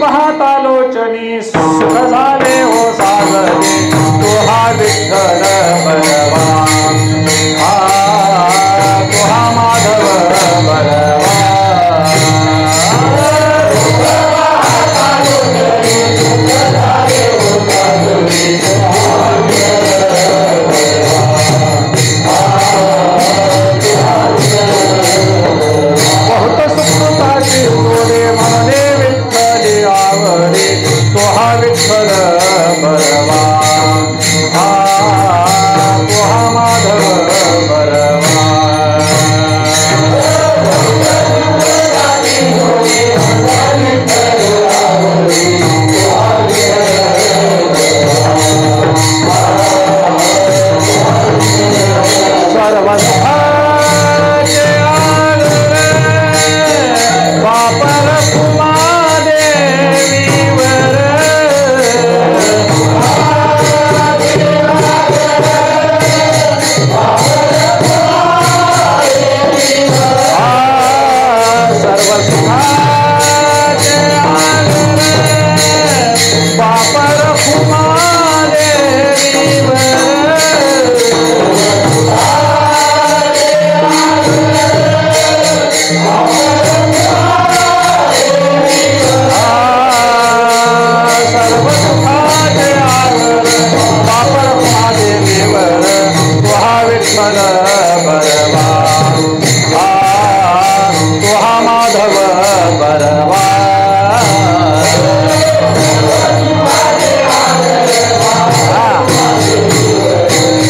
पाहता लोचनी सुख झाले हो साजरे तो हा विठ्ठल बलवान तो हा माधव बलवान बहुत सुखताची तोरे मने विठ्ठली आवडे तो हा विठ्ठल बलवान तो हा माधव बलवान सर्व सुखाचे आगरे वापर तुमा देवीवर सर्व सुखाचे आगरे वापर तुमा देवीवर सर्व सुखाचे आगर वापर महादेवीवर तो हा विठ्ठल बलवान तो हा माधव बलवान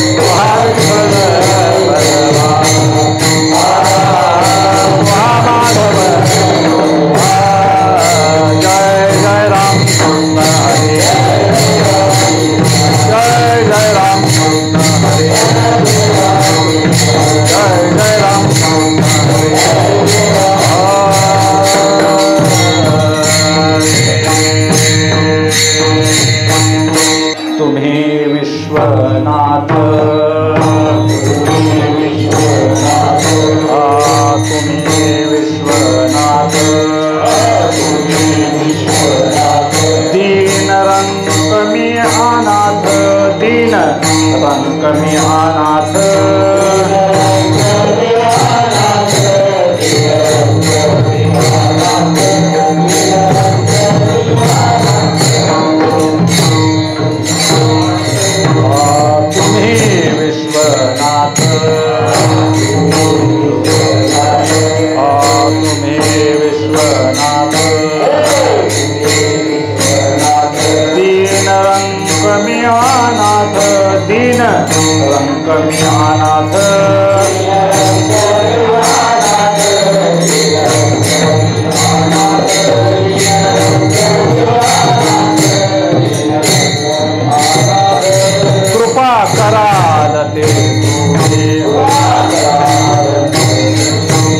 तो हा विठ्ठल बलवान तो हा माधव जय जय राम कृष्ण हरे जय जय राम कृष्ण हरे जय जय राम कृष्ण हरे तुम्ही विश्वनाथ तुम्ही विश्वनाथ दीन रंग मी अनाथ दीन रंग मी अनाथ तुम्ही विश्वनाथ तुम्ही विश्वनाथ दीन रंग मी अनाथ दीन रंग मी अनाथ कृपा कराल ते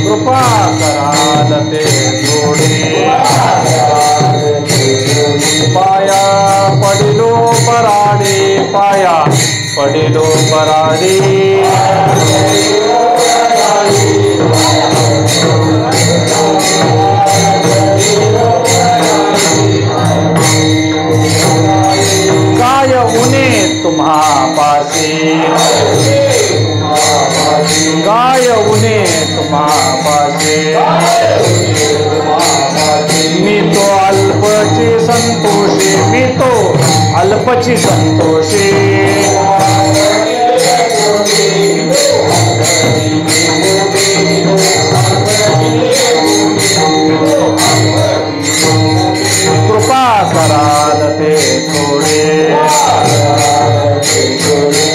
कृपा कराल ते थोडे पाया पडिलो पराडे पाया पडिलो पराडे काय उने तुम्हा पासे गाय उने तुम्हा पासे मी तो अल्पची संतोषी मी तो अल्पची संतोषी कृपा कराल ते थोडे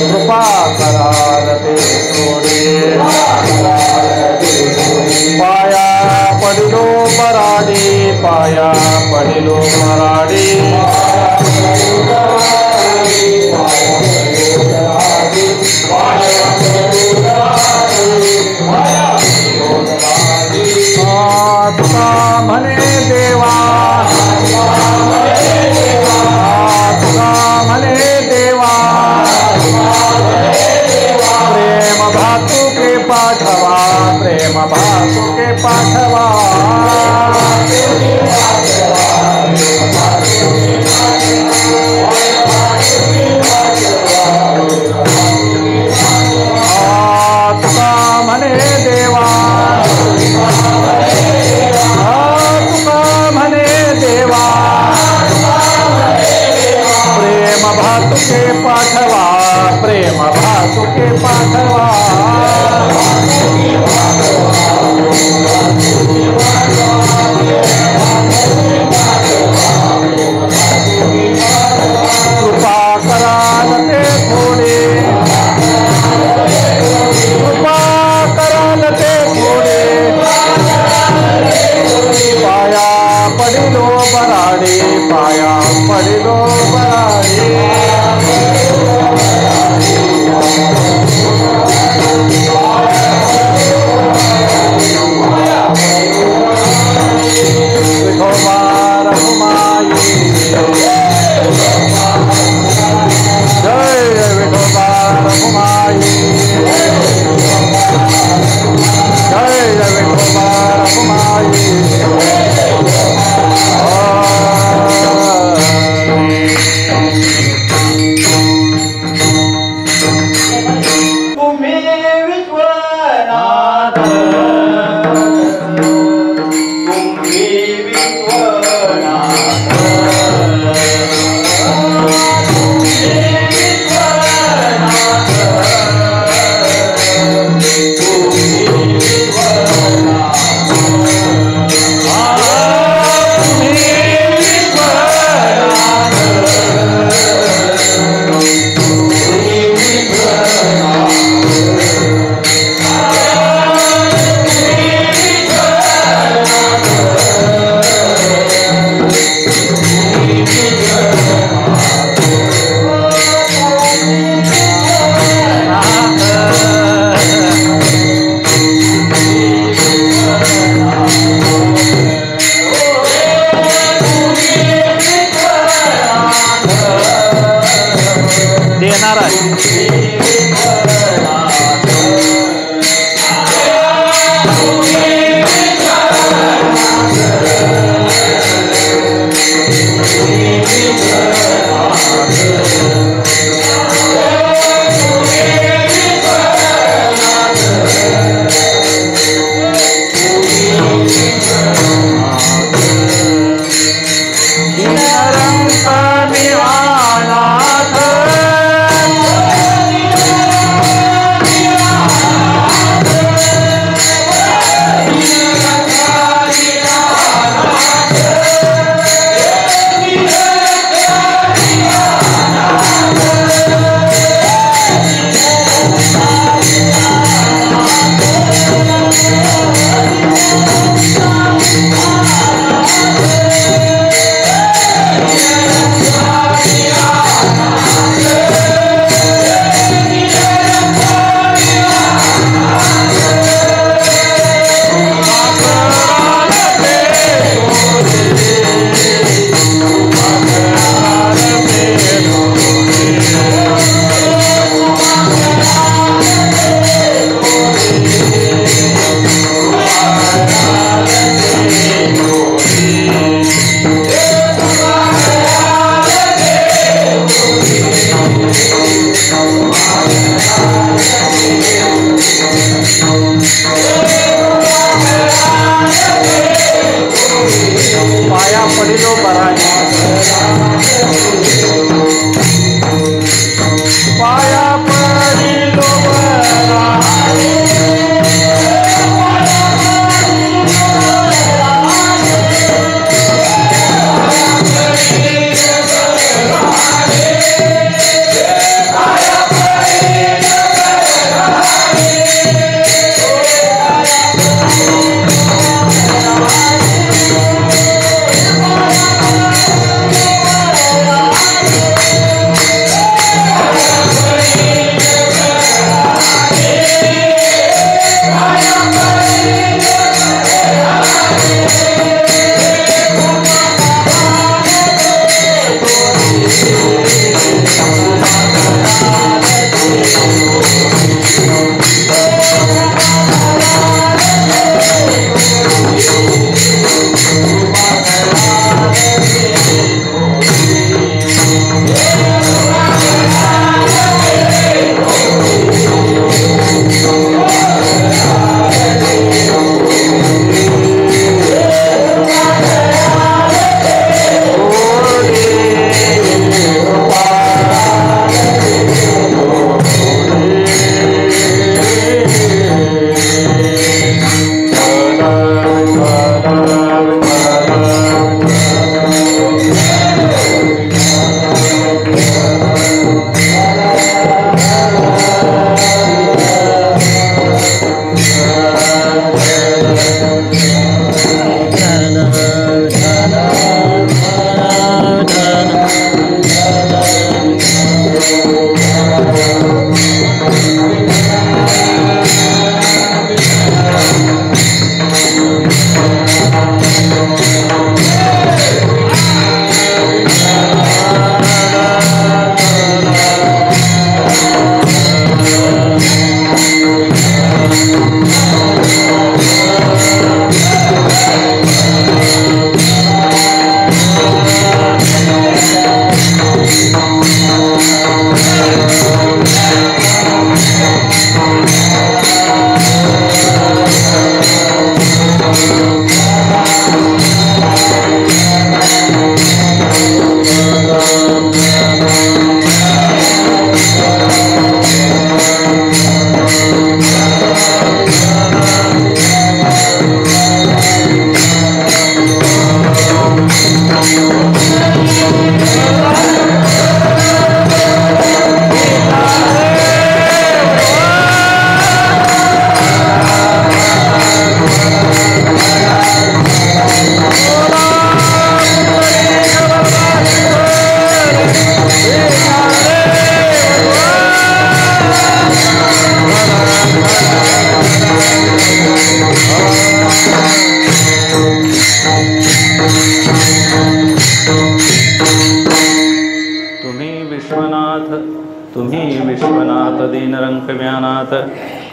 कृपा कराल ते थोडे पाया पडिलो पराडी पाया पडिलो पराडी तुका म्हणे देवा तुका म्हणे देवा प्रेम भातु के पाठवा प्रेम भातु के पाठवा बराडी पाया पडिलो बराडी विठोबा रघुमाई जय विठोबा रघुमाई जय विठोबा रघुमाई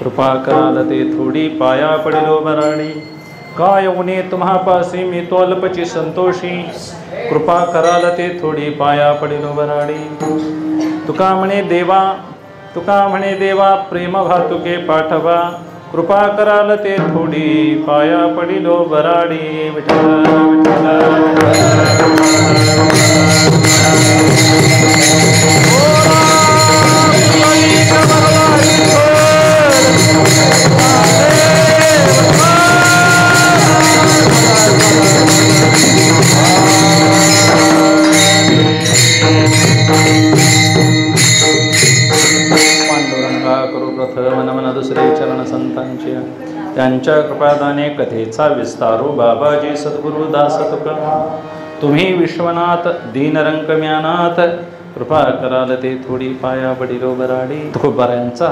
कृपा कराल ते थोडी पाया पडिलो बराडी काय उणे तुम्हापासी मी तो अल्पची संतोषी कृपा कराल ते थोडी पाया पडिलो बराडी तुका म्हणे देवा प्रेम भातुके पाठवा कृपा कराल ते थोडी पाया पडिलो बराडी विठ्ठल पांडुरंगा करू प्रथम नमन दुसरे चरण संतांचे त्यांच्या कृपादाने कथेचा विस्तारो बाबाजी सद्गुरु दास तुका तुम्ही विश्वनाथ दीनरंक म्यानाथ कृपा कराल ते थोडी पाया पडिलो बराडी तुकोबारायांचा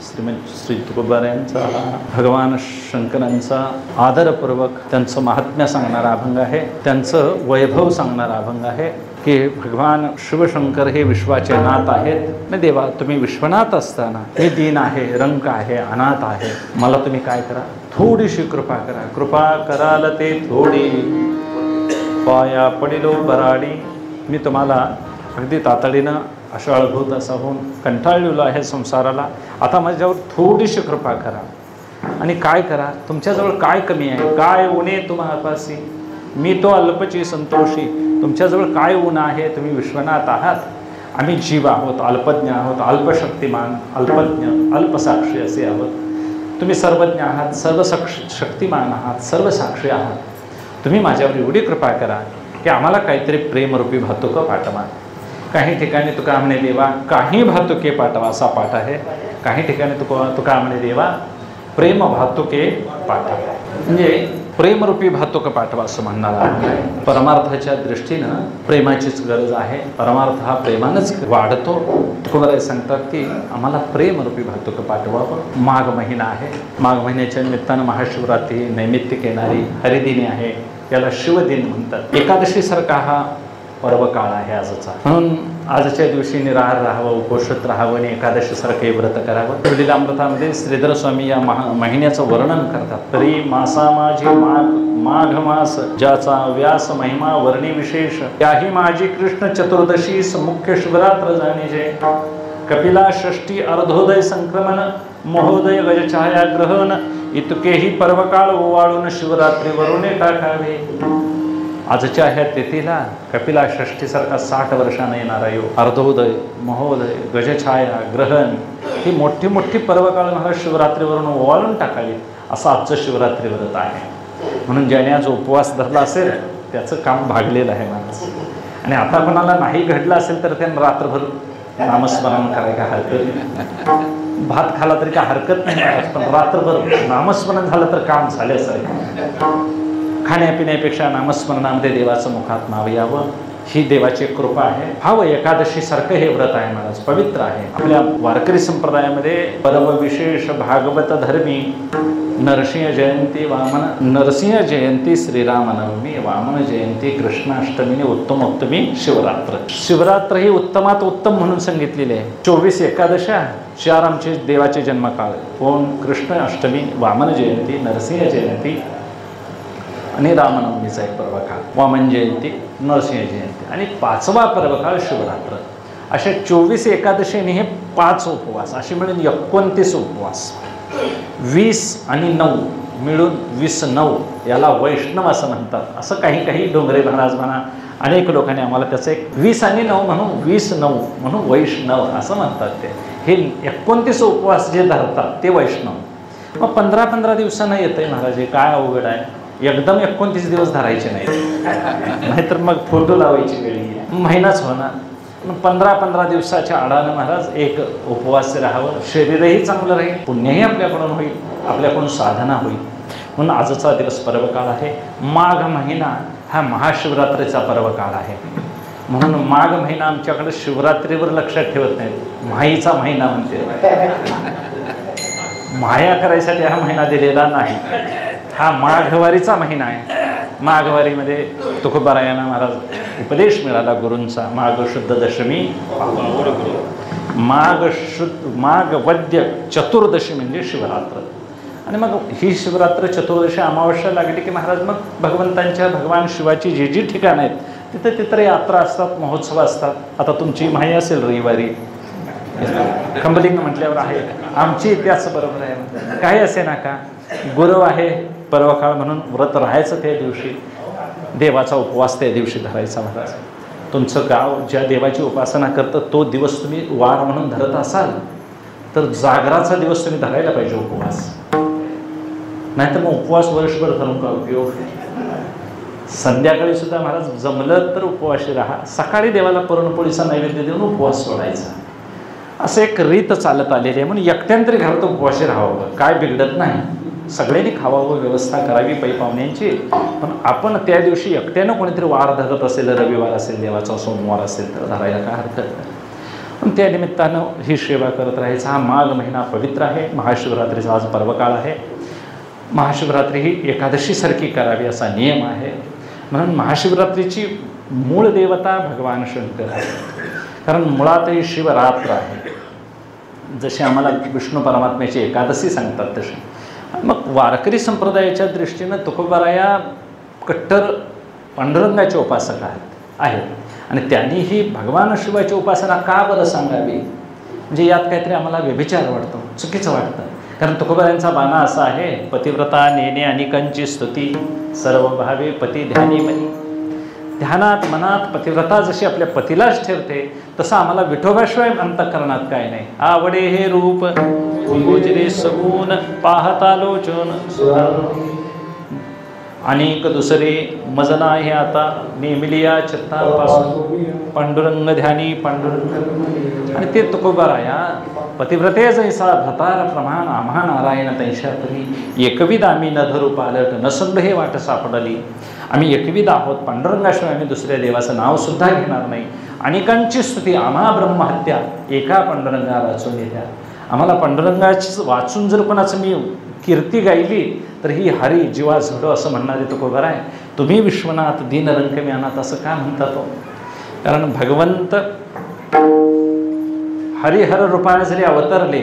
श्री तुकोबारायांचा भगवान शंकरांचा आदरपूर्वक त्यांचं महात्म्य सांगणारा अभंग आहे त्यांचं वैभव सांगणारा अभंग आहे की भगवान शिवशंकर हे विश्वाचे नाथ आहेत न देवा तुम्ही विश्वनाथ असताना हे दीन आहे रंक आहे अनाथ आहे मला तुम्ही काय करा थोडीशी कृपा करा कृपा कराल ते थोडी पाया पडिलो बराडी मी तुम्हाला अगदी तातडीनं अशाळभूत असा होऊन कंटाळलेलो आहे संसाराला आता माझ्यावर थोडीशी कृपा करा आणि काय करा तुमच्याजवळ काय कमी आहे काय उणे तुम्हापासी मी तो अल्पची संतोषी तुमच्याजवळ काय ऊन आहे तुम्ही विश्वनाथ आहात आम्ही जीव आहोत अल्पज्ञ आहोत अल्पशक्तिमान अल्पज्ञ अल्पसाक्षी असे आहोत तुम्ही सर्वज्ञ आहात सर्व शक्तिमान आहात सर्व साक्षी आहात तुम्ही माझ्यावर एवढी कृपा करा की आम्हाला काहीतरी प्रेमरूपी भातुकं पाठवा काही ठिकाणी तुका म्हणे देवा काही भातुके पाठवा असा पाठ आहे काही ठिकाणी तुका म्हणे देवा प्रेम भातुके पाठवा म्हणजे प्रेमरूपी भातुक पाठवा असं म्हणणार आहे परमार्थाच्या दृष्टीनं प्रेमाचीच गरज आहे परमार्थ हा प्रेमानंच वाढतो तुकोबाराय सांगतात की आम्हाला प्रेमरूपी भातुक पाठवावं माघ महिना आहे माघ महिन्याच्या निमित्तानं महाशिवरात्री नैमित्तिक येणारी हरिदिनी आहे याला शिवदिन म्हणतात एकादशीसारखा हा पर्व काळ आहे आजचा म्हणून आजच्या दिवशी निराहार राहावं उपोषित राहावं आणि एकादशीसारखे व्रत करावं लीलामृतामध्ये श्रीधर स्वामी या महिन्याचं वर्णन करतात तरी मासा माझी माघ मास ज्याचा व्यास महिमा वर्णी विशेष त्याही माझी कृष्ण चतुर्दशीस मुख्य शिवरात्र जाणीजे कपिला षष्ठी अर्धोदय संक्रमण महोदय गजछाया ग्रहण इतकेही पर्वकाळ ओवाळून शिवरात्रीवरून टाकावे आजच्या ह्या तिथीला कपिला षष्ठीसारखा 60 वर्षांना येणारा योग अर्धोदय महोदय गजछाया ग्रहण ही मोठी मोठी पर्वकाळ मला शिवरात्रीवरून ओवाळून टाकावी असं आजचं शिवरात्री व्रत आहे म्हणून ज्याने आज उपवास धरला असेल त्याचं काम भागलेलं आहे माणूस आणि आता कोणाला नाही घडलं असेल तर त्यानं रात्रभर नामस्मरण करायला हरकत भात खाला तरी काय हरकत नाही पण रात्रभर नामस्मरण झालं तर काम झाल्याच आहे खाण्यापिण्यापेक्षा नामस्मरणामध्ये देवाचं मुखात नाव यावं ही देवाची कृपा आहे भाव एकादशीसारखं हे व्रत आहे महाराज पवित्र आहे आपल्या वारकरी संप्रदायामध्ये पर्व विशेष भागवत धर्मी नरसिंह जयंती वामन नरसिंह जयंती श्रीरामनवमी वामन जयंती कृष्णाष्टमी उत्तमोत्तमी शिवरात्र ही उत्तमात उत्तम म्हणून सांगितलेली आहे 24 एकादशा 4 आमचे देवाचे जन्मकाळ कोण कृष्ण अष्टमी वामन जयंती नरसिंह जयंती आणि रामनवमीचा एक पर्व काळ, वामन जयंती, नरसिंह जयंती आणि 5वा पर्व काळ शिवरात्र. अशा 24 एकादशीने हे 5 उपवास असे मिळून 29 उपवास. 20 आणि 9 मिळून 29 याला वैष्णव असं म्हणतात. असं काही डोंगरे महाराज म्हणा, अनेक लोकांनी आम्हाला त्याचं एक 20 आणि 9 म्हणून 29 म्हणून वैष्णव असं म्हणतात. ते हे 29 उपवास जे धरतात ते वैष्णव. मग 15-15 दिवसानं येतं आहे महाराज, हे काय अवघड आहे. एकदम 29 दिवस धरायचे नाही, नाहीतर मग फोटो लावायची वेळ येईल, महिनाच होणार. मग 15-15 दिवसाच्या आडानं महाराज एक उपवास राहावं, शरीरही चांगलं राहील, पुण्यही आपल्याकडून होईल, आपल्याकडून साधना होईल. म्हणून आजचा दिवस पर्व काळ आहे. माघ महिना हा महाशिवरात्रीचा पर्व काळ आहे. म्हणून माघ महिना आमच्याकडे शिवरात्रीवर लक्षात ठेवत नाहीत, माहीचा महिना म्हणते. माया करायसाठी हा महिना दिलेला नाही, हा माघवारीचा महिना आहे. माघवारीमध्ये तुकोबारायांना महाराज उपदेश मिळाला गुरूंचा, माघ शुद्ध दशमी, माघ वद्य चतुर्दशी म्हणजे शिवरात्र. आणि मग ही शिवरात्र चतुर्दशी अमावस्या लागली की महाराज मग भगवंतांच्या, भगवान शिवाची जी जी ठिकाणं आहेत तिथं यात्रा असतात, महोत्सव असतात. आता तुमची माही असेल रविवारी खंबलिंग म्हटल्यावर आहे, आमची त्याच बरोबर आहे. काही असे ना का गुरु आहे, पर्वकाळ म्हणून व्रत राहायचं त्या दिवशी, देवाचा उपवास त्या दिवशी धरायचा. महाराज तुमचं गाव ज्या देवाची उपासना करतं तो दिवस तुम्ही वार म्हणून धरत असाल तर जागराचा दिवस तुम्ही धरायला पाहिजे उपवास, नाहीतर मग उपवास वर्षभर धरून का उपयोग. संध्याकाळी सुद्धा महाराज जमलं तर उपवासी राहा, सकाळी देवाला पुरणपोळीचा नैवेद्य देऊन उपवास सोडायचा. असं एक रीत चालत आलेली आहे. म्हणून एकट्याने घरात उपवासी राहावं, काय बिघडत नाही. सगळ्यांनी खावावं, व्यवस्था करावी पै पाहुण्यांची. पण आपण त्या दिवशी एकट्यानं कोणीतरी वार धरत असेल, रविवार असेल, देवाचा सोमवार असेल तर धरायला काय हरकत नाही. पण त्या निमित्तानं ही सेवा करत राहायचं. हा माघ महिना पवित्र आहे. महाशिवरात्रीचा आज पर्वकाळ आहे. महाशिवरात्री ही एकादशीसारखी करावी असा नियम आहे. म्हणून महाशिवरात्रीची मूळ देवता भगवान शंकर आहे, कारण मुळातही शिवरात्र आहे. जसे आम्हाला विष्णू परमात्म्याची एकादशी सांगतात तशी. मग वारकरी संप्रदायाच्या दृष्टीनं तुकोबाराया कट्टर पांडुरंगाचे उपासक आहेत आणि त्यांनी ही भगवान शिवाची उपासना का बरं सांगावी. म्हणजे यात काहीतरी आम्हाला व्यभिचार वाटतो, चुकीचं वाटतं. कारण तुकोबारायांचा बाणा असा आहे, पतिव्रता नेणे अनेकांची स्तुती, सर्व भावे पती ध्यानी मनी. ध्यानात मनात पतिव्रता जशी आपल्या पतीलाच ठेवते तसं आम्हाला विठोबाशिवाय अंतःकरणात काय नाही. आवडे हे रूप गुंगोजरे सगून पाहता लोचन अनेक दुसरे मजना हे आता नेमिलिया चित्तापासून पांडुरंग ध्यानी पांडुरंग. आणि ते तुकोबाराया पतिव्रते जैसा भतार प्रमाण आम्हा नारायण तैशापरी एकविध आम्ही न धरू पालट नसंड हे वाट सापडली. आम्ही एकविध आहोत, पांडुरंगाशिवाय आम्ही दुसऱ्या देवाचं नावसुद्धा घेणार नाही. अनेकांची स्तुती आम्हा ब्रह्महत्या एका पांडुरंगा वाचून येत्या. आम्हाला पांडुरंगाची वाचून जर कोणाचं मी कीर्ती गायली तर ही हरी जीवा झोडो असं म्हणणारे तुकोबार आहे. तुम्ही विश्वनाथ दीन रंकमी अनाथ असं का म्हणता तो. कारण भगवंत हरिहर रूपाने जरी अवतरले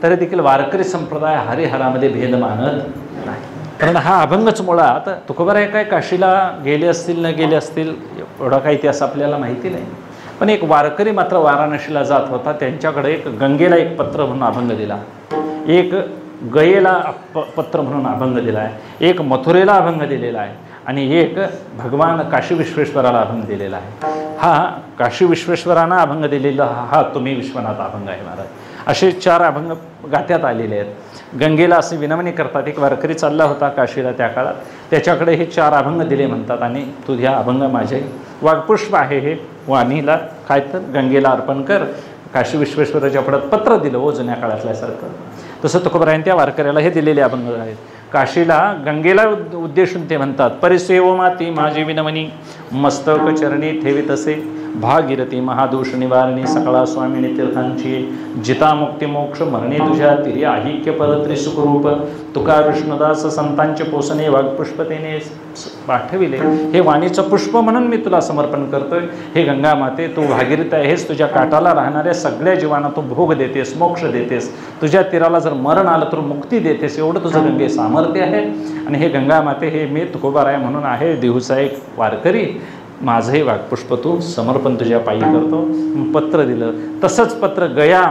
तरी देखील वारकरी संप्रदाय हरिहरामध्ये भेद मानत नाही. कारण हा अभंगच मुळात तुकोबाराय काय काशीला गेले असतील न गेले असतील एवढा काही इतिहास आपल्याला माहिती नाही. पण एक वारकरी मात्र वाराणसीला जात होता, त्यांच्याकडे एक गंगेला एक पत्र म्हणून अभंग दिला, एक गयेला पत्र म्हणून अभंग दिला आहे, एक मथुरेला अभंग दिलेला आहे आणि एक भगवान काशी विश्वेश्वराला अभंग दिलेला आहे. हा काशी विश्वेश्वरांना अभंग दिलेला हा तुम्ही विश्वनाथ अभंग आहे महाराज. असे 4 अभंग गात्यात आलेले आहेत. गंगेला असे विनवणी करतात. एक वारकरी चालला होता काशीला त्या काळात, त्याच्याकडे हे 4 अभंग दिले म्हणतात आणि तू ह्या अभंग माझे वाघपुष्प आहे हे वाणीला काय तर गंगेला अर्पण कर. काशी विश्वेश्वराच्या पडात पत्र दिलं हो जुन्या काळातल्यासारखं. तसं तुकोबारायांनी त्या वारकऱ्याला हे दिलेले अभंग आहेत. काशीला गंगेला उद्देशून ते म्हणतात, परिसेवो माती माझी विनवणी मस्तक चरणी ठेवीत असे भागीरथी महादोष निवारणी सकळा स्वामिनी तीर्थांची जिता मुक्ती मोक्ष मरणे तुझ्या तिरी आहिक्य परत्री सुखरूप तुका विष्णुदास संतांचे पोसणे वाग्पुष्पतेने पाठविले. हे वाणीचं पुष्प म्हणून मी तुला समर्पण करतोय. हे गंगा माते, तू भागीरथ आहेस. तुझ्या काठाला राहणाऱ्या सगळ्या जीवांना तू भोग देतेस, मोक्ष देतेस. तुझ्या तीराला जर मरण आलं तर मुक्ती देतेस. एवढं तुझं गंगे सामर्थ्य आहे. आणि हे गंगा माते, हे मी तुकोबाराय म्हणून आहे, देहूचा एक वारकरी. माझं हे वागपुष्प तू समर्पण तुझ्या पायी करतो. पत्र दिलं. तसंच पत्र गया,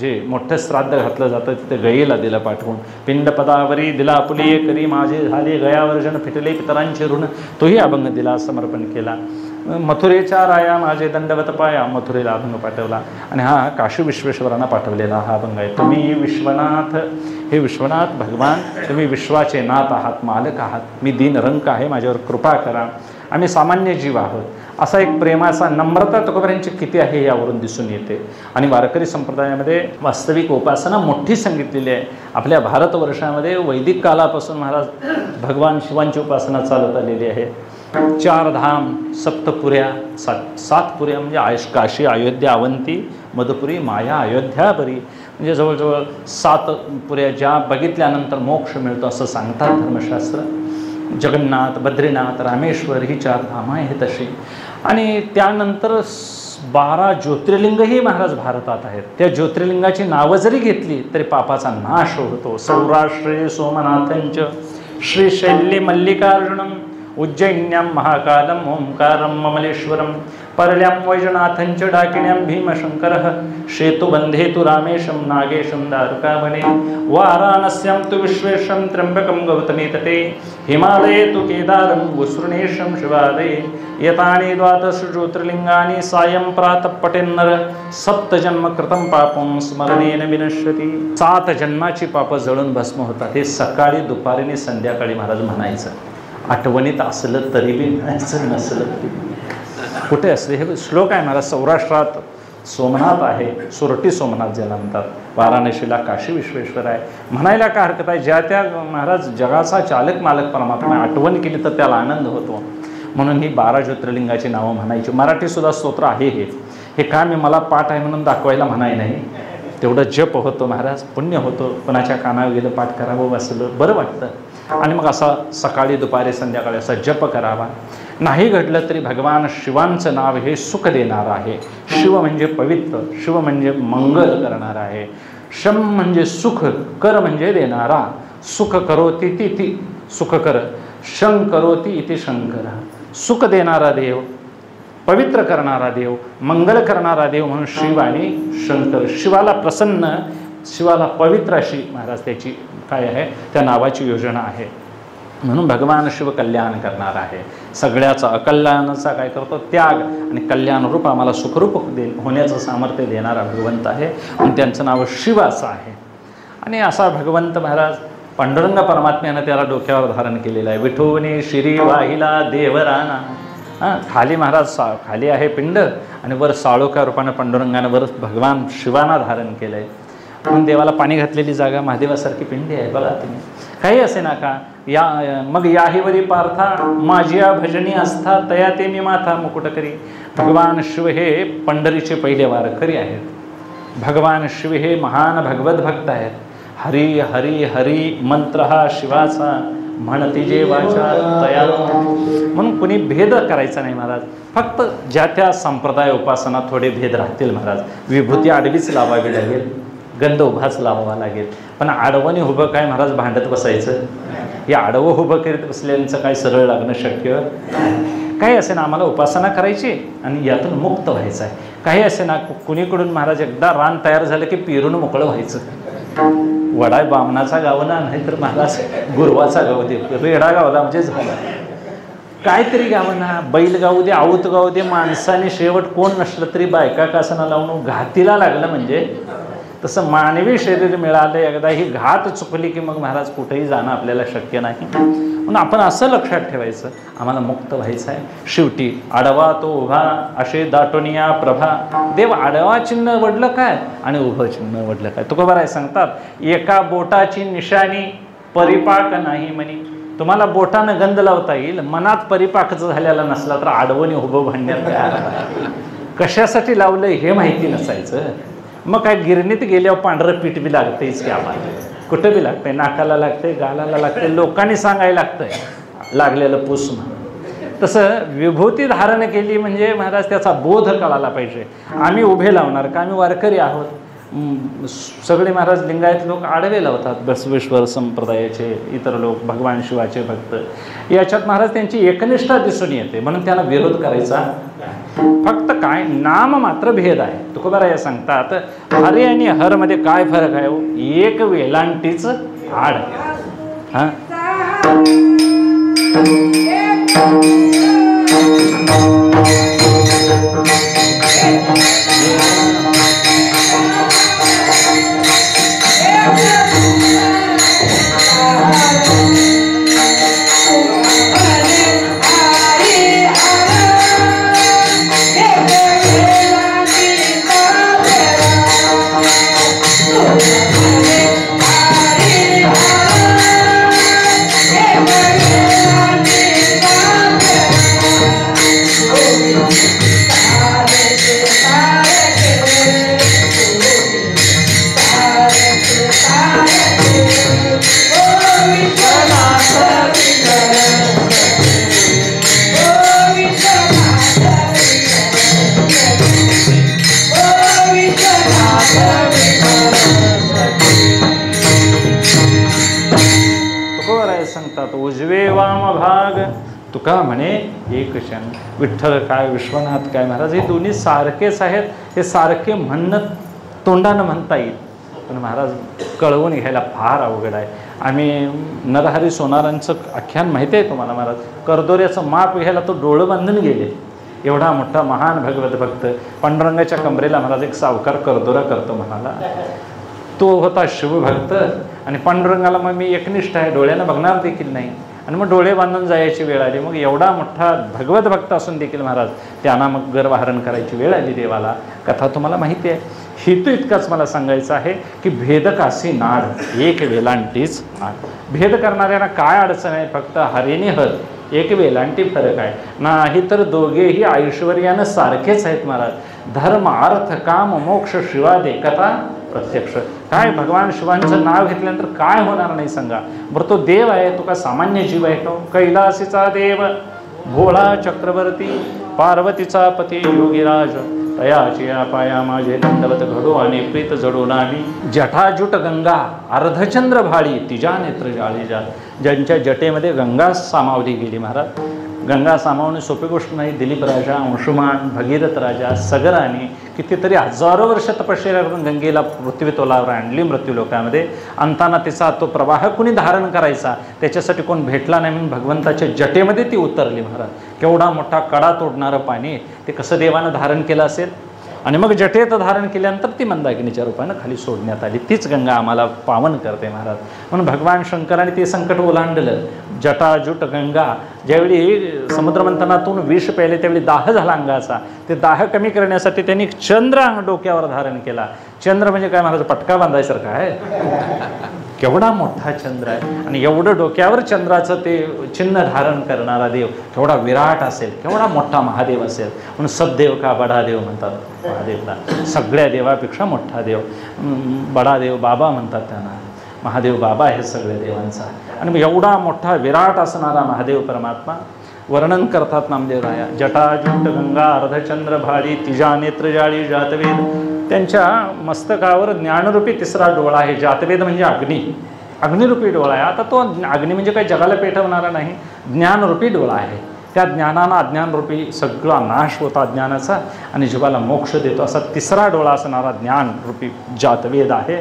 जे मोठं श्राद्ध घातलं जातं तिथे गयेला दिलं पाठवून. पिंडपदावरी दिला आपुले करी माझे झाले गयावर्जन फिटले पितरांचे ऋण. तोही अभंग दिला, समर्पण केला. मथुरेच्या राया माझे दंडवत पाया, मथुरेला अभंग पाठवला. आणि हा काशी विश्वेश्वरांना पाठवलेला हा अभंग आहे. तुम्ही विश्वनाथ, हे विश्वनाथ भगवान, तुम्ही विश्वाचे नाथ आहात, मालक आहात. मी दीनरंक आहे, माझ्यावर कृपा करा. आम्ही सामान्य जीव आहोत. असा एक प्रेमाचा नम्रता तुकोबारायांची किती आहे यावरून दिसून येते. आणि वारकरी संप्रदायामध्ये वास्तविक उपासना मोठी सांगितलेली आहे. आपल्या भारतवर्षामध्ये वैदिक कालापासून महाराज भगवान शिवांची उपासना चालत आलेली आहे. 4 धाम, सप्तपुऱ्या, 7 पुऱ्या म्हणजे काशी, अयोध्या, अवंती, मधुपुरी, माया, अयोध्या बरी, म्हणजे जवळजवळ 7 पुऱ्या ज्या बघितल्यानंतर मोक्ष मिळतो असं सांगतात धर्मशास्त्र. जगन्नाथ, बद्रीनाथ, रामेश्वर ही 4 धाम आहेत तशी. आणि त्यानंतर 12 ज्योतिर्लिंगही महाराज भारतात आहेत. त्या ज्योतिर्लिंगाची नावं जरी घेतली तरी पापाचा नाश होतो. सौराष्ट्रे सोमनाथंच, श्रीशैल्ये मल्लिकार्जुनम, उज्जैन्यां महाकालम ओंकारं ममलेश्वरं, परल्यां वैजनाथंच डाकिण्यां भीमशंकरः, शेतुबंधे तु रामेशं नागेशं दारुकावने, वाराणस्यां तु विश्वेशं त्र्यंबकं गौतमी तटे, हिमालये तु केदारं वसृणेशं शिवालये, यतानि 12 ज्योतिर्लिंगानि सायं प्रातः पठेन्नर, 7 जन्म कृतं पापं स्मरणेन विनश्यति. 7 जन्माची पापं जळून भस्म होतात. हे सकाळी, दुपारी आणि संध्याकाळी महाराज म्हणायचं. आठवणीत असलं तरी बी म्हणायचं, नसलं तरी. कुठे असले हे श्लोक आहे महाराज. सौराष्ट्रात सोमनाथ आहे, सुरटी सोमनाथ ज्याला म्हणतात. वाराणसीला काशी विश्वेश्वर आहे. म्हणायला काय हरकत आहे. ज्या त्या महाराज जगाचा चालक मालक परमात्मा आठवण केली तर त्याला आनंद होतो. म्हणून ही 12 ज्योतिर्लिंगाची नावं म्हणायची. मराठीसुद्धा स्तोत्र आहे हे. हे काय मी मला पाठ आहे म्हणून दाखवायला म्हणाय नाही. तेवढं जप होतो महाराज, पुण्य होतो. कोणाच्या कानावर गेलं पाठ करावं, वाचलं बरं वाटतं. आणि मग असा सकाळी, दुपारी, संध्याकाळी असा जप करावा. नाही घडलं तरी भगवान शिवांचं नाव हे सुख देणारं आहे. शिव म्हणजे पवित्र, शिव म्हणजे मंगल करणारा आहे. शम म्हणजे सुख, कर म्हणजे देणारा. सुख करोती ती सुख कर, शं करोती इति शंकर. सुख देणारा देव, पवित्र करणारा देव, मंगल करणारा देव म्हणून शिव आणि शंकर. शिवाला प्रसन्न, शिवाला पवित्र अशी महाराज त्याची काय आहे, त्या नावाची योजना आहे. म्हणून भगवान शिव कल्याण करणार आहे. सगळ्याचा अकल्याणाचा काय करतो, त्याग आणि कल्याणरूप आम्हाला सुखरूप होण्याचं सामर्थ्य देणारा भगवंत आहे. आणि त्यांचं नाव शिव असं आहे. आणि असा भगवंत महाराज पांडुरंग परमात्म्यानं त्याला डोक्यावर धारण केलेलं आहे. विठोनी शिरी वाहिला देवराना. खाली महाराज खाली आहे पिंड आणि वर साळोख्या रूपानं पांडुरंगानं वर भगवान शिवाना धारण केलं आहे. म्हणून देवाला पाणी घातलेली जागा महादेवासारखी पिंडी आहे. बघा तुम्ही, काही असे ना का या मग याहीवरी पार्था माझिया भजनी आस्था तया ते मी माथा मुकुट करी. भगवान शिव हे पंढरीचे पहिले वारकरी आहेत. भगवान शिव हे महान भगवत भक्त आहेत. हरी हरी हरी मंत्र हा शिवाचा म्हणती जे वाचा तया. म्हणून कुणी भेद करायचा नाही महाराज. फक्त ज्या त्या संप्रदाय उपासना थोडे भेद राहतील महाराज. विभूती आडवीच लावावी लागेल, गंध उभाच लावावा लागेल. पण आडवणी उभं काय महाराज भांडत बसायचं. हे आडवं उभं करीत बसल्यांचं काय सरळ लागणं शक्य काही असे ना. आम्हाला उपासना करायची आणि यातून मुक्त व्हायचं आहे. काही असे ना, कुणीकडून महाराज एकदा रान तयार झालं की पेरून मोकळं व्हायचं. वडा बामणाचा गावना नाही तर महाराज गुरवाचा गाव दे. रेडा गावला म्हणजे झाला. काहीतरी गावना, बैल गाऊ दे, आऊत गाऊ दे. माणसाने शेवट कोण नसलं तरी बायका कासना लावून घातीला लागलं म्हणजे तसं मानवी शरीर मिळालं एकदा, ही घात चुकली की मग महाराज कुठेही जाणं आपल्याला शक्य नाही. म्हणून आपण असं लक्षात ठेवायचं, आम्हाला मुक्त व्हायचं आहे. शेवटी आडवा तो उभा असे दाटोनिया प्रभा. देव आडवा चिन्ह वडलं काय आणि उभं चिन्ह वडलं काय. तुकोबाराय सांगतात, एका बोटाची निशाणी परिपाक नाही म्हणी. तुम्हाला बोटानं गंध लावता येईल, मनात परिपाक झालेला नसला तर आडवणी उभं भांडण्यात काय कशासाठी लावलं हे माहिती नसायचं. मग काय गिरणीत गेल्यावर पांढरं पीठ बी लागतंयच की आम्हाला, कुठं बी लागतंय, नाकाला लागतंय, गालाला लागतंय, लोकांनी सांगायला लागतंय लागलेलं पुस म्हणून. तसं विभूती धारण केली म्हणजे महाराज त्याचा बोध कळाला पाहिजे. आम्ही उभे लावणार का, आम्ही वारकरी आहोत. सगळे महाराज लिंगायत लोक आडवे लावतात, बसवेश्वर संप्रदायाचे इतर लोक, भगवान शिवाचे भक्त. याच्यात महाराज त्यांची एकनिष्ठा दिसून येते, म्हणून त्यांना विरोध करायचा. फक्त काय नाम मात्र भेद आहे. तुकोबाराय सांगतात हरे आणि हर मध्ये काय फरक आहे हो, एक वेलांटीच आड. हा उजवे वाम भाग. तुका म्हणे एक क्षण. विठ्ठल काय विश्वनाथ काय महाराज हे दोन्ही सारखेच आहेत. हे सारखे म्हणणं तोंडानं म्हणता येईल, पण महाराज कळवून घ्यायला फार अवघड आहे. आम्ही नरहरी सोनारांचं आख्यान माहिती आहे तुम्हाला महाराज. करदोऱ्याचं माप घ्यायला तो डोळं बांधून गेले. एवढा मोठा महान भगवत भक्त. पांडुरंगाच्या कमरेला महाराज एक सावकार करदोरा करतो म्हणाला. तो होता शिवभक्त आणि पांडुरंगाला मग मी एकनिष्ठ आहे, डोळ्यानं बघणार देखील नाही. आणि मग डोळे बांधून जायची वेळ आली. मग एवढा मोठा भगवत भक्त असून देखील महाराज त्यांना मग गर्वहरण करायची वेळ आली देवाला. कथा तुम्हाला माहिती आहे. हेतू इतकाच मला सांगायचं आहे की भेदकासी नाड एक वेलांटीच नाड. भेद करणाऱ्यांना काय अडचण आहे, फक्त हरेने हर एक वेलांटी फरक आहे. नाही तर दोघेही ऐश्वर्यानं सारखेच आहेत महाराज. धर्म अर्थ काम मोक्ष शिवादे कथा प्रत्यक्ष. काय भगवान शिवांचं नाव घेतल्यानंतर काय होणार नाही सांगा बरं. तो देव आहे, तो का सामान्य जीव आहे तो. कैलासीचा देव भोळा चक्रवर्ती, पार्वतीचा पती योगीराज, तयाची पाया माझे दंडवत घडो आणि प्रीत जडो नामी. जटाजूट गंगा अर्धचंद्र भाळी तिजा नेत्र जाळी जा. ज्यांच्या जटेमध्ये गंगा सामावली गेली महाराज. गंगा सामावणे सोपी गोष्ट नाही. दिलीप राजा, अंशुमान, भगीरथ राजा, सगराने कितीतरी हजारो वर्ष तपश्चर्या करून गंगेला पृथ्वी तोलावर आणली मृत्यू लोकांमध्ये. अंताना तिचा तो प्रवाह कुणी धारण करायचा, त्याच्यासाठी कोण भेटला नाही म्हणून भगवंताच्या जटेमध्ये ती उतरली महाराज. केवढा मोठा कडा तोडणारं पाणी ते कसं देवानं धारण केलं असेल. आणि मग जटेत धारण केल्यानंतर ती मंदाकिनीच्या रूपानं खाली सोडण्यात आली. तीच गंगा आम्हाला पावन करते महाराज. म्हणून भगवान शंकराने ते संकट ओलांडलं. जटाजूट गंगा. ज्यावेळी समुद्रमंथनातून विष प्यायले त्यावेळी दाह झाला अंगाचा. ते दाह कमी करण्यासाठी त्यांनी चंद्र डोक्यावर धारण केला. चंद्र म्हणजे काय महाराज, पटका बांधायसारखा आहे. केवढा मोठा चंद्र आहे आणि एवढं डोक्यावर चंद्राचं ते चिन्ह धारण करणारा देव केवढा विराट असेल, केवढा मोठा महादेव असेल. म्हणून सददेव का बडा देव म्हणतात महादेवला. सगळ्या देवापेक्षा मोठा देव. बडा देव बाबा म्हणतात त्यांना. महादेव बाबा आहे सगळ्या देवांचा. आणि एवढा मोठा विराट असणारा महादेव परमात्मा वर्णन करतात नामदेव राया. जटाजूट गंगा अर्धचंद्र भाळी तिजा नेत्र जाळी जातवेद. त्यांच्या मस्तकावर ज्ञानरूपी तिसरा डोळा आहे. जातवेद म्हणजे अग्नी, अग्निरूपी डोळा आहे. आता तो अग्नी म्हणजे काही जगाला पेटवणारा नाही, ज्ञानरूपी डोळा आहे. त्या ज्ञानानं अज्ञानरूपी सगळा नाश होता अज्ञानाचा आणि जीवाला मोक्ष देतो असा तिसरा डोळा असणारा ज्ञानरूपी जातवेद आहे.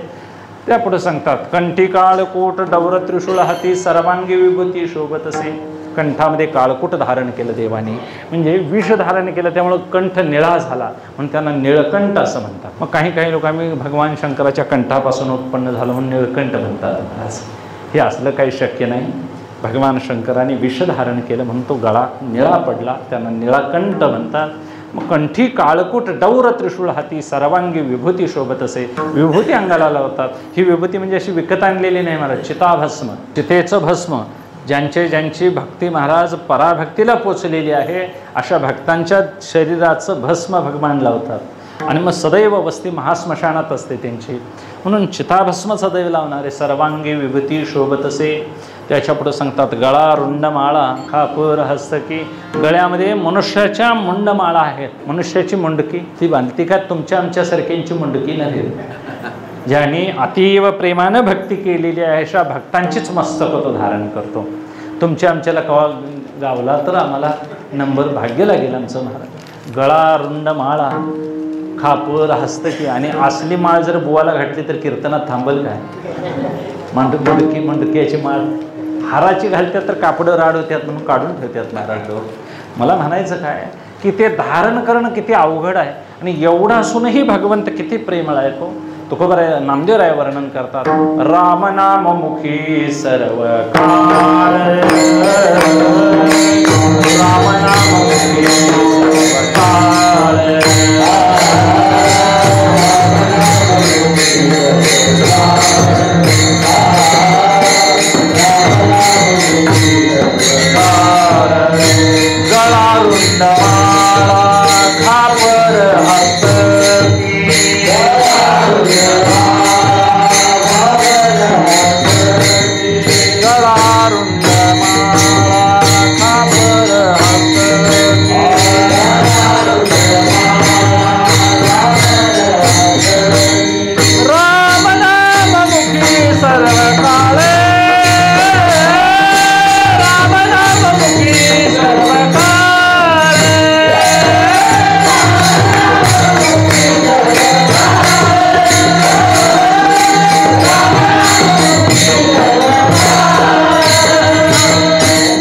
त्या पुढे सांगतात कंठी काळकोट डवर त्रिशूळ हाती सर्वांगी विभूती शोभत असे. कंठामध्ये काळकूट धारण केलं देवाने, म्हणजे विष धारण केलं, त्यामुळं कंठ निळा झाला म्हणून त्यांना निळकंठ असं म्हणतात. मग काही लोक आम्ही भगवान शंकराच्या कंठापासून उत्पन्न झालो म्हणून निळकंठ म्हणतात. हे असलं काही शक्य नाही. भगवान शंकराने विष धारण केलं म्हणून तो गळा निळा पडला, त्यांना निळाकंठ म्हणतात. मग कंठी काळकूट डौर त्रिशूळ हाती सर्वांगी विभूती शोभत असे. विभूती अंगाला लावतात. ही विभूती म्हणजे अशी विकत आणलेली नाही महाराज. चिताभस्म, चितेचं भस्म, ज्यांची भक्ती महाराज पराभक्तीला पोचलेली आहे अशा भक्तांच्या शरीराचं भस्म भगवान लावतात आणि मग सदैव वस्ती महास्मशानात असते त्यांची. म्हणून चिताभस्म सदैव लावणारे सर्वांगी विभूती शोभतसे. त्याच्या पुढे सांगतात गळा रुंडमाळा खापर हस्तकी. गळ्यामध्ये मनुष्याच्या मुंडमाळा आहेत. मनुष्याची मुंडकी ती बांधती का तुमच्या आमच्यासारख्यांची मुंडकी नव्हे. ज्यांनी अतीव प्रेमानं भक्ती केलेली आहे अशा भक्तांचीच मस्तक तो धारण करतो. तुमच्या आमच्याला कवा गावला तर आम्हाला नंबर भाग्य लागेल आमचं महाराज. गळा रुंड माळा खापर हस्तकी. आणि असली माळ जर बुवाला घातली तर कीर्तनात थांबल काय. मंडक्याची माळ हाराची घालतात तर कापडं राड होत्यात म्हणून काढून ठेवतात महाराज. मला म्हणायचं काय की ते धारण करणं किती अवघड आहे आणि एवढं असूनही भगवंत किती प्रेमळ आहे तो. तुकोबराय नामदेवराय वर्णन करतात राम नाम मुखी सर्व काळ. राम नाम मुखी सर्व काळ. गळा रुंड माळा खापर हस्तकी. गळा रुंड माळा खापर हस्तकी. राम नाम मुखी सर्व काळे. राम नाम मुखी सर्व काळे.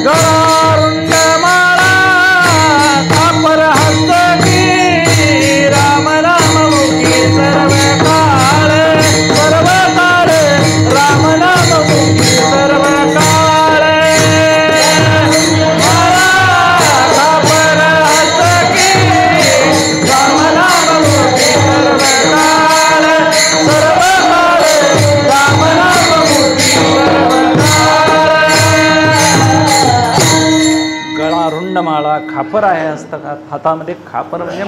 गळारुंड माळा खापर हस्तकी. राम नाम मुखी सर्व काळे. सर्व काळे. राम नाम मुखी सर्व काळे. माळा खापर हस्तकी. राम नाम मुखी सर्व काळे. सर्व काळे. राम नाम मुखी सर्व काळे. गळा रुंड माळा खापर आहे हस्तकात. हातामध्ये खापर म्हणजे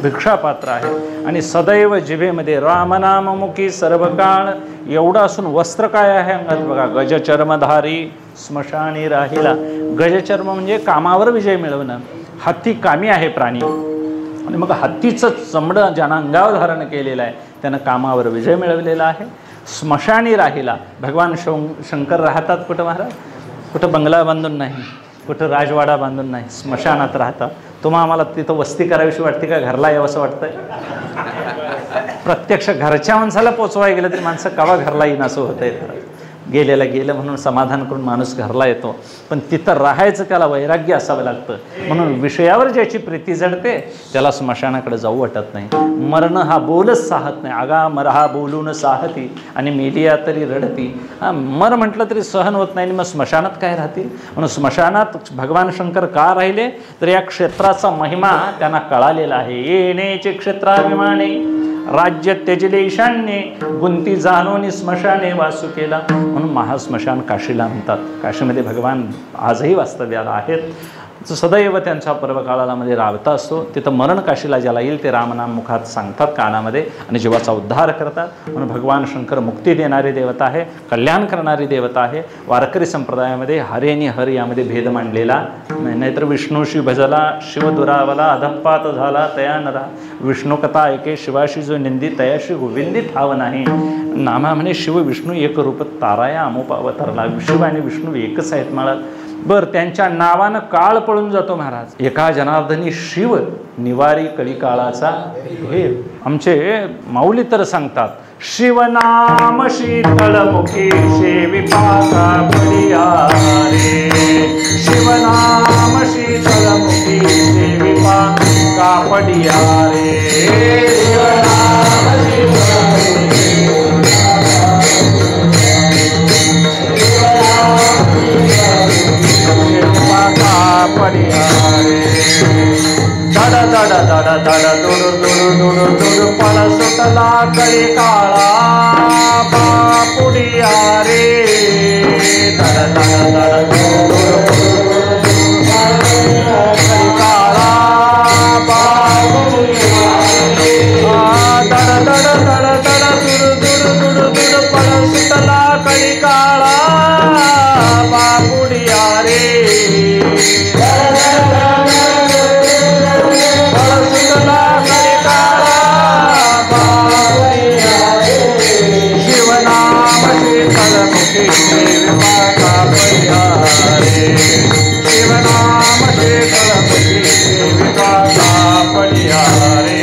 भिक्षापात्र आहे आणि सदैव जिभेमध्ये रामनाममुखी सर्व काळ. एवढं असून वस्त्र काय आहे अंगात बघा. गजचर्मधारी स्मशानी राहिला. गजचर्म म्हणजे कामावर विजय मिळवणं. हत्ती कामी आहे प्राणी आणि मग हत्तीचं चमडं ज्यानं अंगावर धारण केलेलं आहे त्यानं कामावर विजय मिळवलेला आहे. स्मशानी राहिला. भगवान शंकर राहतात कुठं महाराज. कुठं बंगला बांधून नाही, कुठं राजवाडा बांधून नाही, स्मशानात राहतात. तुम्हा आम्हाला तिथं वस्ती करावीशी वाटते का घरला यावं असं वाटतंय. प्रत्यक्ष घरच्या माणसाला पोचवायला गेलं तरी माणसं कवा घरला येईन असं होतंय. गेलेलं गेलं म्हणून समाधान करून माणूस घरला येतो पण तिथं राहायचं त्याला वैराग्य असावं लागतं. म्हणून विषयावर ज्याची प्रीती जडते त्याला स्मशानाकडे जाऊ वाटत नाही. मरण हा बोलच साहत नाही. आगा मर हा बोलून साहती आणि मेलिया तरी रडती. मर म्हटलं तरी सहन होत नाही. मग स्मशानात काय राहतील. म्हणून स्मशानात भगवान शंकर का राहिले तर या क्षेत्राचा महिमा त्यांना कळालेला आहे. येणेचे क्षेत्राभिमाने राज्य त्यजले ईशान्ये गुंती जाणून स्मशाने वासू केला. म्हणून महास्मशान काशीला म्हणतात. काशीमध्ये भगवान आजही वास्तव्याला आहेत. सदैव त्यांच्या पर्वकाळामध्ये राबता असतो. तिथं मरण काशीला ज्याला येईल ते रामनाम मुखात सांगतात कानामध्ये आणि जीवाचा उद्धार करतात. म्हणून भगवान शंकर मुक्ती देणारी देवता आहे, कल्याण करणारी देवता आहे. वारकरी संप्रदायामध्ये हरे आणि हर यामध्ये भेद मांडलेला नाहीतर विष्णूशी भजला शिव दुरावला अधप्पात झाला तया नरा. विष्णू कथा ऐके शिवाशी जो निंदी तयाशी गोविंदी ठाव नाही. नामा म्हणे शिव विष्णू एक रूप ताराया अमुप अवतरला. शिव आणि विष्णू एकच आहेत मला. बर त्यांच्या नावानं काळ पळून जातो महाराज. एका जनार्दनी शिव निवारी कलिकाळाचा हे आमचे माऊली तर सांगतात. शिवनाम शीतळमुखी सेविपाका पडिया रे. शिवनाम शीतळमुखी सेविपाका पडिया रे. शिवनाम शीतळमुखी पडिया रे. धड धड धड धड दुडू दुडू दुडू दुडू पळ सुटला कळी काळा बापुडिया रे. धड धड धड दड दड दड दड दुड दुड दुड दुड पड सुटला कळी काळा बापुडिया रे पड सुटला कळी काळा बापुडिया रे शिवनाम शीतल मुखी विपाका पडिया रे शिवनाम शीतल मुखी विपाका पडिया रे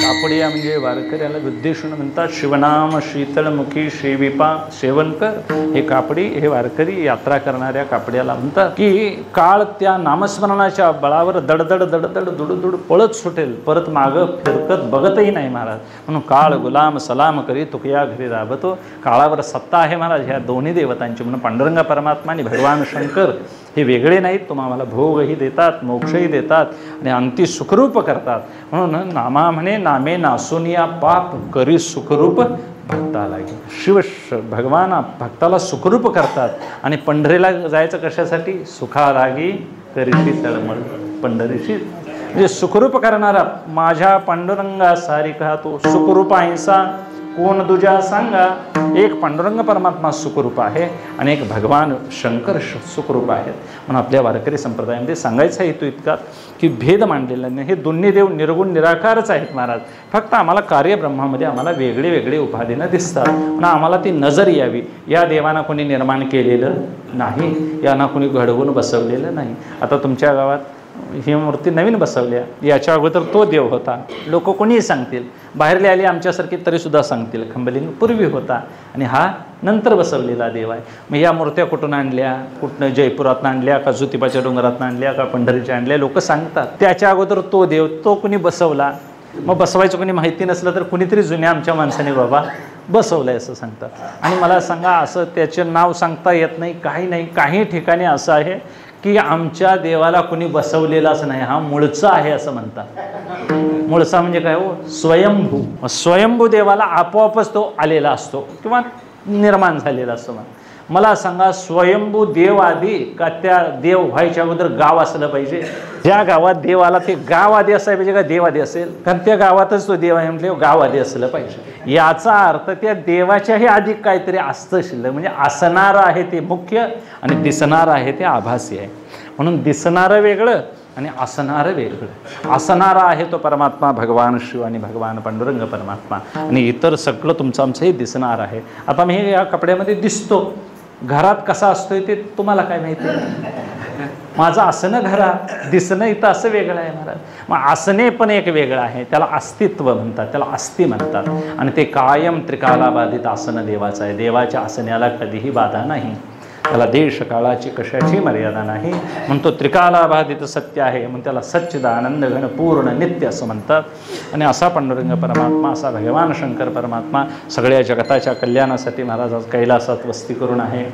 कापडिया म्हणजे वारकऱ्याला उद्देशून म्हणतात शिवनाम शीतलमुखी श्रीविपा सेवनकर. हे कापडी हे वारकरी यात्रा करणाऱ्या कापड्याला म्हणतात की काळ त्या नामस्मरणाच्या बळावर दडदड दडदड दुडदुड पळत सुटेल, परत मागं फिरकत बघतही नाही महाराज. म्हणून काळ गुलाम सलाम करी तुकया घरी राबतो. काळावर सत्ता आहे महाराज ह्या दोन्ही देवतांची. म्हणून पांडुरंग परमात्मा आणि भगवान शंकर हे वेगळे नाहीत. तुम्हाला भोगही देतात, मोक्षही देतात आणि अंती सुखरूप करतात. म्हणून नामा म्हणे नामे नासुनिया पाप करी सुखरूप भक्ताला. शिव भगवान भक्ताला सुखरूप करतात. आणि पंढरीला जायचं कशासाठी? सुखालागी करीशी तळमळ पंढरीशी. म्हणजे सुखरूप करणारा माझ्या पांडुरंगा सारिका तो सुखरूप अहिंसा कोण दुजा सांगा. एक पांडुरंग परमात्मा सुखरूप आहे आणि एक भगवान शंकर सुखरूप आहेत. म्हणून आपल्या वारकरी संप्रदायामध्ये सांगायचा हेतू इतका की भेद मांडलेला नाही. हे दोन्ही देव निर्गुण निराकारच आहेत महाराज. फक्त आम्हाला कार्यब्रह्मामध्ये आम्हाला वेगळे वेगळे उपाधीनं दिसतात. म्हणून आम्हाला ती नजर यावी. या देवाना कोणी निर्माण केलेलं नाही, यांना कोणी घडवून बसवलेलं नाही. आता तुमच्या गावात ही मूर्ती नवीन बसवल्या, याच्या अगोदर तो देव होता. लोक कोणीही सांगतील, बाहेरले आली आमच्यासारखी तरीसुद्धा सांगतील खंबलिंग पूर्वी होता आणि हा नंतर बसवलेला देव आहे. मग या मूर्त्या कुठून आणल्या? कुठनं जयपुरातून आणल्या का ज्योतिबाच्या डोंगरातून आणल्या का पंढरीच्या आणल्या? लोक सांगतात. त्याच्या अगोदर तो देव, तो कुणी बसवला. मग बसवायचं कोणी माहिती नसलं तर कुणीतरी जुन्या आमच्या माणसाने बाबा बसवलं आहे असं सांगतात. आणि मला सांगा, असं त्याचे नाव सांगता येत नाही, काही नाही. काही ठिकाणी असं आहे की आमच्या देवाला कुणी बसवलेलाच नाही, हा मूळचा आहे असं म्हणतात. मूळचा म्हणजे काय हो? स्वयंभू. स्वयंभू देवाला आपोआपच तो आलेला असतो किंवा निर्माण झालेला असतो. मला सांगा, स्वयंभू देव आधी का त्या देव व्हायच्या अगोदर गाव असलं पाहिजे? ज्या गावात देव आला ते गाव आधी असायला पाहिजे का देव आधी असेल? कारण त्या गावातच तो देव आहे म्हटले गाव आधी असलं पाहिजे. याचा अर्थ त्या देवाच्याही अधिक काहीतरी असतं शिल्लक. म्हणजे असणारं आहे ते मुख्य आणि दिसणारं आहे ते आभासी आहे. म्हणून दिसणारं वेगळं आणि असणारं वेगळं. असणारा आहे तो परमात्मा भगवान शिव आणि भगवान पांडुरंग परमात्मा. आणि इतर सगळं तुमचं आमचंही दिसणार आहे. आता मी या कपड्यामध्ये दिसतो, घरात कसा असतोय ते तुम्हाला काय माहिती? माझं असणं घरात, दिसणं इथं असं वेगळं आहे महाराज. मग असणे पण एक वेगळं आहे, त्याला अस्तित्व म्हणतात, त्याला अस्ति म्हणतात. आणि ते कायम त्रिकालाबाधित आसन देवाचं आहे. देवाच्या आसण्याला कधीही बाधा नाही, त्याला देश काळाची कशाची मर्यादा नाही. म्हणून तो त्रिकालाबाधित सत्य आहे, म्हणून त्याला सच्चिदानंद घन पूर्ण नित्य असं म्हणतात. आणि असा पांडुरंग परमात्मा, असा भगवान शंकर परमात्मा सगळ्या जगताच्या कल्याणासाठी महाराज आज कैलासात वस्ती करून आहे.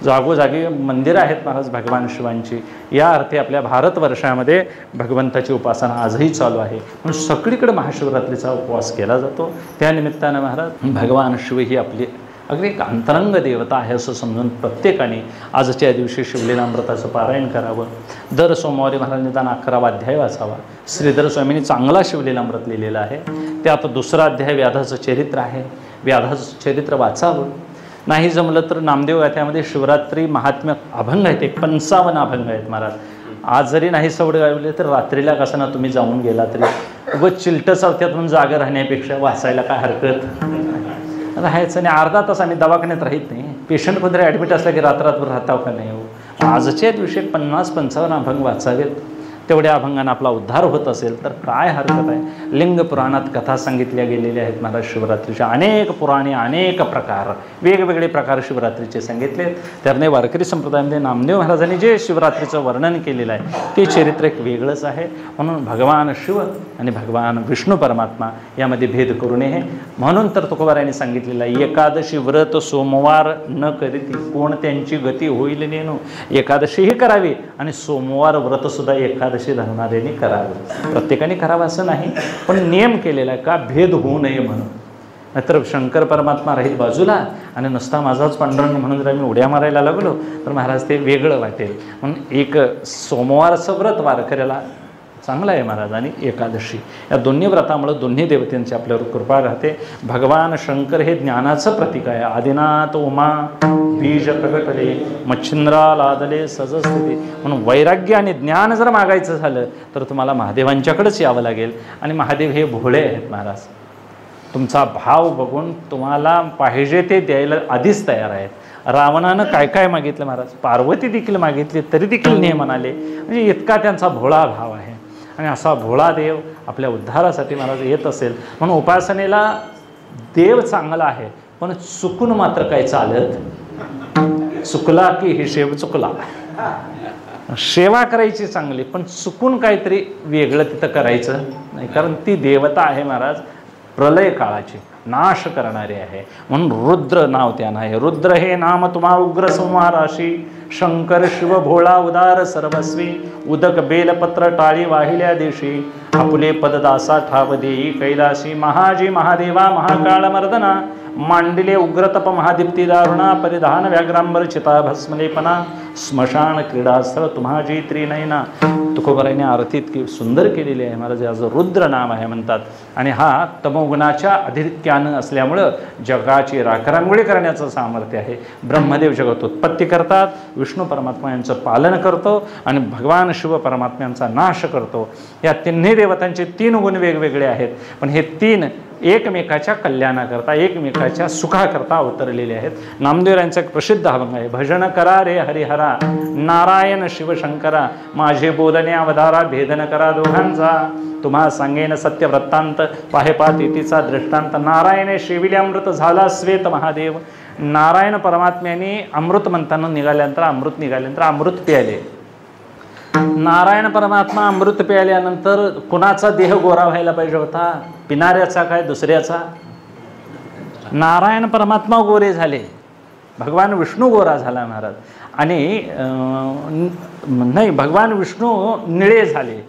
जागोजागी मंदिरं आहेत महाराज भगवान शिवांची. या अर्थी आपल्या भारतवर्षामध्ये भगवंताची उपासना आजही चालू आहे. म्हणून सगळीकडे महाशिवरात्रीचा उपवास केला जातो. त्यानिमित्तानं महाराज भगवान शिव ही आपली अगदी एक अंतरंग देवता आहे असं समजून प्रत्येकाने आजच्या दिवशी शिवलीलामृताचं पारायण करावं. दर सोमवारी महाराज निदान 11वा अध्याय वाचावा. श्रीधर स्वामींनी चांगला शिवलीलामृत लिहिलेला आहे. त्यात दुसरा अध्याय व्याधाचं चरित्र आहे. व्याधाचं चरित्र वाचावं. नाही जमलं तर नामदेव गाथ्यामध्ये शिवरात्री महात्म्य अभंग आहेत, एक 55 अभंग आहेत महाराज. आज जरी नाही सवड गावले तर रात्रीला कसं ना तुम्ही जाऊन गेला तरी उगाच चिलटं चौथ्यात म्हणून जागा राहण्यापेक्षा वाचायला काय हरकत राहायचं. आणि अर्धा तास आम्ही दवाखान्यात राहत नाही. पेशंट कोणतरी ॲडमिट असला की रात्रभर राहताव का नाही हो. आजच्या दिवशी 50-55 अभंग वाचावेत. तेवढ्या अभंगाने आपला उद्धार होत असेल तर काय हरकत आहे. लिंग पुराणात कथा सांगितल्या गेलेल्या आहेत महाराज शिवरात्रीच्या. अनेक पुराणे, अनेक प्रकार, वेगवेगळे प्रकार शिवरात्रीचे सांगितले. त्याने वारकरी संप्रदायामध्ये नामदेव महाराजांनी जे शिवरात्रीचं वर्णन केलेलं आहे ते चरित्र एक वेगळंच आहे. म्हणून भगवान शिव आणि भगवान विष्णू परमात्मा यामध्ये भेद करू नये. म्हणून तर तुकोबारायांनी सांगितलेलं आहे, एकादशी व्रत सोमवार न करीती कोण त्यांची गती होईल नेनो. एकादशीही करावी आणि सोमवार व्रतसुद्धा एकादशी धरणाऱ्यांनी करावं. प्रत्येकाने करावं असं नाही, पण नियम केलेला आहे का भेद होऊ नये म्हणून. नाहीतर शंकर परमात्मा राहील बाजूला आणि नुसता माझाच पांडुरंग म्हणून जर आम्ही उड्या मारायला लागलो तर महाराज ते वेगळं वाटेल. म्हणून एक सोमवारचं व्रत वारकऱ्याला चांगलं आहे महाराज, आणि एकादशी या दोन्ही व्रतामुळं दोन्ही देवतांची आपल्यावर कृपा राहते. भगवान शंकर हे ज्ञानाचं प्रतीक आहे. आदिनाथ उमा बीज प्रगटले मच्छिंद्रा लादले सजस्थिती. म्हणून वैराग्य आणि ज्ञान जर मागायचं झालं तर तुम्हाला महादेवांच्याकडेच यावं लागेल. आणि महादेव हे भोळे आहेत महाराज. तुमचा भाव बघून तुम्हाला पाहिजे ते द्यायला आधीच तयार आहेत. रावणानं काय काय मागितलं महाराज, पार्वती देखील मागितली तरी देखील नाही म्हणाले. म्हणजे इतका त्यांचा भोळा भाव आहे. आणि असा भोळा देव आपल्या उद्धारासाठी महाराज येत असेल म्हणून उपासनेला देव चांगला आहे, पण चुकून मात्र काय चालत. चुकला की हिशेब चुकला. सेवा करायची चांगली, पण चुकून काहीतरी वेगळं तिथं करायचं नाही. कारण ती देवता आहे महाराज प्रलय काळाची, नाश करणारे आहे. म्हणून रुद्र नाव त्यांना आहे. रुद्र हे नाम तुम्हा उग्र संहाराशी. शंकर शिव भोळा उदार सर्वस्वी. उदक बेलपत्र टाळी वाहिल्या देशी. आपुले पददासा ठाव देई कैलासी. महाजी महादेवा महाकाळ मर्दना. मांडिले उग्रतप महादीप्ती दारुणा. परिधान व्याघ्रांबर चिता भस्मलेपना. स्मशान क्रीडास्थळ तुम्हाजी त्रिनयना. तुकोबारायांनी आरती इतकी सुंदर केलेली आहे महाराज. याचं रुद्र नाम आहे म्हणतात. आणि हा तमोगुणाच्या अधिक्यानं असल्यामुळं जगाची राखरांगोळी करण्याचं सामर्थ्य आहे. ब्रह्मदेव जगत उत्पत्ती करतात, विष्णू परमात्मा यांचं पालन करतो आणि भगवान शिव परमात्म्यांचा नाश करतो. या तिन्ही देवतांचे तीन गुण वेगवेगळे आहेत, पण हे तीन एकमेकाच्या कल्याणाकरता एकमेकाच्या सुखाकरता अवतरलेले आहेत. नामदेव यांचा एक प्रसिद्ध अभंग आहे. भजन करा रे हरिहरा नारायण शिवशंकरा. माझे बोलणे अवधारा भेदन करा दोघांचा. तुम्हा सांगेन सत्य वृत्तांत पाहेपात इतीचा दृष्टांत. नारायणे शिविले अमृत झाला श्वेत महादेव. नारायण परमात्म्याने अमृत म्हणताना निघाल्यानंतर अमृत प्यायले. नारायण परमात्मा अमृत प्यायल्यानंतर कुणाचा देह गोरा व्हायला पाहिजे होता? पिणाऱ्याचा काय दुसऱ्याचा? नारायण परमात्मा गोरे झाले, भगवान विष्णू गोरा झाला महाराज. आणि नाही, भगवान विष्णू निळे झाले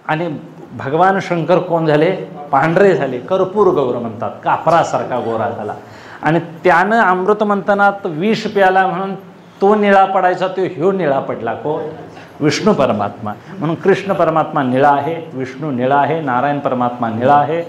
आणि भगवान शंकर कोण झाले? पांढरे झाले. कर्पूर गौर म्हणतात, कापरासारखा गोरा झाला. आणि त्यानं अमृत मंथनात विष प्याला म्हणून तो निळा पडायचा, तो ह्यो निळा पडला. कोण? विष्णू परमात्मा. म्हणून कृष्ण परमात्मा निळा आहे, विष्णू निळा आहे, नारायण परमात्मा निळा आहे.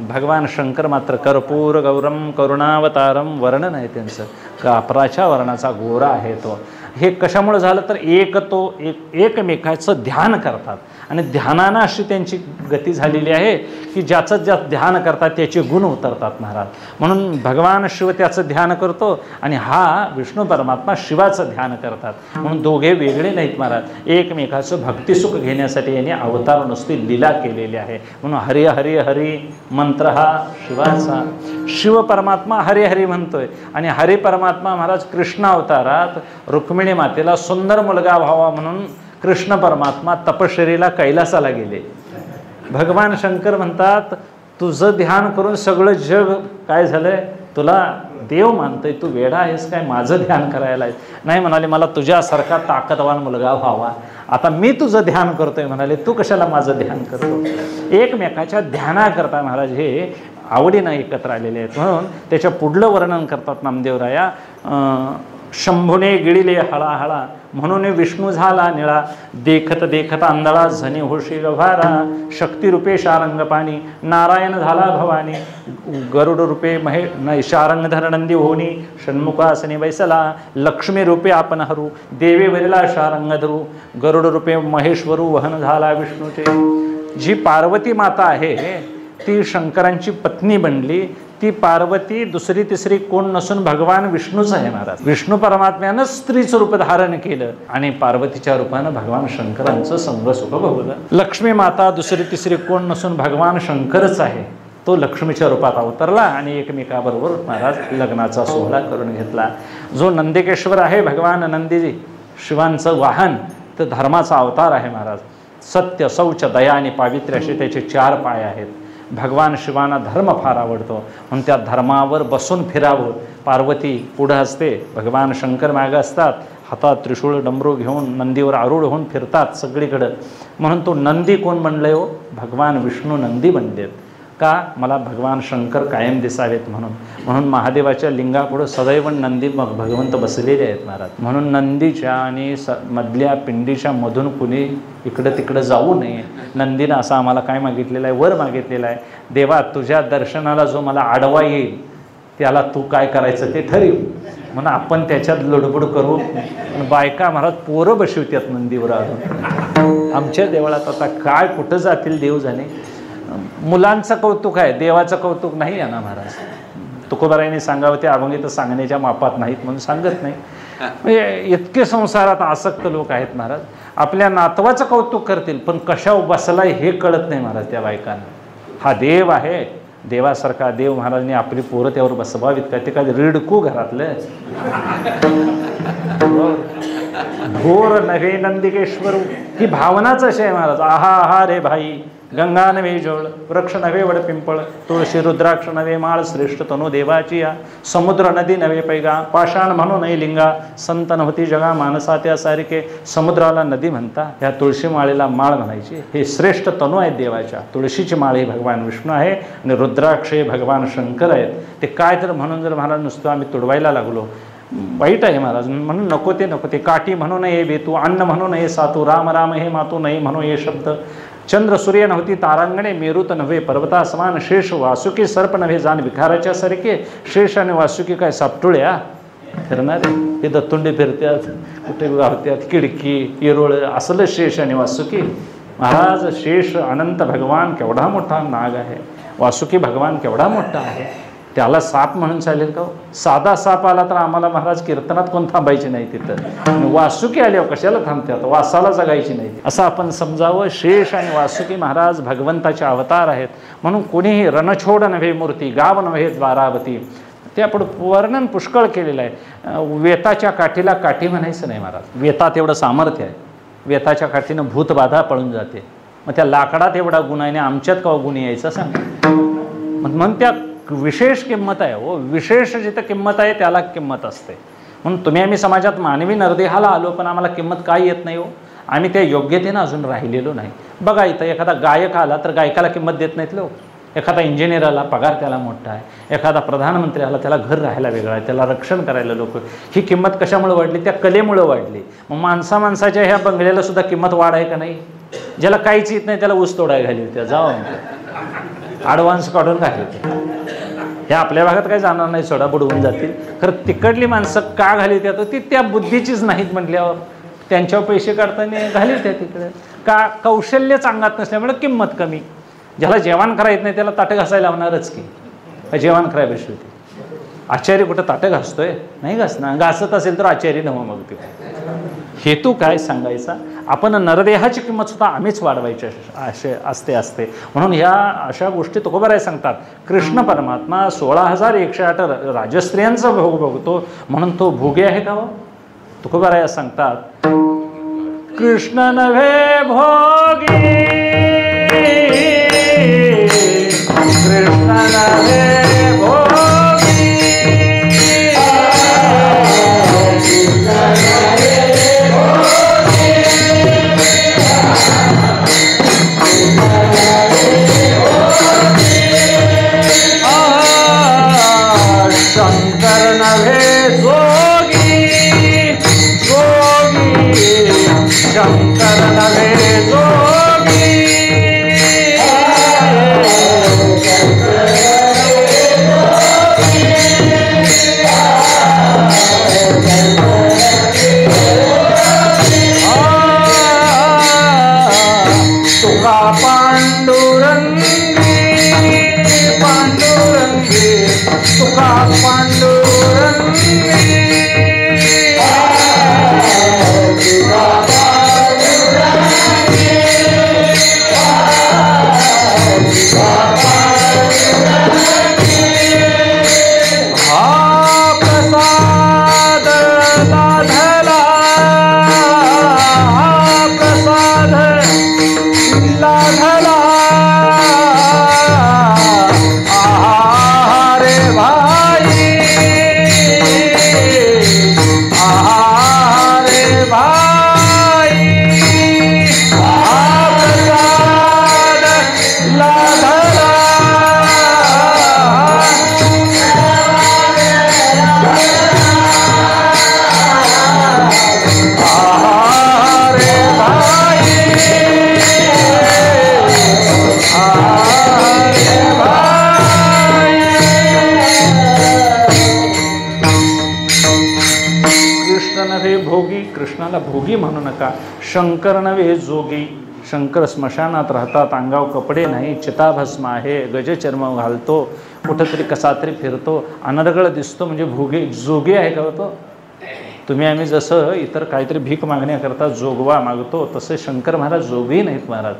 भगवान शंकर मात्र कर्पूर गौरम करुणावतारम. वर्णन आहे त्यांचं, कापराच्या वर्णाचा गोरा आहे तो. हे कशामुळे झालं तर एकमेकाचं ध्यान करतात आणि ध्यानानं अशी त्यांची गती झालेली आहे की ज्याचं ज्यात ध्यान करतात त्याचे गुण उतरतात महाराज. म्हणून भगवान शिव त्याचं ध्यान करतो आणि हा विष्णू परमात्मा शिवाचं ध्यान करतात. म्हणून दोघे वेगळे नाहीत महाराज. एकमेकाचं भक्तिसुख घेण्यासाठी यांनी अवतार नुसती लीला केलेली आहे. म्हणून हरी हरी हरी मंत्र हा शिवाचा. शिव परमात्मा हरी हरी म्हणतोय आणि हरी परमात्मा महाराज कृष्ण अवतारात रुक्मिणी मातेला सुंदर मुलगा व्हावा म्हणून कृष्ण परमात्मा तपश्चर्येला कैलासाला गेले. भगवान शंकर म्हणतात तुझं ध्यान करून सगळं जग काय झालंय, तुला देव मानतोय, तू वेडा आहेस काय, माझं ध्यान करायला नाही. म्हणाले मला तुझ्यासारखा ताकदवान मुलगा व्हावा. आता मी तुझं ध्यान करतोय म्हणाले, तू कशाला माझं ध्यान करतो? एकमेकाच्या ध्यानाकरता महाराज हे आवडीनं एकत्र आलेले आहेत. म्हणून त्याच्या पुढलं वर्णन करतात नामदेवराया. शंभुने गिळिले हळाहळा म्हणून विष्णू झाला निळा. देखत देखत आंधळा झनी होशी गभारा. शक्तिरूपे शारंग पाणी नारायण झाला भवानी. गरुड रूपे शारंगधर नंदी होनी. षण्मुखासनी बैसला लक्ष्मी रूपे आपण हरू. देवे वरिला शारंग धरू. गरुड रूपे महेश्वरू वहन झाला विष्णूचे. जी पार्वती माता आहे ती शंकरांची पत्नी बनली. ती पार्वती दुसरी तिसरी कोण नसून भगवान विष्णूच आहे महाराज. विष्णू परमात्म्यानं स्त्रीचं रूप धारण केलं आणि पार्वतीच्या रूपानं भगवान शंकरांचं संग सुख भोगलं. लक्ष्मी माता दुसरी तिसरी कोण नसून भगवान शंकरच आहे. तो लक्ष्मीच्या रूपात अवतरला आणि एकमेकाबरोबर महाराज लग्नाचा सोहळा करून घेतला. जो नंदिकेश्वर आहे भगवान नंदी शिवांचं वाहन, तर धर्माचा अवतार आहे महाराज. सत्य, शौच, दया आणि पावित्र्य असे त्याचे 4 पाय आहेत. भगवान शिवांना धर्म फार आवडतो म्हणून त्या धर्मावर बसून फिरावं. पार्वती पुढं असते, भगवान शंकर मागं असतात, हातात त्रिशूळ डमरू घेऊन नंदीवर आरूढ होऊन फिरतात सगळीकडं. म्हणून तो नंदी कोण म्हणले हो? भगवान विष्णू नंदी बनलेत. का? मला भगवान शंकर कायम दिसावेत म्हणून. म्हणून महादेवाच्या लिंगापुढं सदैव नंदी भगवंत बसलेले आहेत महाराज. म्हणून नंदीच्या आणि मधल्या पिंडीच्या मधून कुणी इकडं तिकडं जाऊ नये. नंदीनं असं आम्हाला काय मागितलेलं आहे? वर मागितलेलं आहे, देवा तुझ्या दर्शनाला जो मला आडवा येईल त्याला तू काय करायचं ते ठरव. म्हणून आपण त्याच्यात लडबड करू. बायका महाराज पोरं बसवतात नंदीवर. अजून आमच्या देवळात आता काय कुठं जातील देव जाणे. मुलांचं कौतुक आहे, देवाचं कौतुक नाही आहे ना महाराज. तुकोबारायांनी सांगावं ते अभंग तर सांगण्याच्या मापात नाहीत म्हणून सांगत नाही. म्हणजे इतके संसारात आसक्त लोक आहेत महाराज. आपल्या नातवाचं कौतुक करतील पण कशा बसलाय हे कळत नाही महाराज त्या बायकांना. हा देव आहे, देवासारखा देव महाराजांनी आपली पोरं त्यावर बसवावीत का? ते काय रिडकू घरातलं घोर नव्हे नंदिकेश्वर. ही भावनाच अशी आहे महाराज. आहा आहा रे भाई, गंगा नव्हे जोळ, वृक्ष नव्हे वड पिंपळ, तुळशी रुद्राक्ष नव्हे माळ, श्रेष्ठ तनु देवाची या. समुद्र नदी नव्हे पैगा, पाषाण म्हणू नये लिंगा, संत नव्हती जगा मानसा त्यासारखे. समुद्राला नदी म्हणता, ह्या तुळशी माळेला माळ म्हणायची. हे श्रेष्ठ तनु आहेत देवाच्या. तुळशीची माळ ही भगवान विष्णू आहे आणि रुद्राक्ष हे भगवान शंकर आहेत. ते काय तर म्हणून जर महाराज नुसतं आम्ही तुडवायला लागलो वाईट आहे महाराज. म्हणून नको ते नको ते. काठी म्हणू नये बेतू, अन्न म्हणू नये सातू, राम राम हे मातू नाही म्हणू हे शब्द. चंद्र सूर्य नव्हती तारांगणे, मेरूत नव्हे पर्वता समान, शेष वासुकी सर्प नव्हे जाण विखाराच्या सारखे. शेष आणि वासुकी काय सापटुळ्या फिरणारे? हे दत्तुंडे फिरत्यात, कुठे गावत्यात, किडकी येरोळ असलं शेष आणि वासुकी. महाराज शेष अनंत भगवान केवढा मोठा नाग आहे, वासुकी भगवान केवढा मोठा आहे. त्याला साप म्हणून चालेल का? साधा साप आला तर आम्हाला महाराज कीर्तनात कोण थांबायची नाही तिथं. वासुकी आल्यावर कशाला थांबतात? वासाला जगायची नाही असं आपण समजावं. शेष आणि वासुकी महाराज भगवंताचे अवतार आहेत. म्हणून कोणीही रणछोड नव्हे मूर्ती, गाव नव्हे द्वारावती. त्यापुढं वर्णन पुष्कळ केलेलं आहे. वेताच्या काठीला काठी म्हणायचं नाही महाराज. वेतात एवढं सामर्थ्य आहे, वेताच्या काठीनं भूतबाधा पळून जाते. मग त्या लाकडात एवढा गुण आहे आणि आमच्यात का गुण यायचा सांग. म्हणून त्या विशेष किंमत आहे हो. विशेष जिथं किंमत आहे त्याला किंमत असते. म्हणून तुम्ही आम्ही समाजात मानवी नरदेहाला आलो पण आम्हाला किंमत काय येत नाही हो? आम्ही त्या योग्यतेनं अजून राहिलेलो नाही. बघा इथं एखादा गायक आला तर गायकाला किंमत देत नाहीत लोक. एखादा इंजिनियर आला पगार त्याला मोठा आहे. एखादा प्रधानमंत्री आला त्याला घर राहायला वेगळं आहे, त्याला रक्षण करायला लोक. ही किंमत कशामुळे वाढली? त्या कलेमुळे वाढली. मग माणसाच्या ह्या बंगल्याला सुद्धा किंमत वाढ आहे का नाही? ज्याला काहीच येत नाही त्याला ऊस तोडाय घाली होत्या, जाऊ ॲडव्हान्स काढून घाली होते. हे आपल्या भागात काही जाणार नाही, सोडा बुडवून जातील. खरं तिकडली माणसं का घाली त्या? ती त्या बुद्धीचीच नाहीत म्हटल्यावर त्यांच्यावर पैसे काढताना घाली त्या तिकडे. का? कौशल्यच अंगात नसल्यामुळे किंमत कमी. ज्याला जेवण करायचं नाही त्याला ताटं घासायला लावणारच की. जेवण करायला बसली होती. आचार्य कुठं ताटं घासतोय? नाही घासणार. घासत असेल तर आचार्य नव्ह. मग ते हेतू काय सांगायचा? आपण नरदेहाची किंमत सुद्धा आम्हीच वाढवायची असे असते. म्हणून ह्या अशा गोष्टी तुकोबाराय सांगतात. कृष्ण परमात्मा 16,108 राजस्त्रियांचा भोग भोगतो म्हणून तो भोगी आहे का? तुकोबाराय सांगतात कृष्ण नव्हे भोगी, कृष्ण नव्हे भोगी, शंकर नव्हे जोगी, जोगी शंकर नव्हे जोगी, कृष्णाला भोगी म्हणू नका. शंकर नव्हे जोगी. शंकर स्मशानात राहतात, अंगाव कपडे नाही, चिताभस्म आहे, गजचर्म घालतो, कुठंतरी कसा तरी फिरतो, अनर्गळ दिसतो, म्हणजे भोगी जोगी आहे का तो? तुम्ही आम्ही जसं इतर काहीतरी भीक मागण्याकरता जोगवा मागतो तसे शंकर महाराज जोगी नाहीत महाराज.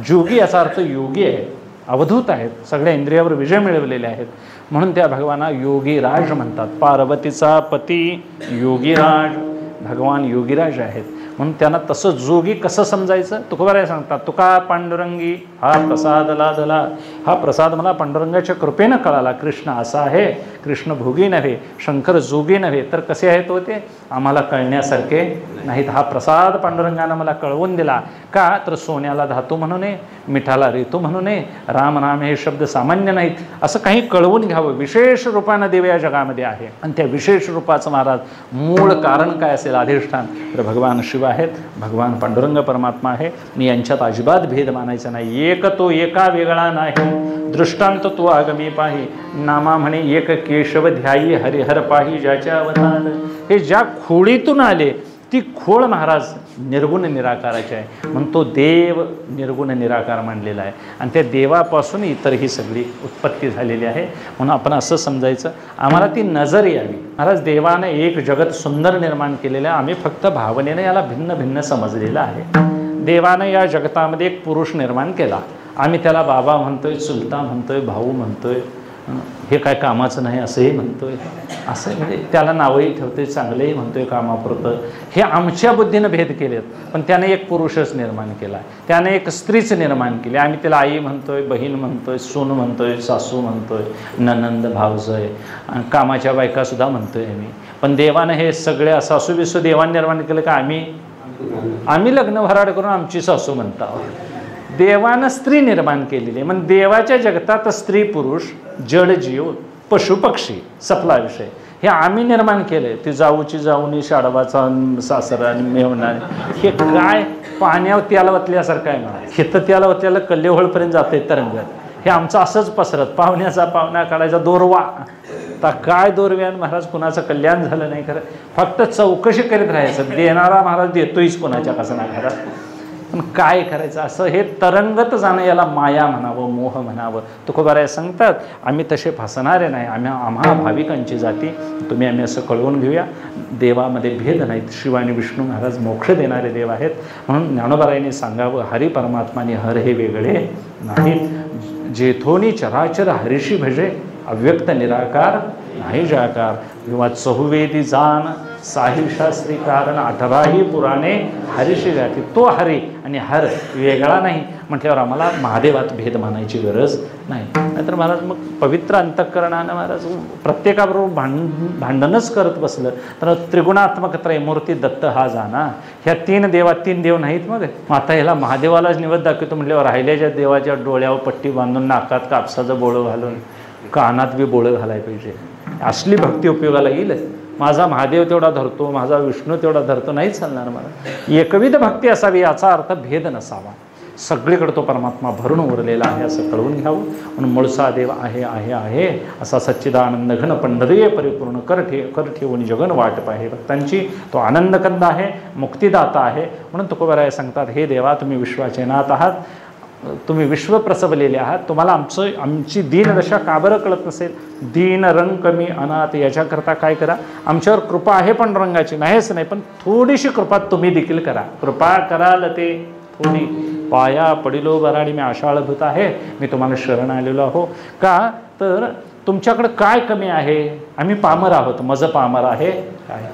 जोगी याचा अर्थ योगी आहे, अवधूत आहेत, सगळ्या इंद्रियावर विजय मिळवलेले आहेत, म्हणून त्या भगवाना योगीराज म्हणतात. पार्वतीचा पती योगीराज, भगवान योगीराज आहेत, म्हणून त्यांना तसं जोगी कसं समजायचं तुकोबाराय सांगतात. तुका पांडुरंगी हा प्रसाद लादला. हा प्रसाद मला पांडुरंगाच्या कृपेनं कळाला. कृष्ण असा आहे, कृष्ण भोगी नव्हे, शंकर जोगी नव्हे, तर कसे आहेत होते आम्हाला कळण्यासारखे नाहीत. हा प्रसाद पांडुरंगानं मला कळवून दिला. का तर सोन्याला धातू म्हणू नये, मिठाला ऋतू म्हणू नये, राम नाम हे शब्द सामान्य नाहीत, असं काही कळवून घ्यावं. विशेष रूपानं देव या जगामध्ये आहे, आणि त्या विशेष रूपाचं महाराज मूळ कारण काय असेल, अधिष्ठान, तर भगवान शिव आहेत, भगवान पांडुरंग परमात्मा आहे. आणि यांच्यात अजिबात भेद मानायचा नाही. एक तो एका वेगळा नाही, दृष्टांत तो आगमी पाही, नामा म्हणे एक केशव ध्यायी हरिहर पाही ज्याच्या अवतार. हे ज्या खोळीतून आले ती खोळ महाराज निर्गुण निराकाराची आहे, म्हणून तो देव निर्गुण निराकार मानलेला आहे, आणि त्या देवापासून इतर ही सगळी उत्पत्ती झालेली आहे. म्हणून आपण असं समजायचं, आम्हाला ती नजर यावी. महाराज देवाने एक जगत सुंदर निर्माण केलेलं आहे, आम्ही फक्त भावनेने याला भिन्न भिन्न समजलेलं आहे. देवानं या जगतामध्ये एक पुरुष निर्माण केला, आम्ही त्याला बाबा म्हणतोय, चुलता म्हणतोय, भाऊ म्हणतोय, हे काय कामाचं नाही असंही म्हणतोय, असं म्हणजे त्याला नावही ठेवतोय, चांगलंही म्हणतोय कामापुरतं. हे आमच्या बुद्धीनं भेद केलेत, पण त्याने एक पुरुषच निर्माण केला, त्याने एक स्त्रीच निर्माण केली. आम्ही त्याला आई म्हणतोय, बहीण म्हणतोय, सून म्हणतोय, सासू म्हणतोय, ननंद भावजय, कामाच्या बायकासुद्धा म्हणतोय आम्ही. पण देवानं हे सगळे सासू बिसू देवाने निर्माण केलं का आम्ही लग्न भराड करून आमची सासू म्हणता. देवानं स्त्री निर्माण केलेली आहे, मग देवाच्या जगतात स्त्री पुरुष जड जीव पशुपक्षी सपला विषय हे आम्ही निर्माण केले. ती जाऊची जाऊनी, शाडवाचा सासरा आणि मेवणा, हे काय पाण्यावर त्याला वतल्यासारखं आहे म्हणा. हे तर त्याला वतल्याला कल्लेहोळपर्यंत जाते तरंगत. हे आमचं असंच पसरत, पाहुण्याचा पाहुणा काढायचा दोरवा. आता काय दोरव्यान महाराज कुणाचं कल्याण झालं नाही, खरं फक्त चौकशी करीत राहायचं. देणारा महाराज देतोयच कुणाच्या कसं ना घरात, पण काय करायचं, असं हे तरंगत जाणं याला माया म्हणावं, मोह म्हणावं. तुकोबाराय सांगतात आम्ही तसे फसणारे नाही, आम्हा भाविकांची जाती तुम्ही आम्ही असं कळवून घेऊया. देवामध्ये भेद नाहीत, शिव आणि विष्णू महाराज मोक्ष देणारे देव आहेत. म्हणून ज्ञानोबारायांनी सांगावं, हरी परमात्माने हर हे वेगळे नाहीत. जेथोनी चराचर हरिशी भजे, अव्यक्त निराकार नाही जाकार. किंवा चहुवेदी जाण साही शास्त्री कारण, 18ही पुराणे हरिशी गाठी. तो हरी आणि हर वेगळा नाही म्हटल्यावर आम्हाला महादेवात भेद मानायची गरज नाही. नाहीतर महाराज मग पवित्र अंतःकरणानं महाराज प्रत्येकाबरोबर भांडणच करत बसलं तर त्रिगुणात्मक त्रयमूर्ती दत्त हा जाना. ह्या तीन देव नाहीत. मग आता ह्याला महादेवालाच निवद दाखवतो म्हटल्यावर राहिल्याच्या देवाच्या डोळ्यावर पट्टी बांधून, नाकात कापसाचं बोळं घालून, कानात बी बोळं घालायला पाहिजे, असली भक्ती उपयोगाला येईल. माझा महादेव तेवढा धरतो, माझा विष्णू तेवढा धरतो, नाही चालणार. मला एकविध भक्ती असावी, याचा अर्थ भेद नसावा. सगळीकडे तो परमात्मा भरून उरलेला आहे असं कळवून घ्यावं. म्हणून मूळचा देव आहे आहे आहे असा सच्चिदानंद घन पंढरीय परिपूर्ण कर ठेवून जगन वाट पाहे भक्तांची. तो आनंदकंद आहे, मुक्तिदाता आहे. म्हणून तुकोबाराय सांगतात, हे देवा तुम्ही विश्वाचे नाथ आहात, तुम्ही विश्व प्रसवलेले आहात, तुम्हाला आमची दीनदशा का बरं कळत नसेल. दीन रंग कमी अनाथ, याच्याकरता काय करा, आमच्यावर कृपा आहे पांडुरंगाची नाहीच नाही, पण थोडीशी कृपा तुम्ही देखील करा. कृपा कराल ते थोडी, पाया पडिलो बराडी मी आशाळभूत आहे, मी तुम्हाला शरण आलेलो आहो. का तर तुमच्याकडे काय कमी आहे, आम्ही पामर आहोत, मज पामर आहे काय,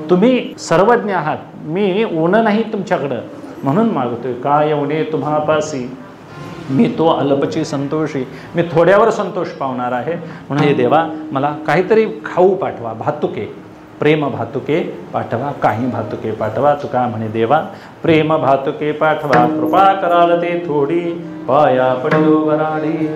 तुम्ही सर्वज्ञ आहात, मी ऊन नाही तुमच्याकडं, म्हणून मागतोय. काय उणे तुम्हापासी, मी तो अल्पची संतोषी, मी थोड्यावर संतोष पावणार आहे. म्हणून हे देवा मला काहीतरी खाऊ पाठवा, भातुके, प्रेम भातुके पाठवा, काही भातुके पाठवा. तुका म्हणे देवा प्रेम भातुके पाठवा, कृपा कराल ते थोडी, पाया पडिलो वराडी.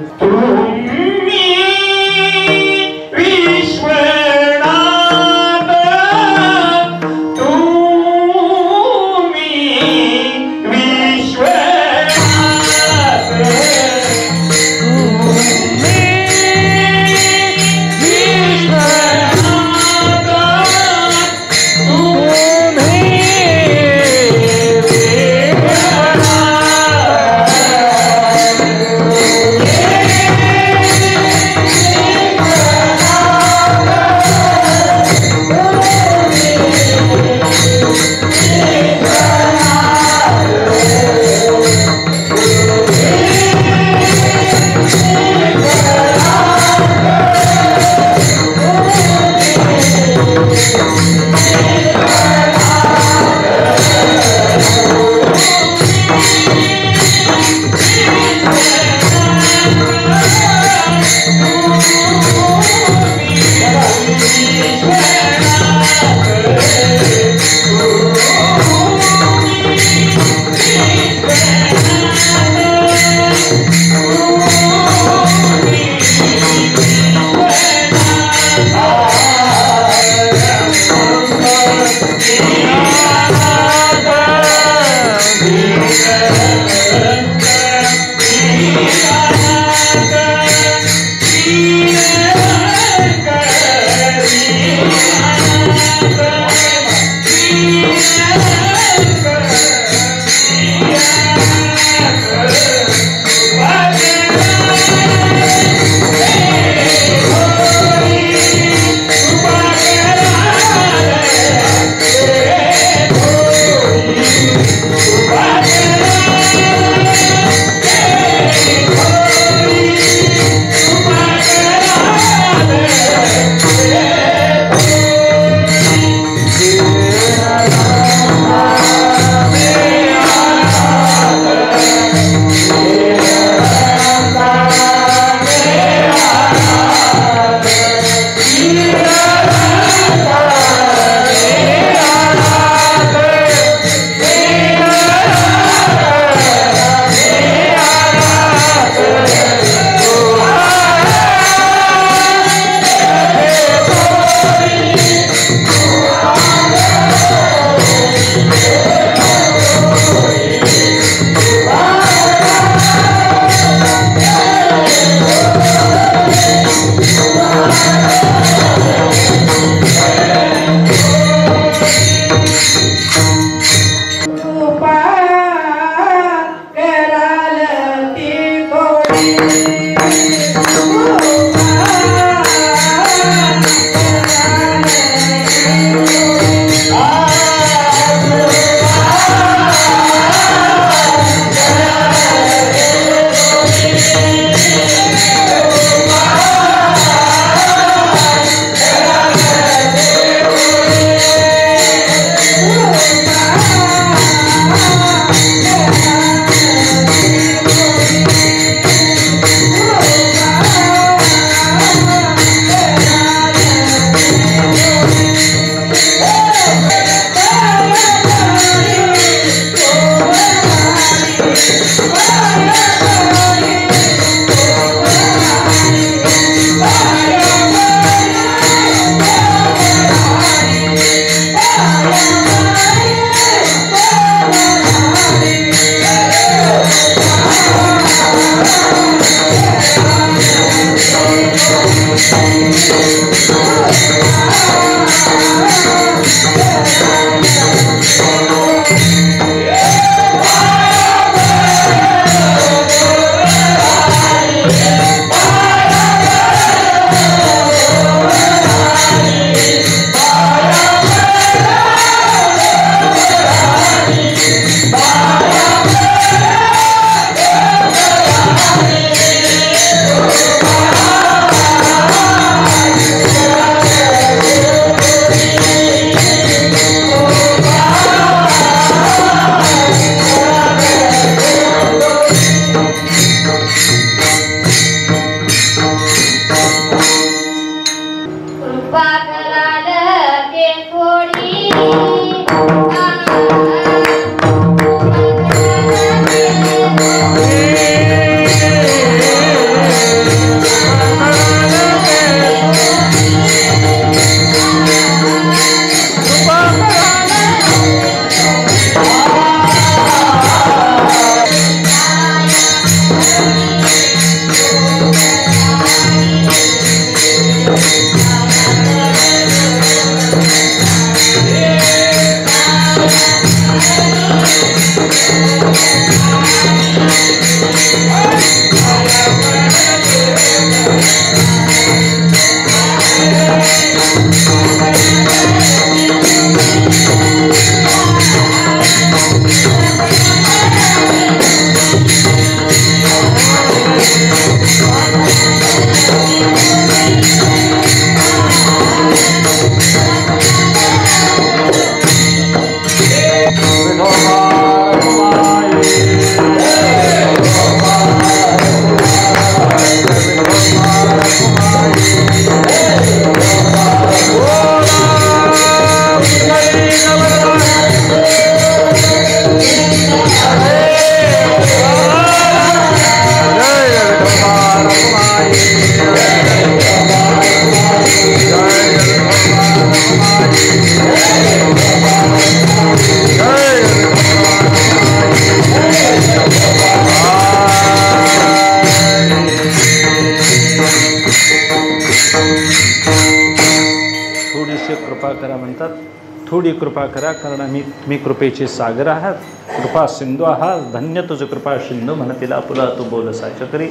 थोडी कृपा करा, कारण मी कृपेचे सागर आहात, कृपा सिंधू आहात, धन्य तुझं कृपा सिंधू म्हणतीला पुला तू बोलसा चक्री.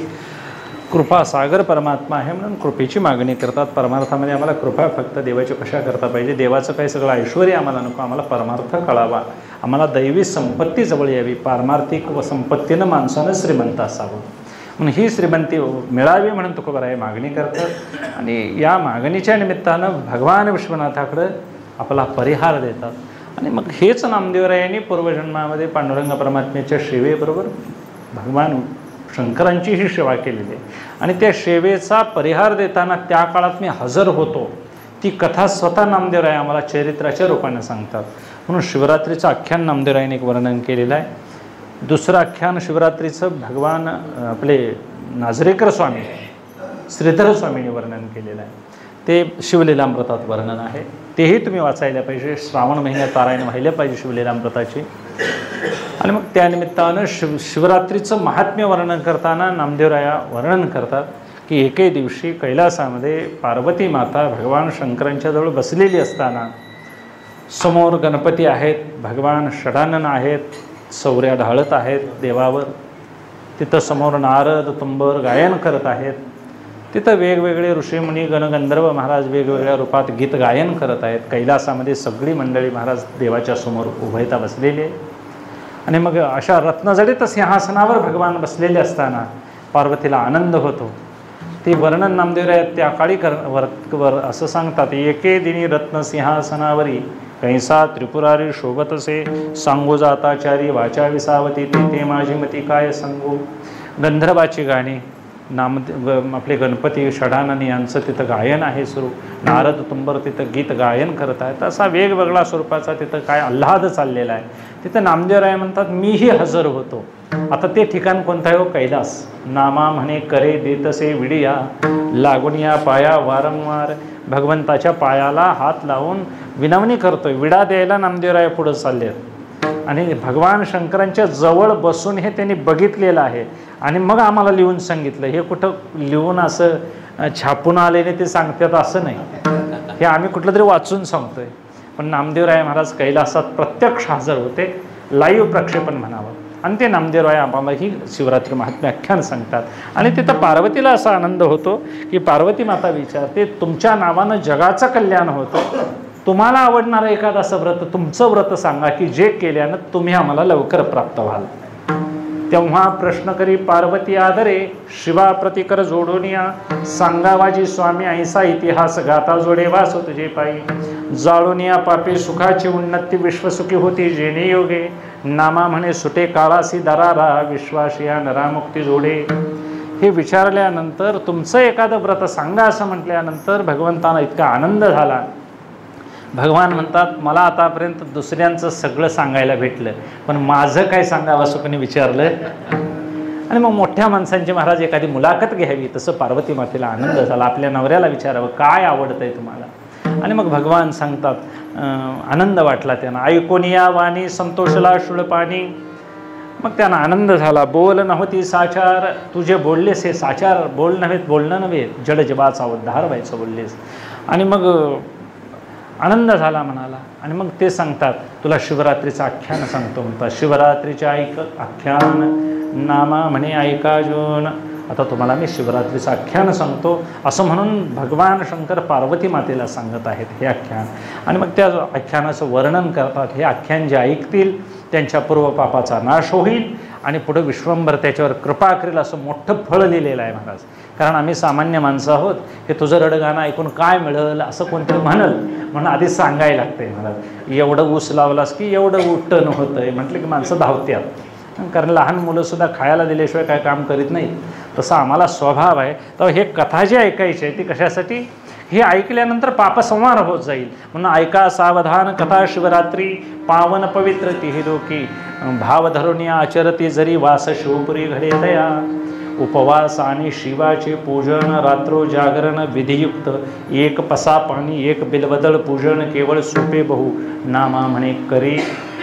कृपा सागर परमात्मा आहे म्हणून कृपेची मागणी करतात. परमार्थामध्ये आम्हाला कृपा फक्त देवाची कशा करता पाहिजे, देवाचं काही सगळं ऐश्वर्य आम्हाला नको, आम्हाला परमार्थ कळावा, आम्हाला दैवी संपत्ती जवळ यावी, पारमार्थिक व संपत्तीनं माणसानं श्रीमंत असावं म्हणून ही श्रीमंती मिळावी म्हणून तुकोबाराय मागणी करतात. आणि या मागणीच्या निमित्तानं भगवान विश्वनाथाकडं आपला परिहार देतात. आणि मग हेच नामदेवरायांनी पूर्वजन्मामध्ये पांडुरंग परमात्म्याच्या सेवेबरोबर भगवान शंकरांचीही सेवा केलेली आहे. आणि त्या सेवेचा परिहार देताना त्या काळात मी हजर होतो, ती कथा स्वतः नामदेवराय आम्हाला चरित्राच्या रूपाने सांगतात. म्हणून शिवरात्रीचं आख्यान नामदेवरायांनी एक वर्णन केलेलं आहे. दुसरं आख्यान शिवरात्रीचं भगवान आपले नाझरेकर स्वामी श्रीधर स्वामींनी वर्णन केलेलं आहे. ते शिवलीलामृतात वर्णन आहे, तेही तुम्ही वाचायला पाहिजे. श्रावण महिन्यात पारायण व्हायला पाहिजे शिवलीलामृताची. आणि मग त्यानिमित्तानं शिवरात्रीचं महात्म्य वर्णन करताना नामदेवराया वर्णन करतात की एके दिवशी कैलासामध्ये पार्वती माता भगवान शंकरांच्याजवळ बसलेली असताना समोर गणपती आहेत, भगवान षडानन आहेत, सौर्या ढाळत आहेत देवावर. तिथं समोर नारद तुंबर गायन करत आहेत. तिथं वेगवेगळे ऋषीमुनी गणगंधर्व महाराज वेगवेगळ्या रूपात गीत गायन करत आहेत. कैलासामध्ये सगळी मंडळी महाराज देवाच्या समोर उभयता बसलेली आहे. आणि मग अशा रत्नजडित सिंहासनावर भगवान बसलेले असताना पार्वतीला आनंद होतो. ती वर्णन नामदेवराय त्या काळी असं सांगतात. एके दिनी रत्नसिंहासनावरी कैसा त्रिपुरारी शोभतसे, सांगू जाताचारी वाचा विसावती, ते माझी मती काय सांगू. गंधर्वाची गाणी, आपले गणपती षडानन यांचं तिथं गायन आहे सुरू. नारद तुंबर तिथं गीत गायन करत आहेत. असा वेगवेगळा स्वरूपाचा तिथं काय आल्हाद चाललेला आहे. तिथं नामदेवराय म्हणतात मीही हजर होतो. आता ते ठिकाण कोणतं आहे हो? कैलास. नामा म्हणे करे देतसे विडिया, लागून या पाया वारंवार. भगवंताच्या पायाला हात लावून विनवणी करतोय, विडा द्यायला नामदेवराय पुढं चालले. आणि भगवान शंकरांच्या जवळ बसून हे त्यांनी बघितलेलं आहे. आणि मग आम्हाला लिहून सांगितलं. हे कुठं लिहून असं छापून आलेले ते सांगतात असं नाही, हे आम्ही कुठलं तरी वाचून सांगतोय. पण नामदेवराय महाराज कैलासात प्रत्यक्ष हजर होते, लाईव्ह प्रक्षेपण म्हणावं. आणि ते नामदेवराय आम्हाला ही शिवरात्री महात्म्य आख्यान सांगतात. आणि तिथं पार्वतीला असा आनंद होतो की पार्वती माता विचारते, तुमच्या नावानं जगाचं कल्याण होतं, तुम्हाला आवडणारं एखादं व्रत, तुमचं व्रत सांगा की जे केल्यानं तुम्ही आम्हाला लवकर प्राप्त व्हाल. तेव्हा प्रश्न करी पार्वती आदरे, शिवा प्रतिकर जोडोनिया, सांगावाजी स्वामी ऐसा इतिहास, गाता जोडे वास तुझे पायी, जाळोनिया पापी सुखाची उन्नती, विश्वसुखी होती जेणे योगे, नामा म्हणे सुटे काळासी दरारा, विश्वासिया नरामुक्ती जोडे. हे विचारल्यानंतर तुमचं एखादं व्रत सांगा असं म्हटल्यानंतर भगवंतांना इतका आनंद झाला. भगवान म्हणतात, मला आतापर्यंत दुसऱ्यांचं सगळं सांगायला भेटलं, पण माझं काय सांगावं असं कोणी विचारलं. आणि मग मोठ्या माणसांची महाराज एखादी मुलाखत घ्यावी, तसं पार्वती मातेला आनंद झाला. आपल्या नवऱ्याला विचारावं काय आवडतंय तुम्हाला. आणि मग भगवान सांगतात, आनंद वाटला त्यांना. ऐकून या वाणी संतोषला शुळपाणी. मग त्यांना आनंद झाला. बोल नव्हती साचार, तुझे बोललेस हे साचार बोल नव्हे, बोलणं नव्हे, जडजबाचा उद्धार व्हायचं बोललेस. आणि मग आनंद झाला म्हणाला. आणि मग ते सांगतात, तुला शिवरात्रीचं आख्यान सांगतो म्हणतात. शिवरात्रीचे ऐक आख्यान, नामा म्हणे ऐकाजून. आता तुम्हाला मी शिवरात्रीचं आख्यान सांगतो असं म्हणून भगवान शंकर पार्वती मातेला सांगत आहेत हे आख्यान. आणि मग त्या आख्यानाचं वर्णन करतात. हे आख्यान जे ऐकतील त्यांच्या पूर्वपापाचा नाश होईल आणि पुढे विश्वंभर त्याच्यावर कृपा करेल असं मोठं फळ लिहिलेलं आहे महाराज. कारण आम्ही सामान्य माणसं आहोत, हे तुझं रडगाणं ऐकून काय मिळेल असं कोणतरी म्हणल म्हणून आधी सांगायला लागतंय महाराज. एवढं ऊस लावलास की एवढं उठण होतंय म्हटलं की माणसं धावत्यात. कारण लहान मुलंसुद्धा खायला दिल्याशिवाय काय काम करीत नाही, तसा आम्हाला स्वभाव आहे. तर हे कथा जी ऐकायची आहे ती कशासाठी, हे ऐकल्यानंतर पापसंहार होत जाईल म्हणून ऐका सावधान कथा शिवरात्री, पावन पवित्र तिही लोकी, भाव धरून आचरती जरी वास शिवपुरी घडे तया. उपवास आणि शिवाचे पूजन, रात्रो जागरण विधियुक्त, एक पसा पाणी एक बिलबदल पूजन, केवळ सोपे बहु नामा म्हणे करी,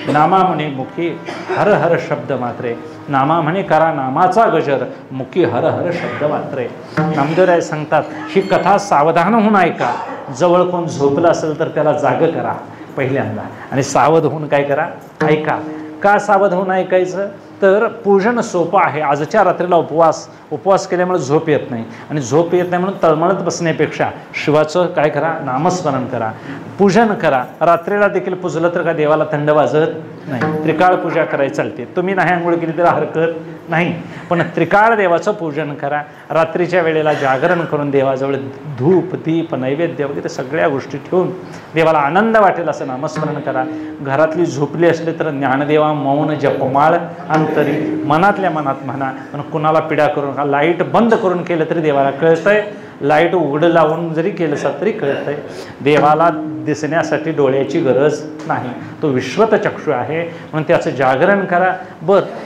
नामा म्हणे मुखी हर हर शब्द मात्रे. नामा म्हणे करा नामाचा गजर, मुखी हर हर शब्द मात्रे. नामदेवराय सांगतात, ही कथा सावधान होऊन ऐका. जवळ कोण झोपलं असेल तर त्याला जाग करा पहिल्यांदा, आणि सावध होऊन काय करा, ऐका. का सावध होऊन ऐकायचं, तर पूजन सोपं आहे. आजच्या रात्रीला उपवास केल्यामुळे झोप येत नाही, आणि झोप येत नाही म्हणून तळमळत बसण्यापेक्षा शिवाचं काय करा, नामस्मरण करा, पूजन करा. रात्रीला देखील पूजलं तर का देवाला थंड वाजत नाही. त्रिकाळ पूजा करायची चालते, तुम्ही नाही आंघोळ केली तर हरकत नाही, पण त्रिकाळ देवाचं पूजन करा. रात्रीच्या वेळेला जागरण करून देवाजवळ धूप दीप नैवेद्य वगैरे सगळ्या गोष्टी ठेवून देवाला आनंद वाटेल असं नामस्मरण करा. घरातली झोपली असली तर ज्ञानदेवा मौन जपमाळ अंतरी, मनातल्या मनात म्हणा. पण कुणाला पिडा करून लाईट बंद करून केलं तरी देवाला कळतंय, लाईट उघडं लावून जरी केलं तरी कळतंय. देवाला दिसण्यासाठी डोळ्याची गरज नाही, तो विश्वत चक्षु आहे म्हणून त्याचं जागरण करा.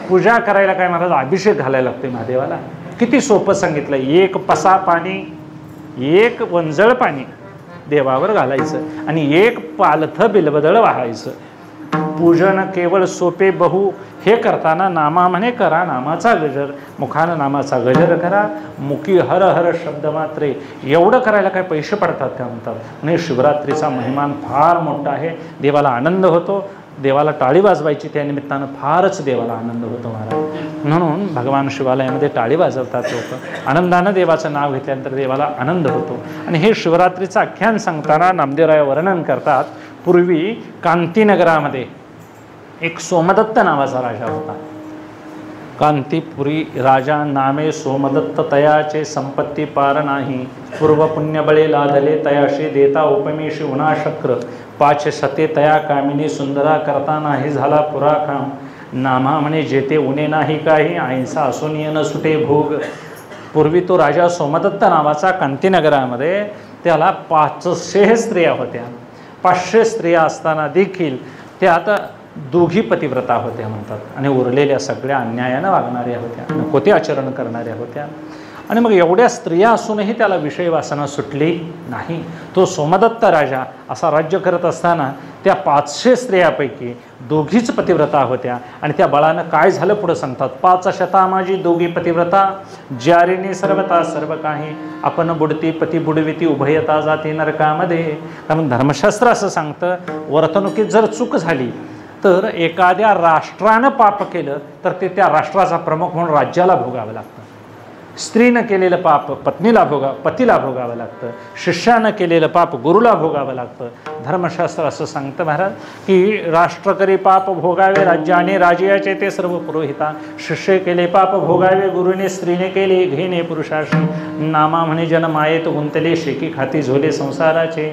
पूजा करायला काय महाराज, अभिषेक घालायला लागतोय महादेवाला. किती सोपं सांगितलं. एक पसा पाणी, एक वंजळ पाणी देवावर घालायचं आणि एक पालथ बिलबदळ वाहायचं. पूजन केवळ सोपे बहु, हे करताना नामा म्हणे करा नामाचा गजर, मुखानं नामाचा गजर करा, मुखी हर हर शब्द मात्रे. एवढं करायला काय पैसे पडतात का म्हणतात. म्हणजे शिवरात्रीचा महिमान फार मोठा आहे. देवाला आनंद होतो, देवाला टाळी वाजवायची त्या निमित्तानं फारच देवाला आनंद होतो महाराज. म्हणून भगवान शिवालयामध्ये टाळी वाजवतात लोक. आनंदानं देवाचं नाव घेतल्यानंतर देवाला आनंद होतो. आणि हे शिवरात्रीचं आख्यान सांगताना नामदेवराय वर्णन करतात, पूर्वी कांतीनगरामध्ये एक सोमदत्त नावाचा राजा होता. कांतीपुरी राजा नामे सोमदत्त, तयाचे संपत्ती पार नाही, पूर्व पुण्यबळे लादले तयाशी, देता उपमेशी उना शक्र, पाच सते तया कामिनी, सुंदरा करता नाही झाला पुरा काम, नामा म्हणे जेते उणे नाही काही, ऐंसा असून न सुटे भोग. पूर्वी तो राजा सोमदत्त नावाचा कांतीनगरामध्ये, त्याला 500 स्त्रिया होत्या. 500 स्त्रिया असताना देखील त्यात दोघी पतिव्रता होत्या म्हणतात, आणि उरलेल्या सगळ्या अन्यायानं वागणाऱ्या होत्या, नको ते आचरण करणाऱ्या होत्या. आणि मग एवढ्या स्त्रिया असूनही त्याला विषय वासना सुटली नाही. तो सोमदत्त राजा असा राज्य करत असताना त्या 500 स्त्रियापैकी दोघीच पतिव्रता होत्या. आणि त्या बळानं काय झालं पुढं सांगतात, 5 शता माझी दोघी पतिव्रता, ज्यारीने सर्वता सर्व काही, आपण बुडती पती बुडविती उभयता जाती नरकामध्ये. कारण धर्मशास्त्र असं सांगतं, वर्तणुकीत जर चूक झाली तर एखाद्या राष्ट्रानं पाप केलं तर ते त्या राष्ट्राचा प्रमुख म्हणून राज्याला भोगावं लागतं. स्त्रीनं केलेलं पाप पत्नीला पतीला भोगावं लागतं. शिष्यानं केलेलं पाप गुरुला भोगावं लागतं. धर्मशास्त्र असं सांगतं महाराज की राष्ट्र करी पाप भोगावे राज्य आणि राजयाचे ते सर्व पुरोहिता. शिष्य केले पाप भोगावे गुरुने, स्त्रीने केले घेणे पुरुषाशी. नामा म्हणे जन मायेत गुंतले, शेकी खाती झोले संसाराचे.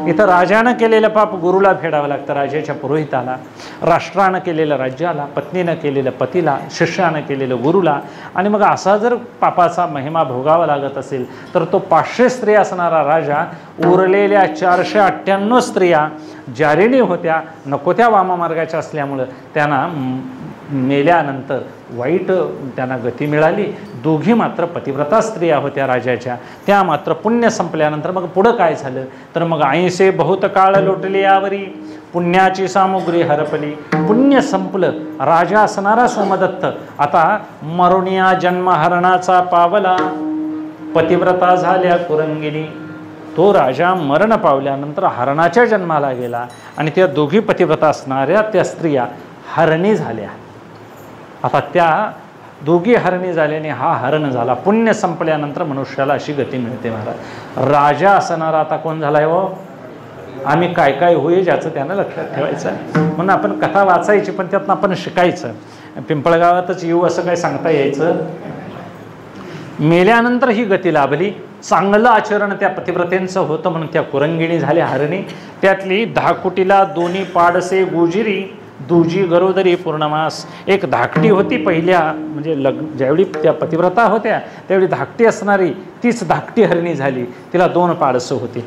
इथं राजानं केलेलं पाप गुरुला फेडावं लागतं, राजाच्या पुरोहिताला. राष्ट्रानं केलेलं राज्याला, पत्नीनं केलेलं पतीला, शिष्यानं केलेलं गुरुला. आणि मग असा जर पापाचा महिमा भोगावा लागत असेल तर तो 500 स्त्रिया असणारा राजा उरलेल्या 498 स्त्रिया जारिणी होत्या, नको त्या वाममार्गाच्या असल्यामुळं त्यांना मेल्यानंतर वाईट त्यांना गती मिळाली. दोघी मात्र पतिव्रता स्त्रिया होत्या राजाच्या, त्या मात्र पुण्य संपल्यानंतर मग पुढं काय झालं तर मग 80 बहुत काळ लोटले यावरी, पुण्याची सामुग्री हरपली. पुण्य संपलं. राजा असणारा सोमदत्त आता मरुनिया जन्म हरणाचा पावला, पतिव्रता झाल्या कुरंगिनी. तो राजा मरण पावल्यानंतर हरणाच्या जन्माला गेला आणि त्या दोघी पतिव्रता असणाऱ्या त्या स्त्रिया हरणी झाल्या. आता त्या दोघी हरणी झाल्याने हा हरण झाला. पुण्य संपल्यानंतर मनुष्याला अशी गती मिळते महाराज. राजा असणारा आता कोण झालाय हो? आम्ही काय काय होईल ज्याचं त्यानं लक्षात ठेवायचं आहे. म्हणून आपण कथा वाचायची पण त्यातनं आपण शिकायचं. पिंपळगावातच येऊ असं काय सांगता यायचं. मेल्यानंतर ही गती लाभली. चांगलं आचरण त्या पतिव्रतेंचं होतं म्हणून त्या कुरंगिणी झाल्या हरणी. त्यातली 10 कोटीला दोन्ही पाडसे गुजिरी, दुजी गरोदरी पूर्णमास. एक धाकटी होती पहिल्या म्हणजे ज्यावेळी त्या पतिव्रता होत्या त्यावेळी धाकटी असणारी तीच धाकटी हरणी झाली. तिला 2 पाडसं होती.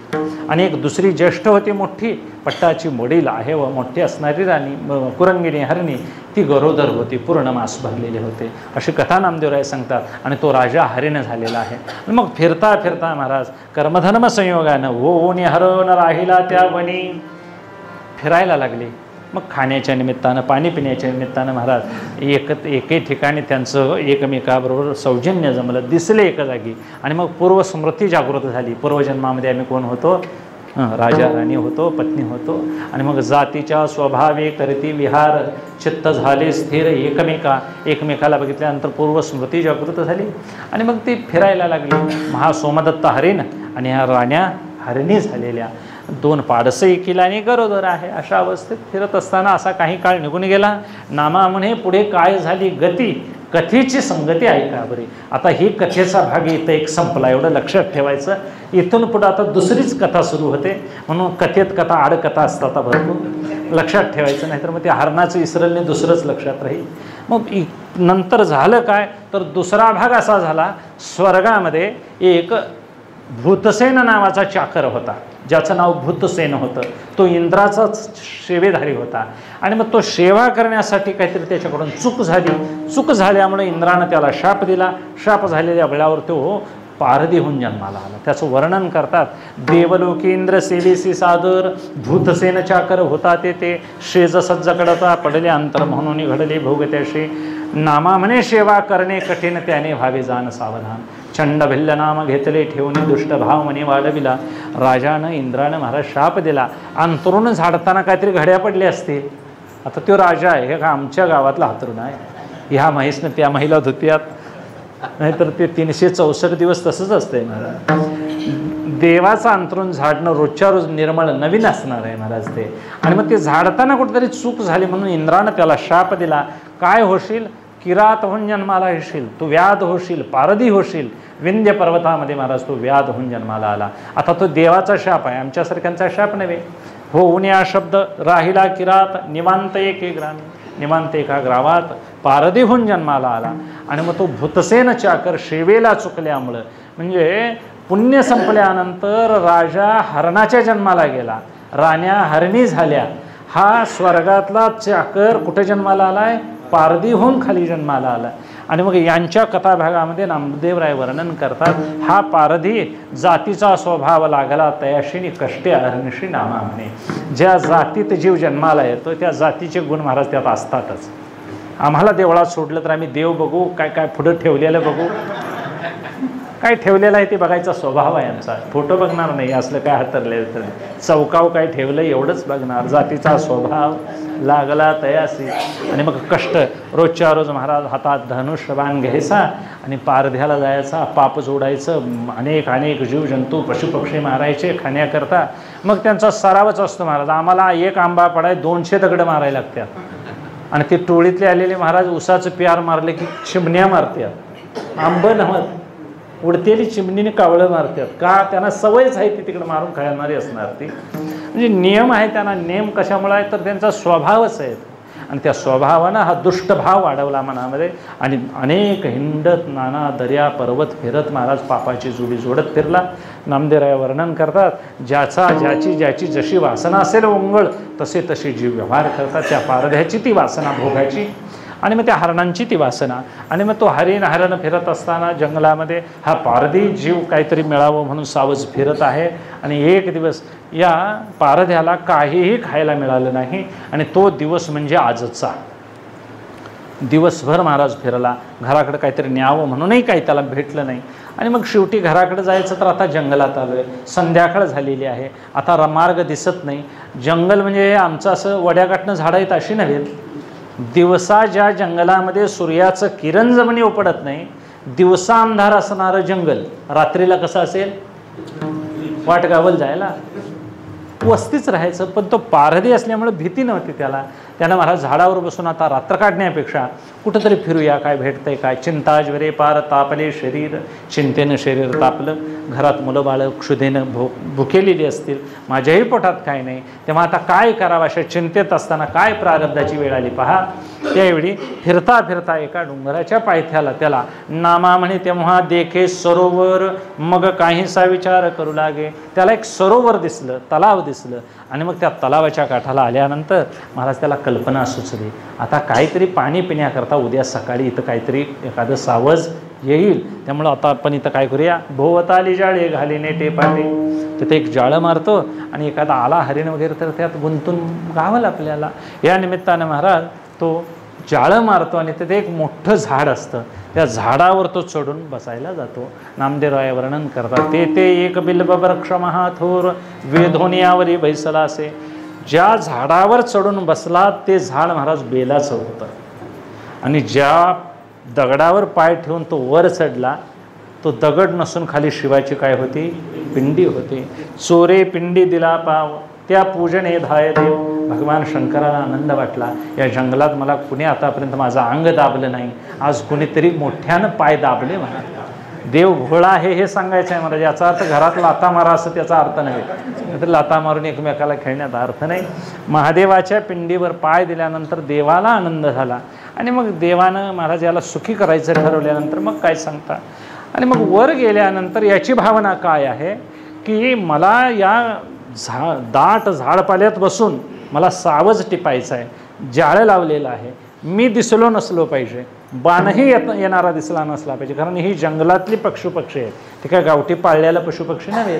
आणि एक दुसरी ज्येष्ठ होती मोठी पट्टाची वडील आहे व मोठी असणारी राणी कुरंगिणी हरणी, ती गरोदर होती, पूर्णमास भरलेले होते. अशी कथा नामदेवराय सांगतात. आणि तो राजा हरिण झालेला आहे. मग फिरता फिरता महाराज कर्मधर्म संयोगानं ओनी हरण राहिला त्या वनी फिरायला लागले. मग खाण्याच्या निमित्तानं पाणी पिण्याच्या निमित्तानं महाराज एके ठिकाणी त्यांचं एकमेकाबरोबर सौजन्य जमलं, दिसले एका जागी. आणि मग पूर्वस्मृती जागृत झाली. पूर्वजन्मामध्ये आम्ही कोण होतो? राजा राणी होतो, पत्नी होतो. आणि मग जातीच्या स्वभावे करती विहार, चित्त झाले स्थिर एकमेकाला बघितल्यानंतर पूर्वस्मृती जागृत झाली. आणि मग ती फिरायला लागली. महासोमदत्त हरिण आणि ह्या राण्या हरिणी झालेल्या. 2 पाडसं एकीला आणि गरोदर आहे. अशा अवस्थेत फिरत असताना असा काही काळ निघून गेला. नामा म्हणे पुढे काय झाली गती, कथेची संगती ऐका बरी. आता ही कथेचा भाग इथं एक संपला, एवढं लक्षात ठेवायचं. इथून पुढं आता दुसरीच कथा सुरू होते. म्हणून कथेत कथा आडकथा असतात भरपूर, लक्षात ठेवायचं. नाहीतर मग ते हरणाचं इसरलने दुसरंच लक्षात राहील. मग नंतर झालं काय तर दुसरा भाग असा झाला, स्वर्गामध्ये एक भूतसेन नावाचा चाकर होता, ज्याचं नाव भूतसेन होतं. तो इंद्राचाच सेवेधारी होता. आणि मग तो सेवा करण्यासाठी काहीतरी त्याच्याकडून चूक झाली. चूक झाल्यामुळे इंद्रानं त्याला शाप दिला. शाप झालेल्या वेळावर तो पारधीहून जन्माला आला. त्याचं वर्णन करतात. देवलोकेंद्र सेवेसी सादर, भूतसेन चाकर होता ते शेज सज्ज कडता पडले अंतर म्हणून घडले भोग त्याशी. नामा म्हणे सेवा करणे कठीण त्याने व्हावे जाण सावधान. चंड भिल्ल नाम घेतले ठेवून दुष्ट भाव म्हणे वाढविला. राजानं इंद्रानं महाराज शाप दिला. अंतरून झाडताना काहीतरी घड्या पडले असतील. आता तो राजा आहे, हे का आमच्या गावातला हातरून आहे. ह्या म्हैसनं त्या महिला धुत्यात, नाहीतर ते 364 दिवस तसंच असतंय महाराज. देवाचं अंतरून झाडणं रोजच्या रोज निर्मळ नवीन असणार आहे महाराज ते. आणि मग ते झाडताना कुठेतरी चूक झाली म्हणून इंद्रानं त्याला शाप दिला. काय होशील? किरात होऊन जन्माला येशील, तू व्याध होशील, पारधी होशील. विंध्य पर्वतामध्ये महाराज तो व्याध होऊन जन्माला आला. आता तो देवाचा शाप आहे, आमच्यासारख्यांचा शाप नव्हे. हो उन्या शब्द राहिला किरात, निवांत एके ग्रामी, निवांत एका गावात पारधी होऊन जन्माला आला. आणि मग तो भूतसेन चाकर सेवेला चुकल्यामुळं म्हणजे पुण्य संपल्यानंतर राजा हरणाच्या जन्माला गेला, राण्या हरणी झाल्या. हा स्वर्गातला चाकर कुठे जन्माला आलाय? पारधी होऊन खाली जन्माला आला. आणि मग यांच्या कथाभागामध्ये नामदेवराय वर्णन करतात, हा पारधी जातीचा स्वभाव लागला तयाशिनी कष्टे अहर्निशी नामा म्हणे. ज्या जातीत जीव जन्माला येतो त्या जातीचे गुण महाराज त्यात असतातच. आम्हाला देवळात सोडलं तर आम्ही देव बघू, काय काय पुढं ठेवलेलं बघू, काय ठेवलेलं आहे ते बघायचा स्वभाव आहे आमचा. फोटो बघणार नाही, असलं काय हातरलेलं तर चौकाव काय ठेवलं एवढंच बघणार. जातीचा स्वभाव लागला तयासी. आणि मग कष्ट रोजच्या रोज महाराज हातात धनुष्यबाण घ्यायचा आणि पारध्याला जायचा, पाप जोडायचं, अनेक अनेक जीवजंतू पशुपक्षी मारायचे खाण्याकरता. मग त्यांचा सरावच असतो महाराज. आम्हाला एक आंबा पडाय 200 दगड मारायला लागतात. आणि ते टोळीतले आलेले महाराज उसाचं प्यार मारले की चिमण्या मारतात, आंब नव्हत उडतेली चिमणीने कावळं मारतात. का? त्यांना सवयच आहे ती तिकडे मारून खाणारी असणार ती. म्हणजे नियम आहे त्यांना. नियम कशामुळे आहे तर त्यांचा स्वभावच आहे. आणि त्या स्वभावानं हा दुष्टभाव वाढवला मनामध्ये. आणि अनेक हिंडत नाना दर्या पर्वत फिरत महाराज पापाची जोडी जोडत फिरला. नामदेवराय वर्णन करतात, ज्याची जशी वासना असेल ओंगळ तसे तसे जीव व्यवहार करतात. त्या पारध्याची ती वासना भोगाची आणि मग त्या हरणांची ती वासना. आणि मग तो हरण फिरत असताना जंगलामध्ये हा पारधी जीव काहीतरी मिळावं म्हणून सावज फिरत आहे. आणि एक दिवस या पारध्याला काहीही खायला मिळालं नाही. आणि तो दिवस म्हणजे आजचा. दिवसभर महाराज फिरला, घराकडे काहीतरी न्यावं म्हणूनही काही त्याला भेटलं नाही. आणि मग शेवटी घराकडे जायचं तर आता जंगलात आलो आहे, संध्याकाळ झालेली आहे, आता मार्ग दिसत नाही. जंगल म्हणजे आमचं असं वड्याकाठनं झाडं आहेत अशी नव्हे. दिवसा ज्या जंगलामध्ये सूर्याचं किरण जमिनी उपडत नाही, दिवसा अंधार असणारं जंगल रात्रीला कसं असेल? वाट गावल जायला वस्तीच राहायचं. पण तो पारधी असल्यामुळे भीती नव्हती त्याला. त्यानं महाराज झाडावर बसून आता रात्र काढण्यापेक्षा कुठंतरी फिरूया, काय भेटतंय काय. चिंताज्वरे पार तापले शरीर, चिंतेनं शरीर तापलं. घरात मुलं बाळं क्षुधेनं भुकेलेली असतील, माझ्याही पोटात काय नाही, तेव्हा आता काय करावं अशा चिंतेत असताना काय प्रारब्धाची वेळ आली पहा. त्यावेळी फिरता फिरता एका डोंगराच्या पायथ्याला त्याला नामा म्हणे तेव्हा देखे सरोवर मग काहीसा विचार करू लागे. त्याला एक सरोवर दिसलं, तलाव दिसलं. आणि मग त्या तलावाच्या काठाला आल्यानंतर महाराज त्याला कल्पना सुचली, आता काहीतरी पाणी पिण्याकरता उद्या सकाळी इथं काहीतरी एखादं सावज येईल. त्यामुळं आता आपण इथं काय करूया, भोवताली जाळे घालीने टेपाटे. तिथे एक जाळं मारतो आणि एखादा आला हरिण वगैरे तर त्यात गुंतून गावल आपल्याला. या निमित्तानं महाराज तो जाळं मारतो आणि तिथे एक मोठं झाड असतं, त्या झाडावर तो चढून बसायला जातो. नामदेवराय वर्णन करतात, ते एक बिल्ब वृक्ष महाथोर वेधोनियावरी बैसला असे. ज्या झाडावर चढून बसला ते झाड महाराज बेलाचं होतं. आणि ज्या दगडावर पाय ठेवून तो वर चढला तो दगड नसून खाली शिवाची काय होती? पिंडी होती. चोरे पिंडी दिला पाव त्या पूजने धाय देव. भगवान शंकराला आनंद वाटला, या जंगलात मला कुणी आतापर्यंत माझं अंग दाबलं नाही, आज कुणीतरी मोठ्यानं पाय दाबले म्हणा. देव भोळा आहे हे सांगायचं आहे मला. याचा अर्थ घरात लाता मारा असं त्याचा अर्थ नव्हे, तर लाता मारून एकमेकाला खेळण्यात अर्थ नाही. महादेवाच्या पिंडीवर पाय दिल्यानंतर देवाला आनंद झाला. आणि मग देवानं महाराज याला सुखी करायचं ठरवल्यानंतर मग काय सांगता. आणि मग वर गेल्यानंतर याची भावना काय आहे की मला या दाट झाडपाल्यात बसून मला सावज टिपायचं आहे, जाळं लावलेलं आहे, मी दिसलो नसलो पाहिजे, बाणही येणारा दिसला नसला पाहिजे. कारण ही जंगलातली पशुपक्षी आहेत, ते काय गावठी पाळलेला पशुपक्षी नव्हे.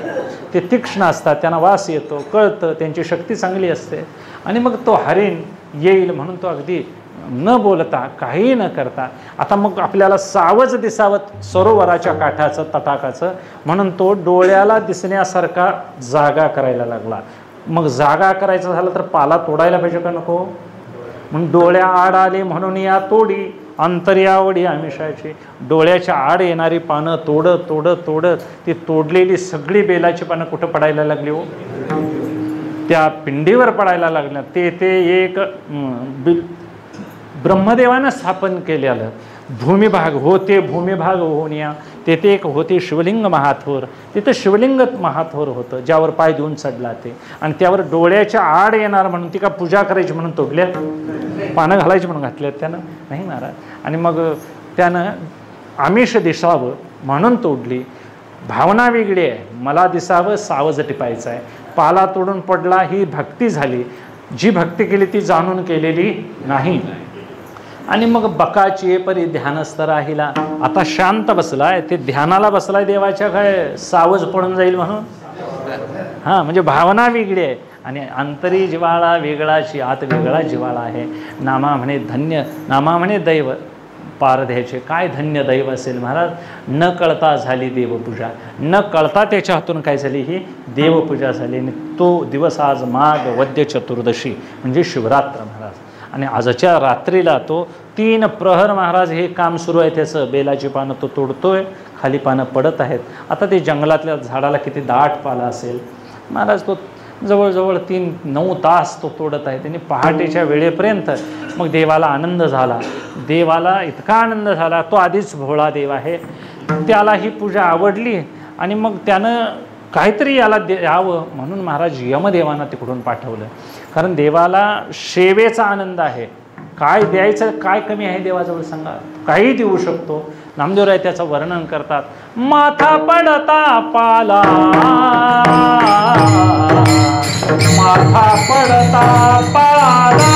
ते तीक्ष्ण असतात, त्यांना वास येतो, कळतं, त्यांची शक्ती चांगली असते. आणि मग तो हरिण येईल म्हणून तो अगदी न बोलता काही न करता आता मग आपल्याला सावज दिसावत सरोवराच्या काठाचं तटाकाचं म्हणून तो डोळ्याला दिसण्यासारखा जागा करायला लागला. मग जागा करायचं झालं तर पाला तोडायला पाहिजे का नको? म्हणून डोळ्या आड आली म्हणून या तोडी अंतर्यावडी आमिषाची. डोळ्याच्या आड येणारी पानं तोडत तोडत तोडत ती तोडलेली सगळी बेलाची पानं कुठं पडायला लागली हो? त्या पिंडीवर पडायला लागल्या. ते एक ब्रह्मदेवानं स्थापन केलेलं भूमिभाग होते. भूमिभाग होण्या तेथे एक होते शिवलिंग महाथोर. तिथं शिवलिंग महाथोर होतं ज्यावर पाय देऊन चढला ते. आणि त्यावर डोळ्याच्या आड येणार म्हणून ती का पूजा करायची म्हणून तोडल्या, पानं घालायची म्हणून घातल्यात त्यानं नाही महाराज. आणि मग त्यानं आमिष दिसावं म्हणून तोडली. भावना वेगळी आहे, मला दिसावं सावज टिपायचं आहे. पाला तोडून पडला ही भक्ती झाली. जी भक्ती केली ती जाणून केलेली नाही. आणि मग बकाची परी ध्यानस्थ राहिला. आता शांत बसलाय, ते ध्यानाला बसलाय देवाच्या, काय सावज पडून जाईल म्हणून. हां, म्हणजे भावना वेगळी आहे आणि अंतरी जिव्हाळा वेगळाची, आत वेगळा जिव्हाळा आहे. नामा म्हणे धन्य, नामा म्हणे दैव पारध्याचे, काय धन्य दैव असेल महाराज. न कळता झाली देवपूजा, न कळता त्याच्या हातून काय झाली, ही देवपूजा झाली. आणि तो दिवस आज माघ वद्य चतुर्दशी म्हणजे शिवरात्र महाराज. आणि आजच्या रात्रीला तो 3 प्रहर महाराज हे काम सुरू आहे त्याचं. बेलाची पानं तो तोडतोय, खाली पानं पडत आहेत. आता ते जंगलातल्या झाडाला किती दाट पाला असेल महाराज, तो जवळजवळ 3-9 तास तो तोडत आहे. त्यांनी पहाटेच्या वेळेपर्यंत मग देवाला आनंद झाला. देवाला इतका आनंद झाला, तो आधीच भोळा देव आहे, त्याला ही पूजा आवडली. आणि मग त्यानं काहीतरी याला द्यावं म्हणून महाराज यमदेवांना तिकडून पाठवलं. कारण देवाला सेवेचा आनंद आहे. काय द्यायचं, काय कमी आहे देवाजवळ सांगा, काही देऊ शकतो. नामदेवराय त्याचं वर्णन करतात. माथा पडता पाला, माथा पडता पाला,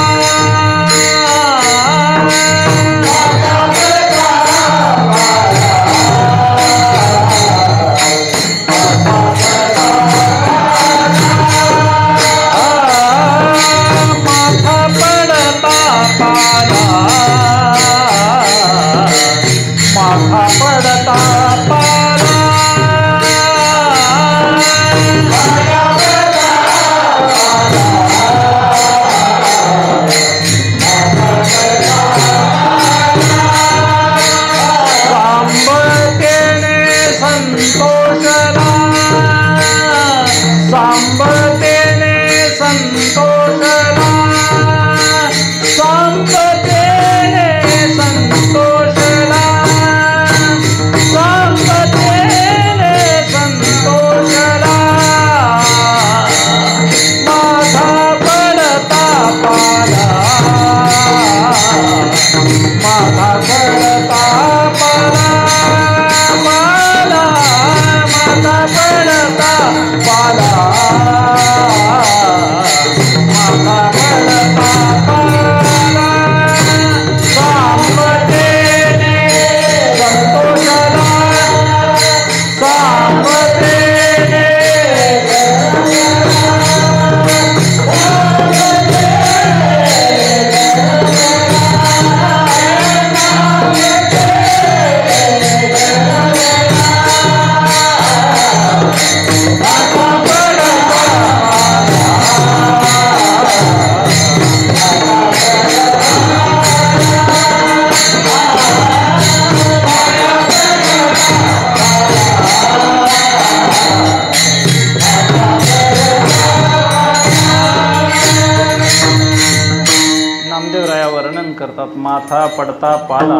माथा पडता पाला.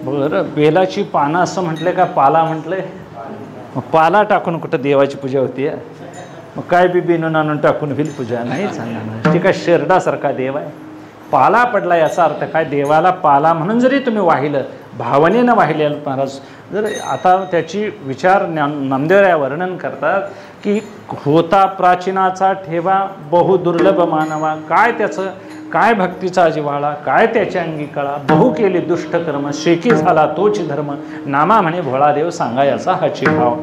बरं, बेलाची पानं असं म्हटलं का पाला म्हटलंय? मग पाला टाकून कुठं देवाची पूजा होती? मग काय बी बिनून आणून टाकून होईल पूजा? नाही सांगणार. ठीक आहे, शेरडासारखा देव आहे. पाला पडला याचा अर्थ काय? देवाला पाला म्हणून जरी तुम्ही वाहिलं, भावनेनं वाहिलेलं महाराज, जर आता त्याची विचार नामदेवराय वर्णन करतात की होता प्राचीनाचा ठेवा बहुदुर्लभ मानवा. काय त्याचं, काय भक्तीचा जिव्हाळा, काय त्याच्या अंगी कळा. बहु केले दुष्ट कर्म, शेकी झाला तोच धर्म. नामा म्हणे भोळादेव सांगा याचा हाची भाव.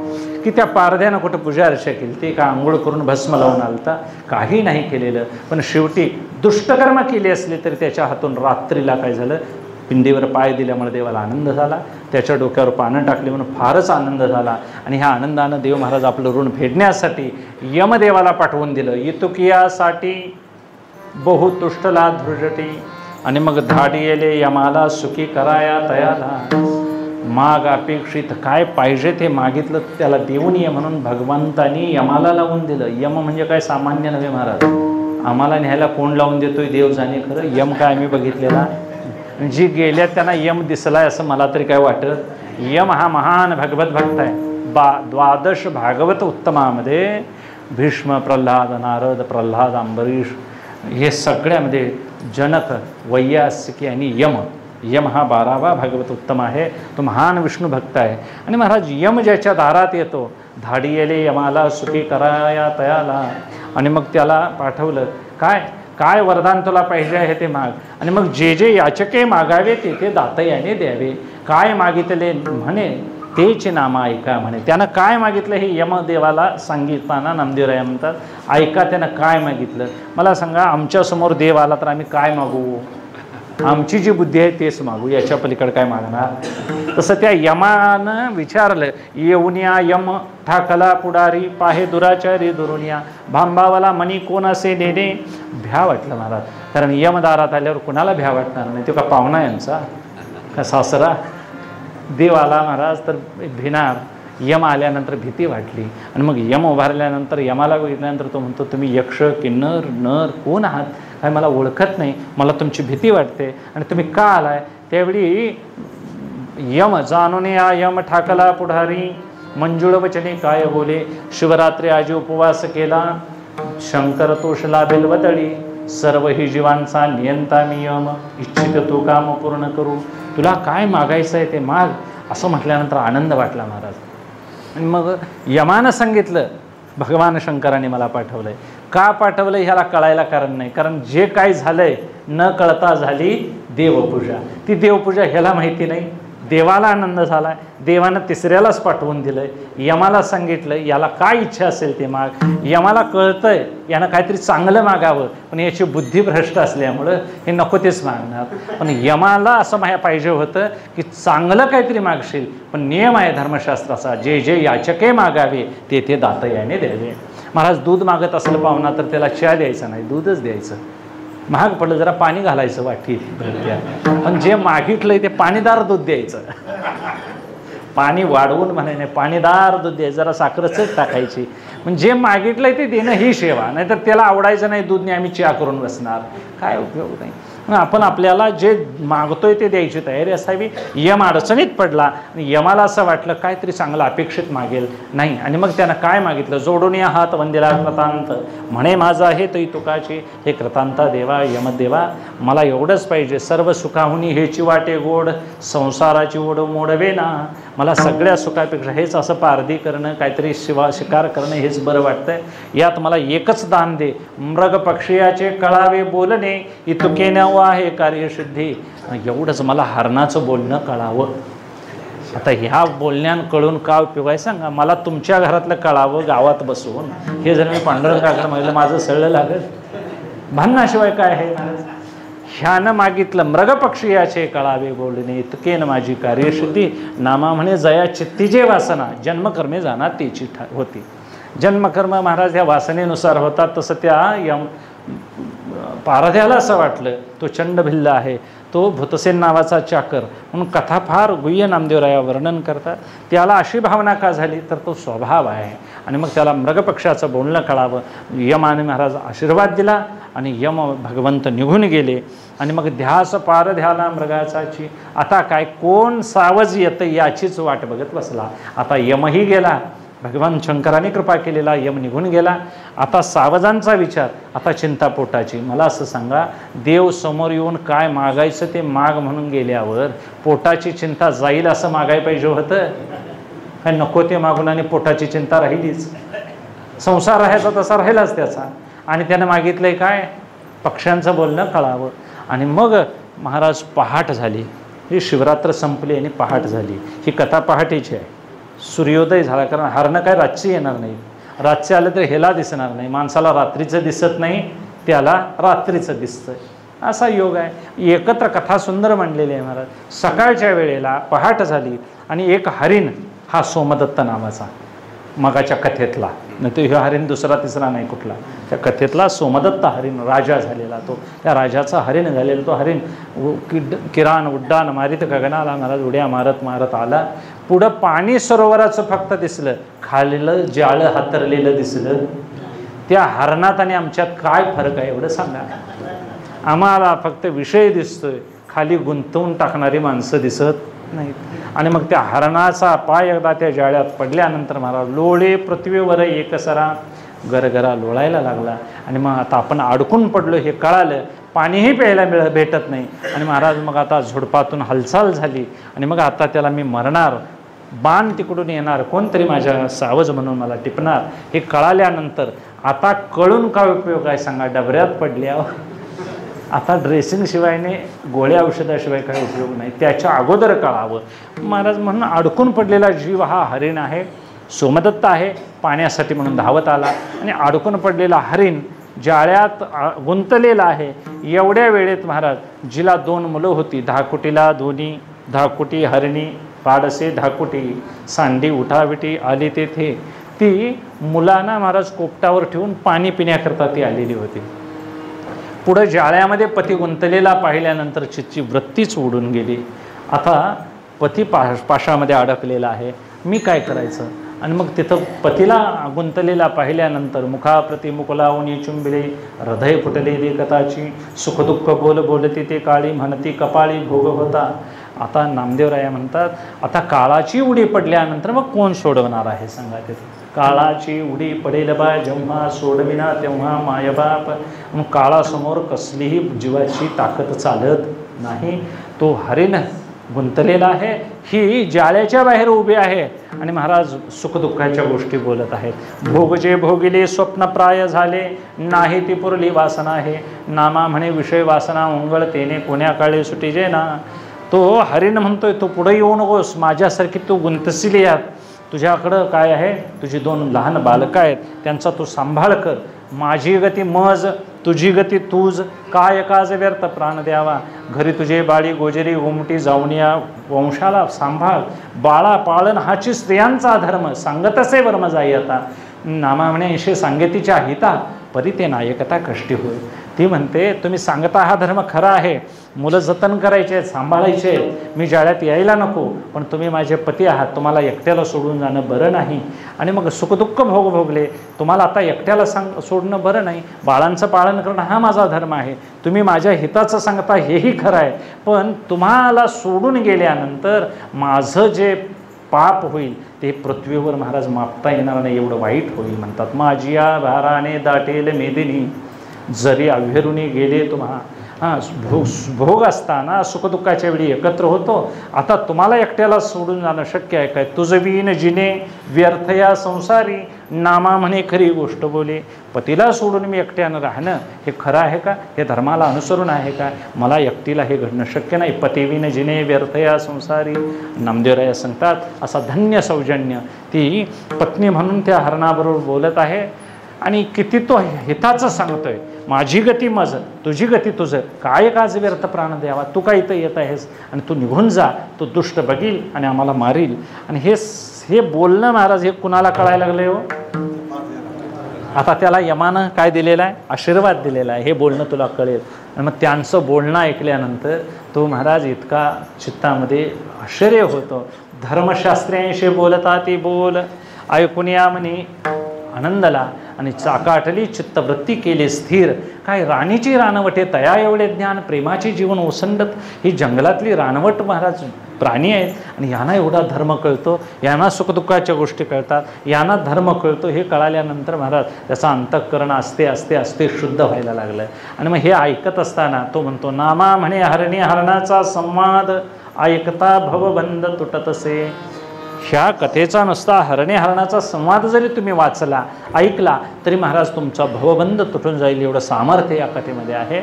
की त्या पारध्यानं कुठं पूजा अर्चा केली, ते का आंघोळ करून भस्म लावून आलता? काही नाही केलेलं. पण शेवटी दुष्टकर्म केली असली तरी त्याच्या हातून रात्रीला काय झालं, पिंडीवर पाय दिल्यामुळे देवाला आनंद झाला. त्याच्या डोक्यावर पानं टाकली म्हणून फारच आनंद झाला. आणि ह्या आनंदानं देव महाराज आपलं ऋण फेडण्यासाठी यमदेवाला पाठवून दिलं. इतुकियासाठी बहु तुष्टला धृजटी. आणि मग धाडी येले यमाला सुखी कराया तयाला. माग अपेक्षित काय पाहिजे ते मागितलं त्याला देऊन ये म्हणून भगवंतानी यमाला लावून दिलं. यम म्हणजे काय सामान्य नव्हे महाराज. आम्हाला न्यायला कोण लावून देतोय देव जाणे खरं. यम काय आम्ही बघितलेला? जी गेल्यात त्यांना यम दिसलाय असं मला तरी काय वाटत. यम हा महान भगवत भक्त आहे. 12 भागवत उत्तमामध्ये भीष्म, प्रल्हाद, नारद, प्रल्हाद, अंबरीश हे सगळ्यामध्ये जनक, वैयासिकी आणि यम हा 12वा भागवत उत्तम आहे. तो महान विष्णू भक्त आहे. आणि महाराज यम ज्याच्या दारात येतो, धाडी येले यमाला सुखी कराया तयाला. आणि मग त्याला पाठवलं काय काय वरदान तुला पाहिजे आहे ते माग. आणि मग जे जे याचके मागावे तेथे दातयाने द्यावे. काय मागितले म्हणे तेच नाम ऐका म्हणे. त्यानं काय मागितलं हे यमदेवाला सांगितताना नामदेवराय म्हणतात, ऐका त्यानं काय मागितलं. मला सांगा, आमच्यासमोर देव आला तर आम्ही काय मागू? आमची जी बुद्धी आहे तेच मागू, याच्या पलीकडे काय मागणार? तसं त्या यमानं विचारलं, येऊनिया यम ठाकला पुढारी, पाहे दुराचारी दुरुनिया, भांबावाला मनी कोण असे नेणे. भ्या वाटलं महाराज, कारण यमदारात आल्यावर कुणाला भ्या वाटणार नाही? तो का पाहुणा यांचा का सासरा? देव आला महाराज तर भिणार. यम आल्यानंतर भीती वाटली. आणि मग यम उभारल्यानंतर यमाला बघितल्यानंतर तो म्हणतो, तुम्ही यक्ष किन्नर नर कोण आहात? काय मला ओळखत नाही, मला तुमची भीती वाटते. आणि तुम्ही का आलाय? त्यावेळी यम जाणून या यम ठाकला पुढारी, मंजुळ वचने काय बोले. शिवरात्री आजी उपवास केला, शंकर तोष लाभेल वतळी, सर्व ही जीवांचा नियंता मी यम, इच्छित तो काम पूर्ण करू. तुला काय मागायचं आहे ते माग, असं म्हटल्यानंतर आनंद वाटला महाराज. आणि मग यमानं सांगितलं, भगवान शंकराने मला पाठवलंय. का पाठवलं ह्याला कळायला कारण नाही, कारण जे काय झालंय न कळता झाली देवपूजा. ती देवपूजा ह्याला माहिती नाही. देवाला आनंद झाला, देवानं तिसऱ्यालाच पाठवून दिलंय. यमाला सांगितलं याला काय इच्छा असेल ते माग. यमाला कळतंय यानं काहीतरी चांगलं मागावं, पण याची बुद्धी भ्रष्ट असल्यामुळं हे नको तेच मागणार. पण यमाला असं पाहिजे होतं की चांगलं काहीतरी मागशील, पण नियम आहे धर्मशास्त्राचा, जे जे याचके मागावे ते ते दातयाने द्यावे. महाराज दूध मागत असलं पाहुणा तर त्याला चहा द्यायचा नाही, दूधच द्यायचं. महाग पडलं जरा पाणी घालायचं वाटीत, पण जे मागितलंय ते पाणीदार दूध द्यायचं. पाणी वाढवून म्हणे नाही, पाणीदार दूध द्यायचं, जरा साखरच टाकायची. म्हणजे जे मागितलंय ते देणं ही सेवा. नाहीतर त्याला आवडायचं नाही दूधने आम्ही चहा करून बसणार, काय उपयोग नाही. आपण आपल्याला जे मागतोय ते द्यायची तयारी असावी. यम अडचणीत पडला आणि यमाला असं वाटलं काहीतरी चांगलं अपेक्षित मागेल नाही. आणि मग त्यानं काय मागितलं, जोडून या हात वंदिला कृतांत, म्हणे माझा हे तै तुकाचे. हे कृतांता देवा, यमदेवा, मला एवढंच पाहिजे, सर्व सुखाहुनी हेची वाटे गोड, संसाराची ओढ मोडवे ना. मला सगळ्या सुखापेक्षा हेच असं पारधी करणं, काहीतरी शिकार करणं हेच बरं वाटतंय. यात मला एकच दान दे, मृग पक्षियाचे कळावे बोलणे, इतुके न आहे कार्यशुद्धी. एवढंच मला हरणाचं बोलणं कळावं. आता ह्या बोलण्यान कळून का उपयोग आहे सांगा? मला तुमच्या घरातलं कळावं गावात बसून. हे जर मी पांडुरंगाकडे म्हटलं माझं सळलं लागेल, भांडणाशिवाय काय आहे? ह्यानं मागितलं मृगपक्षियाचे कळावे बोलणे, इतकेन माझी कार्यशुद्धी. नामा म्हणे जया चित्ती जे वासना, जन्मकर्मे जाणार त्याची होती. जन्मकर्म महाराज ह्या वासनेनुसार होतात. तसं त्या पारध्याला असं वाटलं, तो चंडभिल्ल आहे, तो भूतसेन नावाचा चाकर, म्हणून कथा फार गुह्य नामदेवराया वर्णन करतात. त्याला अशी भावना का झाली तर तो स्वभाव आहे. आणि मग त्याला मृगपक्षाचं बोलणं कळावं. यमाने महाराज आशीर्वाद दिला आणि यम भगवंत निघून गेले. आणि मग ध्यास पारध्याला मृगाचाची. आता काय कोण सावज येतं याचीच वाट बघत बसला. आता यमही गेला, भगवान शंकराने कृपा केलेला यम निघून गेला. आता सावजांचा विचार, आता चिंता पोटाची. मला असं सांगा, देव समोर येऊन काय मागायचं ते माग म्हणून गेल्यावर पोटाची चिंता जाईल असं मागायला पाहिजे होतं काय? नको ते मागून आणि पोटाची चिंता राहिलीच. संसार राहायचा तसा राहिलाच त्याचा. आणि त्यानं मागितलंय काय? पक्ष्यांचं बोलणं कळावं. आणि मग महाराज पहाट झाली. ही शिवरात्र संपली आणि पहाट झाली. ही कथा पहाटेची आहे. सूर्योदय झाला, कारण हरणं काय रातची येणार नाही. रातचे आलं तर ह्याला दिसणार नाही. माणसाला रात्रीचं दिसत नाही, त्याला रात्रीचं दिसतं. असा योग आहे. एकत्र कथा सुंदर मांडलेली आहे महाराज. सकाळच्या वेळेला पहाट झाली आणि एक हरिण, हा सोमदत्त नावाचा, मगाच्या कथेतला, नाही तो ह्यो हरिण दुसरा तिसरा नाही कुठला, त्या कथेतला सोमदत्त हरिण राजा झालेला, तो त्या राजाचा हरिण झालेला. तो हरिण किराण उड्डाण मारित गगनाला महाराज उड्या मारत मारत आला. पुढं पाणी सरोवराचं फक्त दिसलं, खालीलं जाळं हातरलेलं दिसलं. त्या हरणात आणि आमच्यात काय फरक आहे एवढं सांगा? आम्हाला फक्त विषय दिसतोय, खाली गुंतवून टाकणारी माणसं दिसत नाहीत. आणि मग त्या हरणाचा पाय एकदा त्या जाळ्यात पडल्यानंतर महाराज लोळे पृथ्वीवर एकसरा गरगरा लोळायला लागला. आणि मग आता आपण अडकून पडलो हे कळालं. पाणीही प्यायला भेटत नाही. आणि महाराज मग आता झुडपातून हालचाल झाली. आणि मग आता त्याला मी मरणार, बाण तिकडून येणार, कोणतरी माझ्या सावज म्हणून मला टिपणार, हे कळाल्यानंतर आता कळून काय उपयोग आहे सांगा, डबऱ्यात पडल्यावर आता ड्रेसिंग शिवायने गोळ्या औषधाशिवाय काही उपयोग नाही, त्याच्या अगोदर कळावं. महाराज म्हणून अडकून पडलेला जीव हा हरिण आहे. सोमदत्त आहे, पाण्यासाठी म्हणून धावत आला आणि अडकून पडलेला हरिण जाळ्यात गुंतलेला आहे. एवढ्या वेळेत महाराज जिला 2 मुलं होती, धाकुटीला दोन्ही, धाकुटी हरिणी पाडसे धाकुटी, सांडी उठाविटी आली तेथे, ती मुलांना महाराज कोपटावर ठेवून पाणी पिण्याकरता ती आलेली होती. पुढं जाळ्यामध्ये पती गुंतलेला पाहिल्यानंतर चित्तची वृत्तीच उडून गेली. आता पती पाशामध्ये अडकलेला आहे, मी काय करायचं? आणि मग तिथं पतीला गुंतलेला पाहिल्यानंतर मुखाप्रती मुख लावून चुंबिले, हृदय फुटले देखताची, सुखदुःख बोलती ते काळी, म्हणती कपाळी भोग होता. आता नामदेवराया म्हणतात, आता काळाची उडी पडल्यानंतर मग कोण सोडवणार आहे सांगा. तिथं काळाची उडी पडेल बा जेव्हा, सोडविना तेव्हा मायबाप. मग काळासमोर कसलीही जीवाची ताकद चालत नाही. तो हरिण गुंतलेला आहे, ही जाळ्याच्या बाहेर उभी आहे आणि महाराज सुखदुःखाच्या गोष्टी बोलत आहेत. भोगजे भोगिले स्वप्न प्राय झाले, नाही ती पुरली वासना आहे, नामा म्हणे विषय वासना उंगळतेने कोण्या काळी सुटीजे ना. तो हरिण म्हणतोय, तो पुढे येऊ नकोस, माझ्यासारखी तू गुंतसिली यात. तुझ्याकडं काय आहे, तुझी 2 लहान बालकं आहेत, त्यांचा तू सांभाळ कर. माझी गती मज, तुझी गती तूज, काय काज व्यर्थ प्राण द्यावा. घरी तुझे बाळी गोजरी गोमटी जाऊन या वंशाला सांभाळ. बाळा पाळण हाची स्त्रियांचा धर्म, सांगत असे वर्म जाई आता. नामा म्हणे ऐशे सांगेतीच्या हिता, परी ते नायकता कष्टी होय. ती म्हणते, तुम्ही सांगता हा धर्म खरा आहे, मुलं जतन करायचे आहेत, सांभाळायचे आहेत, मी जाळ्यात यायला नको, पण तुम्ही माझे पती आहात, तुम्हाला एकट्याला सोडून जाणं बरं नाही. आणि मग सुखदुःख भोगले, तुम्हाला आता एकट्याला सोडणं बरं नाही, बाळांचं पालन करणं हा माझा धर्म आहे, तुम्ही माझ्या हिताचं सांगता हेही खरं आहे, पण तुम्हाला सोडून गेल्यानंतर माझं जे पाप होईल ते पृथ्वीवर महाराज मापता येणार नाही, एवढं वाईट होईल. म्हणतात, माझिया भाराने दाटेल मेदिनी, जरी अव्हेरुनी गेले तुम्हा. भोग असताना सुखदुःखाच्या वेळी एकत्र होतो, आता तुम्हाला एकट्याला सोडून जाणं शक्य आहे काय? तुझवीन जिने व्यर्थ या संसारी, नामा म्हणे खरी गोष्ट बोले. पतीला सोडून मी एकट्यानं राहणं हे खरं आहे का? हे धर्माला अनुसरून आहे का? मला एकटीला हे घडणं शक्य नाही. पतिवीन जिने व्यर्थ या संसारी. नामदेवराया सांगतात, असा धन्य सौजन्य ती पत्नी म्हणून त्या हरणाबरोबर बोलत आहे आणि किती तो हिताचं सांगतोय. माझी गती मज, तुझी गती तुझं, काय काज व्यर्थ प्राण द्यावा. तू काय इथं येत आहेस आणि तू निघून जा, तो दुष्ट बघील आणि आम्हाला मारील. आणि हे बोलणं महाराज हे कुणाला कळायला लागले हो? आता त्याला यमानं काय दिलेलं आहे? आशीर्वाद दिलेला आहे, हे बोलणं तुला कळेल. आणि मग त्यांचं बोलणं ऐकल्यानंतर तो महाराज इतका चित्तामध्ये आश्चर्य होतो. धर्मशास्त्र्यांशी बोलता ती बोल, ऐकून या म्हणे आनंदला आणि चाकाटली चित्तवृत्ती केली स्थिर. काय राणीची रानवटे तया एवढे ज्ञान, प्रेमाची जीवन ओसंडत. ही जंगलातली रानवट महाराज प्राणी आहेत आणि यांना एवढा धर्म कळतो, यांना सुखदुःखाच्या गोष्टी कळतात, यांना धर्म कळतो. हे कळाल्यानंतर महाराज त्याचा अंतःकरण आस्ते आस्ते आस्ते शुद्ध व्हायला लागलं. आणि मग हे ऐकत असताना तो म्हणतो, नामा म्हणे हरणी हरणाचा संवाद, ऐकता भवबंध तुटतसे. ह्या कथेचा नुसता हरणे हरणाचा संवाद जरी तुम्ही वाचला, ऐकला, तरी महाराज तुमचा भवबंध तुटून जाईल, एवढं सामर्थ्य या कथेमध्ये आहे.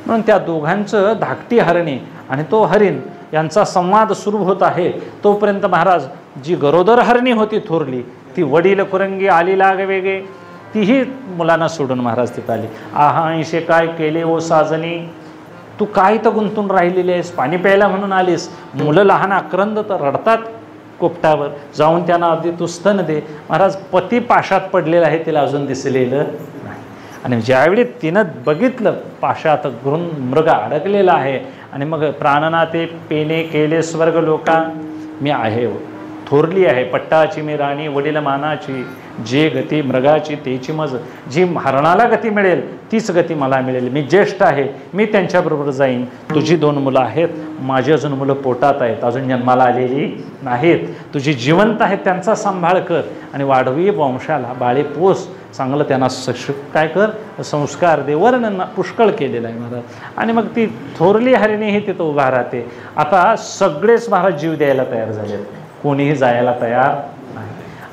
म्हणून त्या दोघांचं धाकटी हरणे आणि तो हरिण यांचा संवाद सुरू होत आहे. तोपर्यंत महाराज जी गरोदर हरणी होती थोरली, ती वडील कुरंगी आली लाग वेगे, तीही मुलांना सोडून महाराज तिथं आली. आहा ऐशे काय केले ओ साजनी, तू काय तर गुंतून राहिलेली आहेस, पाणी प्यायला म्हणून आलीस. मुलं लहान आक्रंद तर रडतात कोपटावर, जाऊन त्यांना अगदी तू स्तन दे. महाराज पती पाशात पडलेला आहे, तिला अजून दिसलेलं नाही. आणि ज्यावेळी तिनं बघितलं पाशात मृग अडकलेला आहे आणि मग प्राणनाथे पेने केले स्वर्ग लोका, मी आहे थोरली आहे, पट्टाची मी राणी, वडील मानाची, जे गती मृगाची तेची मज. जी हरणाला गती मिळेल तीच गती मला मिळेल. मी ज्येष्ठ आहे, मी त्यांच्याबरोबर जाईन. तुझी 2 मुलं आहेत, माझी अजून मुलं पोटात आहेत, अजून जन्माला आलेली नाहीत. तुझी जिवंत आहेत, त्यांचा सांभाळ कर आणि वाढवी वंशाला बाळे पोस. चांगलं त्यांना काय कर, संस्कार दे. वर्ण पुष्कळ केलेलं आहे महाराज. आणि मग ती थोरली हरिणीही तिथं उभा राहते. आता सगळेच महाराज जीव द्यायला तयार झालेत, कोणीही जायला तयार नाही.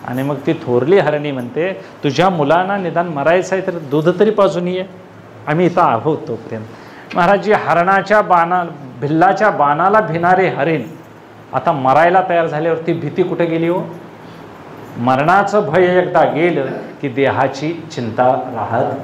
आणि मग ती थोरली हरणी म्हणते, तुझ्या मुलांना निदान मरायचं आहे तर दूध तरी पाजून ये, आम्ही इथं आहोत तोपर्यंत. महाराज जी हरणाच्या भिल्लाच्या बाणाला भिणारे हरिण आता मरायला तयार झाल्यावर ती भीती कुठे गेली हो? मरणाचं भय एकदा गेलं की देहाची चिंता राहत,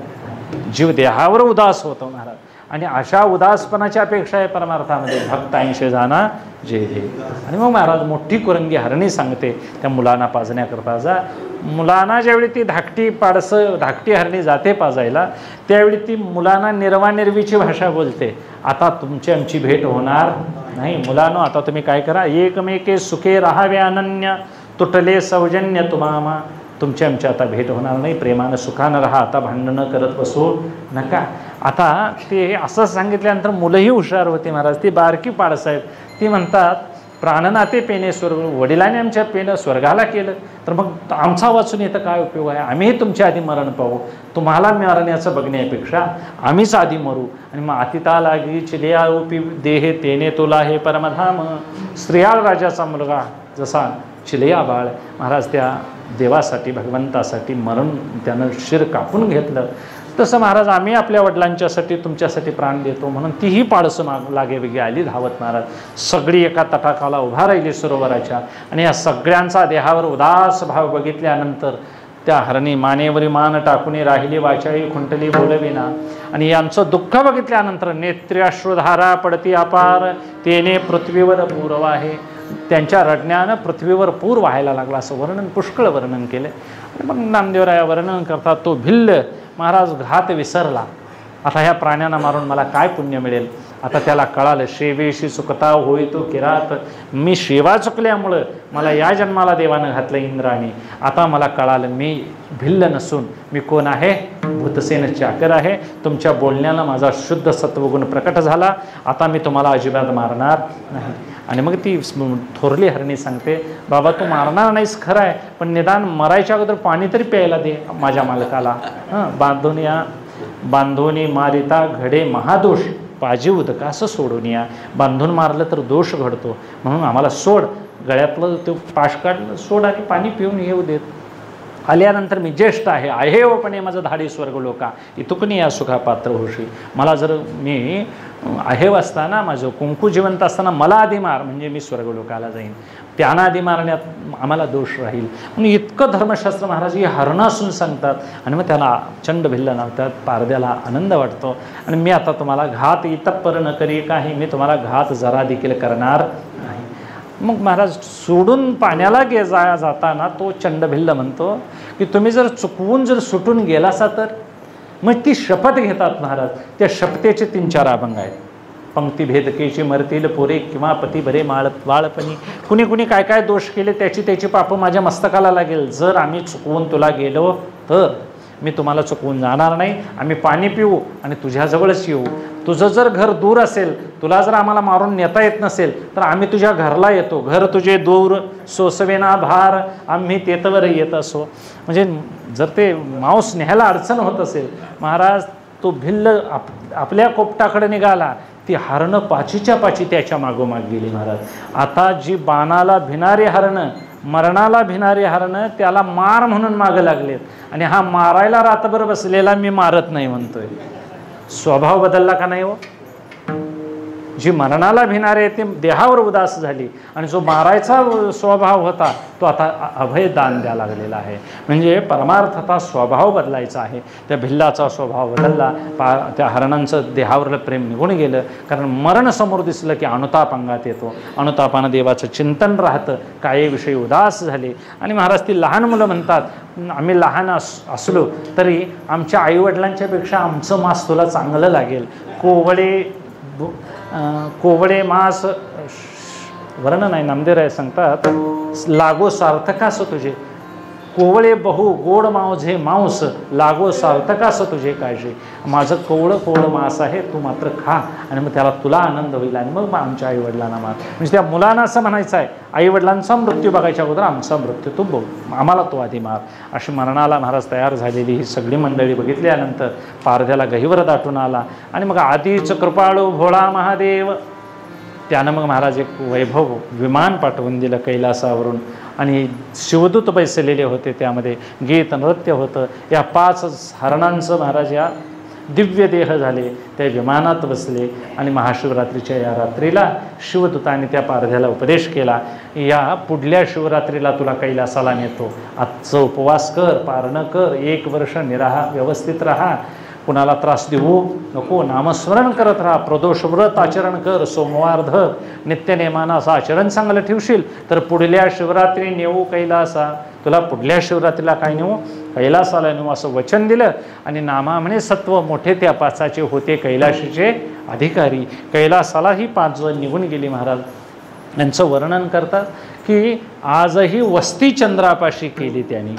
जीव देहावर उदास होतो महाराज. आणि अशा उदासपणाच्या अपेक्षा आहे परमार्थामध्ये भक्तांशी जाणा जे हे. आणि मग महाराज मोठी कुरंगी हरणी सांगते त्या मुलांना पाजण्याकरता जा. मुलांना ज्यावेळी ती धाकटी हरणी जाते पाजायला, त्यावेळी ती मुलांना निर्वानिर्वीची भाषा बोलते. आता तुमची आमची भेट होणार नाही मुलांनो, आता तुम्ही काय करा, एकमेके सुखे राहावे अनन्य, तुटले सौजन्य तुम्हामा. तुमची आमची आता भेट होणार नाही, प्रेमानं सुखानं राहा, आता भांडणं करत बसू नका. आता ते असं सांगितल्यानंतर मुलंही हुशार होते महाराज. ती बारकी पाडसाहेब ती म्हणतात, प्राणनाते पेने स्वर्ग, वडिलांनी आमच्या पेनं स्वर्गाला केलं तर मग आमचा वाचून येतं काय उपयोग आहे? आम्हीही तुमच्या आधी मरण पाहू, तुम्हाला मरण्याचं बघण्यापेक्षा आम्हीच आधी मरू. आणि मग अतिता लागी चिलिया उपी देहे तेने तुला हे परमधाम. स्त्रियाळ राजाचा मुलगा जसा चिलिया बाळ महाराज त्या देवासाठी भगवंतासाठी मरण त्यानं शिर कापून घेतलं, तसं महाराज आम्ही आपल्या वडिलांच्यासाठी तुमच्यासाठी प्राण देतो. म्हणून तीही पाडसं लागे वेगळी आली धावत महाराज. सगळी एका तटाकाला उभा राहिली सरोवराच्या. आणि या सगळ्यांचा देहावर उदास भाव बघितल्यानंतर त्या हरणी मानेवरी मान टाकून राहिली, वाचाळी खुंटली बोलविना. आणि यांचं दुःख बघितल्यानंतर नेत्र्याश्रुधारा पडती अपार, तेने पृथ्वीवर पूर आहे. त्यांच्या रडण्यानं पृथ्वीवर पूर व्हायला लागला असं वर्णन, पुष्कळ वर्णन केले. मग नामदेवराया वर्णन करतात, तो भिल्ल महाराज घात विसरला. आता ह्या प्राण्यांना मारून मला काय पुण्य मिळेल? आता त्याला कळालं, शेवेशी चुकता होई तो किरात. मी शेवा चुकल्यामुळं मला या जन्माला देवानं घातलं इंद्राने. आता मला कळालं मी भिल्ल नसून मी कोण आहे? भूतसेन चाकर आहे. तुमच्या बोलण्याला माझा शुद्ध सत्वगुण प्रकट झाला. आता मी तुम्हाला अजिबात मारणार नाही. आणि मग ती थोरली हरणी सांगते, बाबा तू मारणार नाहीस खरं आहे, पण निदान मरायच्या अगोदर पाणी तरी प्यायला दे माझ्या मालकाला. बांधून मारिता घडे महादोष, पाजी उदका असं सोडून या. बांधून मारलं तर दोष घडतो, म्हणून आम्हाला सोड. गळ्यातलं ते पाश काढलं सोड आणि पाणी पिऊन येऊ देत. आल्यानंतर मी ज्येष्ठ आहे ओपणे माझं धाडी स्वर्ग लोका, इतुकनी या सुखा पात्र होशी. मला जर मी आहेव असताना, माझं कुंकू जिवंत असताना मला आधी मार, म्हणजे मी स्वर्गलोकाला जाईन. त्यांना आधी मारण्यात आम्हाला दोष राहील. म्हणून इतकं धर्मशास्त्र महाराज ही हरणं असून सांगतात. आणि मग त्याला चंड भिल्ल नावतात. पारद्याला आनंद वाटतो. आणि मी आता तुम्हाला घात इतपर न करी काही, मी तुम्हाला घात जरा देखील करणार नाही. मग महाराज सोडून पाण्याला जाताना तो चंडभिल्ल म्हणतो की तुम्ही जर चुकवून जर सुटून गेलासा तर. मग ती शपथ घेतात महाराज. त्या शपथेचे 3-4 अभंग आहेत. पंक्ती भेदकेची मरतील पोरे किंवा पती भरे वाळपणी. कुणी कुणी काय काय दोष केले त्याची पापं माझ्या मस्तकाला लागेल. जर आम्ही चुकवून तुला गेलो तर मी तुम्हाला चुकवून जाणार नाही. आम्ही पाणी पिऊ आणि तुझ्याजवळच येऊ. तुझं जर घर दूर असेल, तुला जर आम्हाला मारून नेता येत नसेल तर आम्ही तुझ्या घरला येतो. घर तुझे दूर सोसवेना भार, आम्ही तेथवर येत असो. म्हणजे जर ते मांस न्यायला अडचण होत असेल महाराज, तो भिल्ल आपल्या कोपटाकडे निघाला. ती हरणं पाचीच्या पाची त्याच्या मागोमाग गेली महाराज. आता जी बाणाला भिणारी हरणं, मरणाला भिणारी हरणं त्याला मार म्हणून मागं लागलेत. आणि हा मारायला रात्रभर बसलेला मी मारत नाही म्हणतोय. स्वभाव बदलला का नाही हो? जी मरणाला भिणारे ते देहावर उदास झाली, आणि जो मारायचा स्वभाव होता तो आता अभय दान द्यायला लागलेला आहे. म्हणजे परमार्थता स्वभाव बदलायचा आहे. त्या भिल्लाचा स्वभाव बदलला. त्या हरणांचं देहावरलं प्रेम निघून गेलं. कारण मरण समोर दिसलं की अनुताप अंगात येतो. अनुतापानं देवाचं चिंतन राहतं. कायेविषयी उदास झाले. आणि महाराज ती लहान मुलं म्हणतात, आम्ही लहान असलो तरी आमच्या आईवडिलांच्या पेक्षा आमचं मांस तुला चांगलं लागेल. कोवळे मांस वर्णन आहे. नामदेवराय सांगतात, लागो सार्थकास तुझे कोवळे बहु गोड मांझे मांस, लागो सार्थकास तुझे काळजी. माझं कोवळं मांस आहे, तू मात्र खा. आणि मग त्याला तुला आनंद होईल. आणि मग आमच्या आईवडिलांना मार. म्हणजे त्या मुलांना असं म्हणायचं आहे, आईवडिलांचा मृत्यू बघायच्या अगोदर आमचा मृत्यू तू बघ, आम्हाला तो आधी मार. अशी मरणाला महाराज तयार झालेली ही सगळी मंडळी बघितल्यानंतर पारध्याला गहिवर दाटून आला. आणि मग आधीच कृपाळू भोळा महादेव त्यानं मग महाराज एक वैभव विमान पाठवून दिलं कैलासावरून. आणि शिवदूत बैसलेले होते, त्यामध्ये गीत नृत्य होतं. या 5 हरणांचं महाराज या दिव्य देह झाले, त्या विमानात बसले आणि महाशिवरात्रीच्या या रात्रीला शिवदूताने त्या पारध्याला उपदेश केला, या पुढल्या शिवरात्रीला तुला कैलासाला नेतो, आजचं उपवास कर, पारणं कर, 1 वर्ष निराहा व्यवस्थित राहा, कुणाला त्रास देऊ नको, नामस्मरण करत राहा, प्रदोष व्रत आचरण कर, सोमवार धर, नित्यनेमानं असं आचरण चांगलं ठेवशील तर पुढल्या शिवरात्री नेऊ कैलासा, तुला पुढल्या शिवरात्रीला काय नेऊ, कैलासाला नेऊ असं वचन दिलं. आणि नामा म्हणे सत्व मोठे त्या 5 होते कैलाशीचे अधिकारी. कैलासालाही 5 जण निघून गेली. महाराज यांचं वर्णन करतात की आजही वस्ती चंद्रापाशी केली त्यांनी.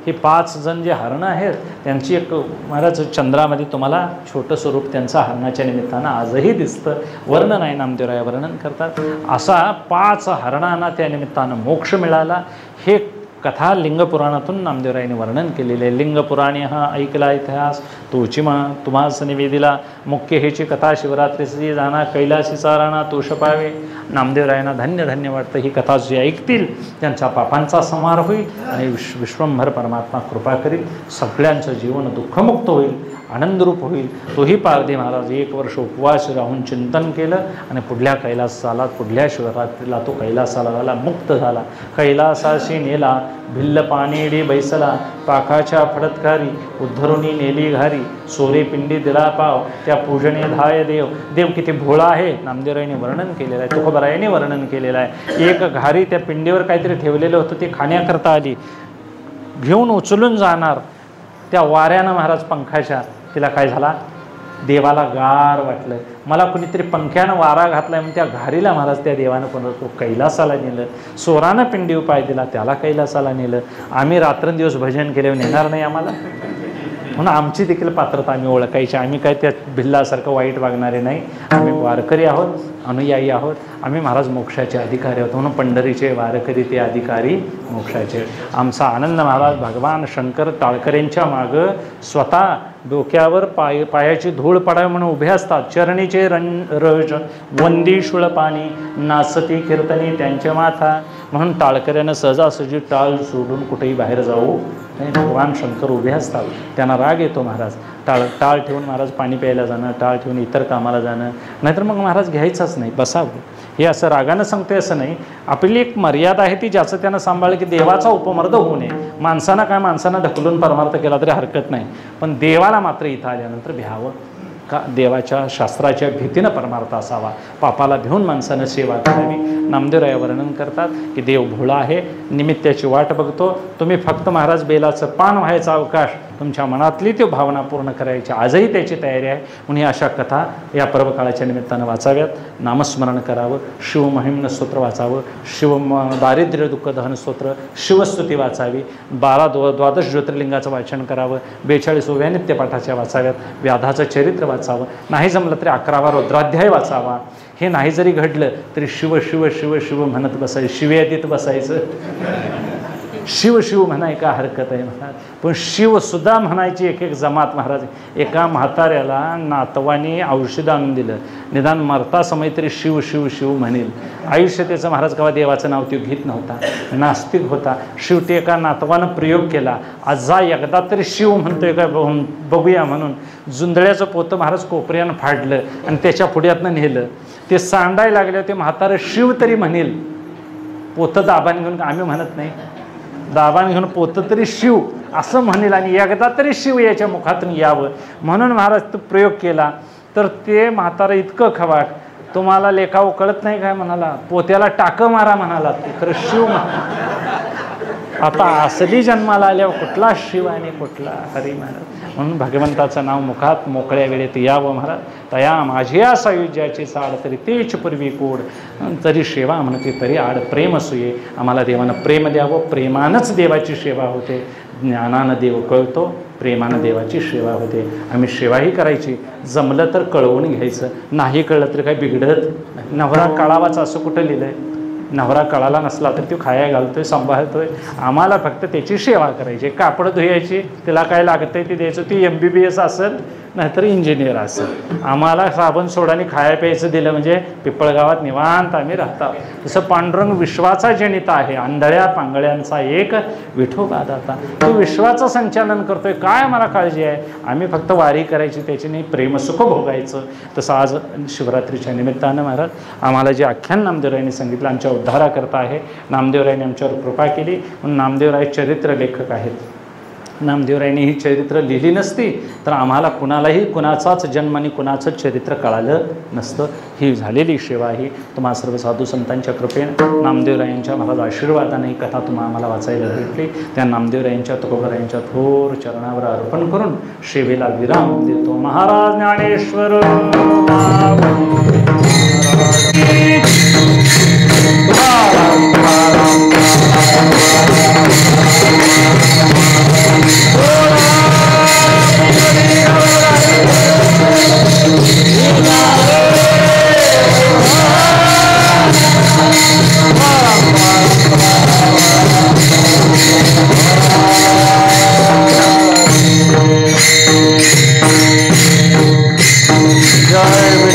हे 5 जण जे हरणं आहेत त्यांची एक महाराज चंद्रामध्ये तुम्हाला छोटं स्वरूप त्यांचं हरणाच्या निमित्तानं आजही दिसतं. वर्णन आहे, नामदेवराय वर्णन करतात. असा 5 हरणांना त्या निमित्तानं मोक्ष मिळाला. हे कथा लिंगपुराणातून नामदेवरायाने वर्णन केलेले आहे. लिंगपुराणे हा ऐकला इतिहास तोची तुम्हास निवेदिला, मुख्य हेची कथा शिवरात्रीची जाणा, कैलासीचा राणा तोष पावे. नामदेवरायांना धन्य धन्य वाटतं. ही कथा जे ऐकतील त्यांच्या पापांचा संहार होईल आणि विश्वंभर परमात्मा कृपा करील, सगळ्यांचं जीवन दुःखमुक्त होईल, आनंदरूप होईल. तोही पारधी महाराज 1 वर्ष उपवास राहून चिंतन केलं आणि पुढल्या कैलासाला, पुढल्या शिवरात्रीला तो कैलासाला झाला, मुक्त झाला. कैलासाशी नेला भिल्ल पानेडी बैसला, पाखाच्या फडतकारी उद्धरुणी नेली घारी, सोरे पिंडी दिला पाव त्या पूजने धाय देव. देव किती भोळा आहे नामदेवरायांनी वर्णन केलेलं आहे, तुकोबारायांनी वर्णन केलेलं आहे. एक घारी त्या पिंडीवर काहीतरी ठेवलेलं होतं, ते खाण्याकरता आली, घेऊन उचलून जाणार, त्या वाऱ्यानं महाराज पंखाच्या तिला काय झाला, देवाला गार वाटलं, मला कुणीतरी पंख्यानं वारा घातलाय म्हणून त्या घारीला महाराज त्या देवानं कोण तो कैलासाला नेलं. सोरानं पिंडी उपाय दिला, त्याला कैलासाला नेलं. आम्ही रात्रंदिवस भजन केल्यावर नेणार नाही आम्हाला, म्हणून आमची देखील पात्रता आम्ही ओळखायची. आम्ही काय त्या भिल्लासारखं वाईट वागणारे नाही, आम्ही वारकरी आहोत, अनुयायी आहोत, आम्ही महाराज मोक्षाचे अधिकारी आहोत. म्हणून पंढरीचे वारकरी ते अधिकारी मोक्षाचे. आमचा आनंद महाराज भगवान शंकर टाळकरेंच्या मागं स्वतः डोक्यावर पायाची धूळ पडावी म्हणून उभे असतात. चरणीचे रज वंदी शुळ पाणी, नाचती कीर्तनी त्यांच्या माथा. म्हणून टाळकऱ्यानं सहजासहजी टाळ सोडून कुठेही बाहेर जाऊ नाही, भगवान शंकर उभे असतात. त्यांना राग येतो महाराज, टाळ ठेवून महाराज पाणी प्यायला जाणं, टाळ ठेवून इतर कामाला जाणं, नाहीतर मग महाराज घ्यायचंच नाही, बसावं. हे असं रागानं सांगतोय असं नाही, आपली एक मर्यादा आहे ती ज्याचं त्यानं सांभाळलं की देवाचा उपमर्द होऊ नये. माणसानं काय माणसानं ढकलून परमार्थ केला तरी हरकत नाही, पण देवाला मात्र इथं आल्यानंतर भ्यावं का, देवाच्या शास्त्राच्या भीतीनं परमार्थ असावा. पापाला भिवून माणसानं सेवा करावी. नामदेवराय वर्णन करतात की देव भोळा आहे, निमित्ताची वाट बघतो. तुम्ही फक्त महाराज बेलाचं पान व्हायचा अवकाश, तुमच्या मनातली ती भावना पूर्ण करायची आजही त्याची तयारी आहे. म्हणून अशा कथा या पर्वकाळाच्या निमित्तानं वाचाव्यात, नामस्मरण करावं, शिवमहिम्न स्तोत्र वाचावं, दारिद्र्य दुःख दहन स्तोत्र, शिवस्तुती वाचावी, 12-द्वादश ज्योतिर्लिंगाचं वाचन करावं, 42व्या नित्यपाठाच्या वाचाव्यात, व्याधाचं चरित्र वाचावं, नाही जमलं तरी 11वा रुद्राध्याय वाचावा. हे नाही जरी घडलं तरी शिव शिव शिव शिव म्हणत बसायचं, शिव्यातीत बसायचं. शिव शिव म्हणाय का हरकत आहे महाराज, पण शिवसुद्धा म्हणायची एक जमात. महाराज एका म्हाताऱ्याला नातवाने औषध आणून दिलं, निदान मरता समय तरी शिव शिव शिव म्हणेल. आयुष्य त्याचं महाराज केव्हा देवाचं नाव तो घेत नव्हता, नास्तिक होता. शेवटी एका नातवानं प्रयोग केला, आज जा एकदा तरी शिव म्हणतोय का बघूया म्हणून जुंदळ्याचं पोतं महाराज कोपऱ्यानं फाडलं आणि त्याच्या पुढ्यातनं नेलं. ते सांडायला लागले, ते म्हातारं शिव तरी म्हणेल. पोतं दाबान घेऊन, आम्ही म्हणत नाही, दाबान घेऊन पोतं तरी शिव असं म्हणेल आणि एकदा तरी शिव याच्या मुखातून यावं म्हणून महाराज तो प्रयोग केला. तर ते म्हातारं इतकं खवाट, तुम्हाला लेखाव कळत नाही काय म्हणाला, पोत्याला टाकं मारा म्हणाला, ते खरं शिव आता असली जन्माला आल्यावर कुठला शिव आणि कुठला हरी महाराज. म्हणून भगवंताचं नाव मुखात मोकळ्या वेळेत यावं महाराज. तया माझ्या सायुज्याची चाड तरी तेच पूर्वी कोड, तरी सेवा म्हणते तरी आड प्रेम सुये. आम्हाला देवानं प्रेम द्यावं, प्रेमानंच देवाची सेवा होते. ज्ञानानं देव कळतो, प्रेमानं देवाची सेवा होते. आम्ही सेवाही करायची, जमलं तर कळवून घ्यायचं, नाही कळलं तर काय बिघडत. नवरा कळावाचा असं कुठं लिहिलं आहे? नवरा कळाला नसला तर तो खाया घालतोय, सांभाळतोय. आम्हाला फक्त त्याची सेवा करायची, कापड धुयायची, तिला काय लागतंय ते द्यायचं. ती MBBS असेल, नाहीतर इंजिनियर असेल. आम्हाला साबण सोडाने खाया प्यायचं दिलं म्हणजे पिपळगावात निवांत आम्ही राहतो. जसं पांडुरंग विश्वाचा जनिता आहे, आंधळ्या पांगळ्यांचा एक विठोबा दाता. तो विश्वाचं संचालन करतोय. काय आम्हाला काळजी आहे? आम्ही फक्त वारी करायची, त्याची नाही प्रेमसुख भोगायचं. तसं आज शिवरात्रीच्या निमित्तानं महाराज आम्हाला जे आख्यान नामदेवरायांनी सांगितलं आमच्या उद्धाराकरता आहे. नामदेवरायांनी आमच्यावर कृपा केली म्हणून नामदेवराय चरित्र लेखक आहेत. नामदेवरायांनी ही चरित्र लिहिली नसती तर आम्हाला कुणालाही कुणाचाच जन्म आणि कुणाचंच चरित्र कळालं नसतं. ही झालेली सेवा ही तुम्हा सर्व साधू संतांच्या कृपेने नामदेवरायांच्या महाराज आशीर्वादाने ही कथा तुम्हाला आम्हाला वाचायला भेटली. त्या नामदेवरायांच्या तुकोबरायांच्या थोर चरणावर अर्पण करून सेवेला विराम देतो. महाराज ज्ञानेश्वर जय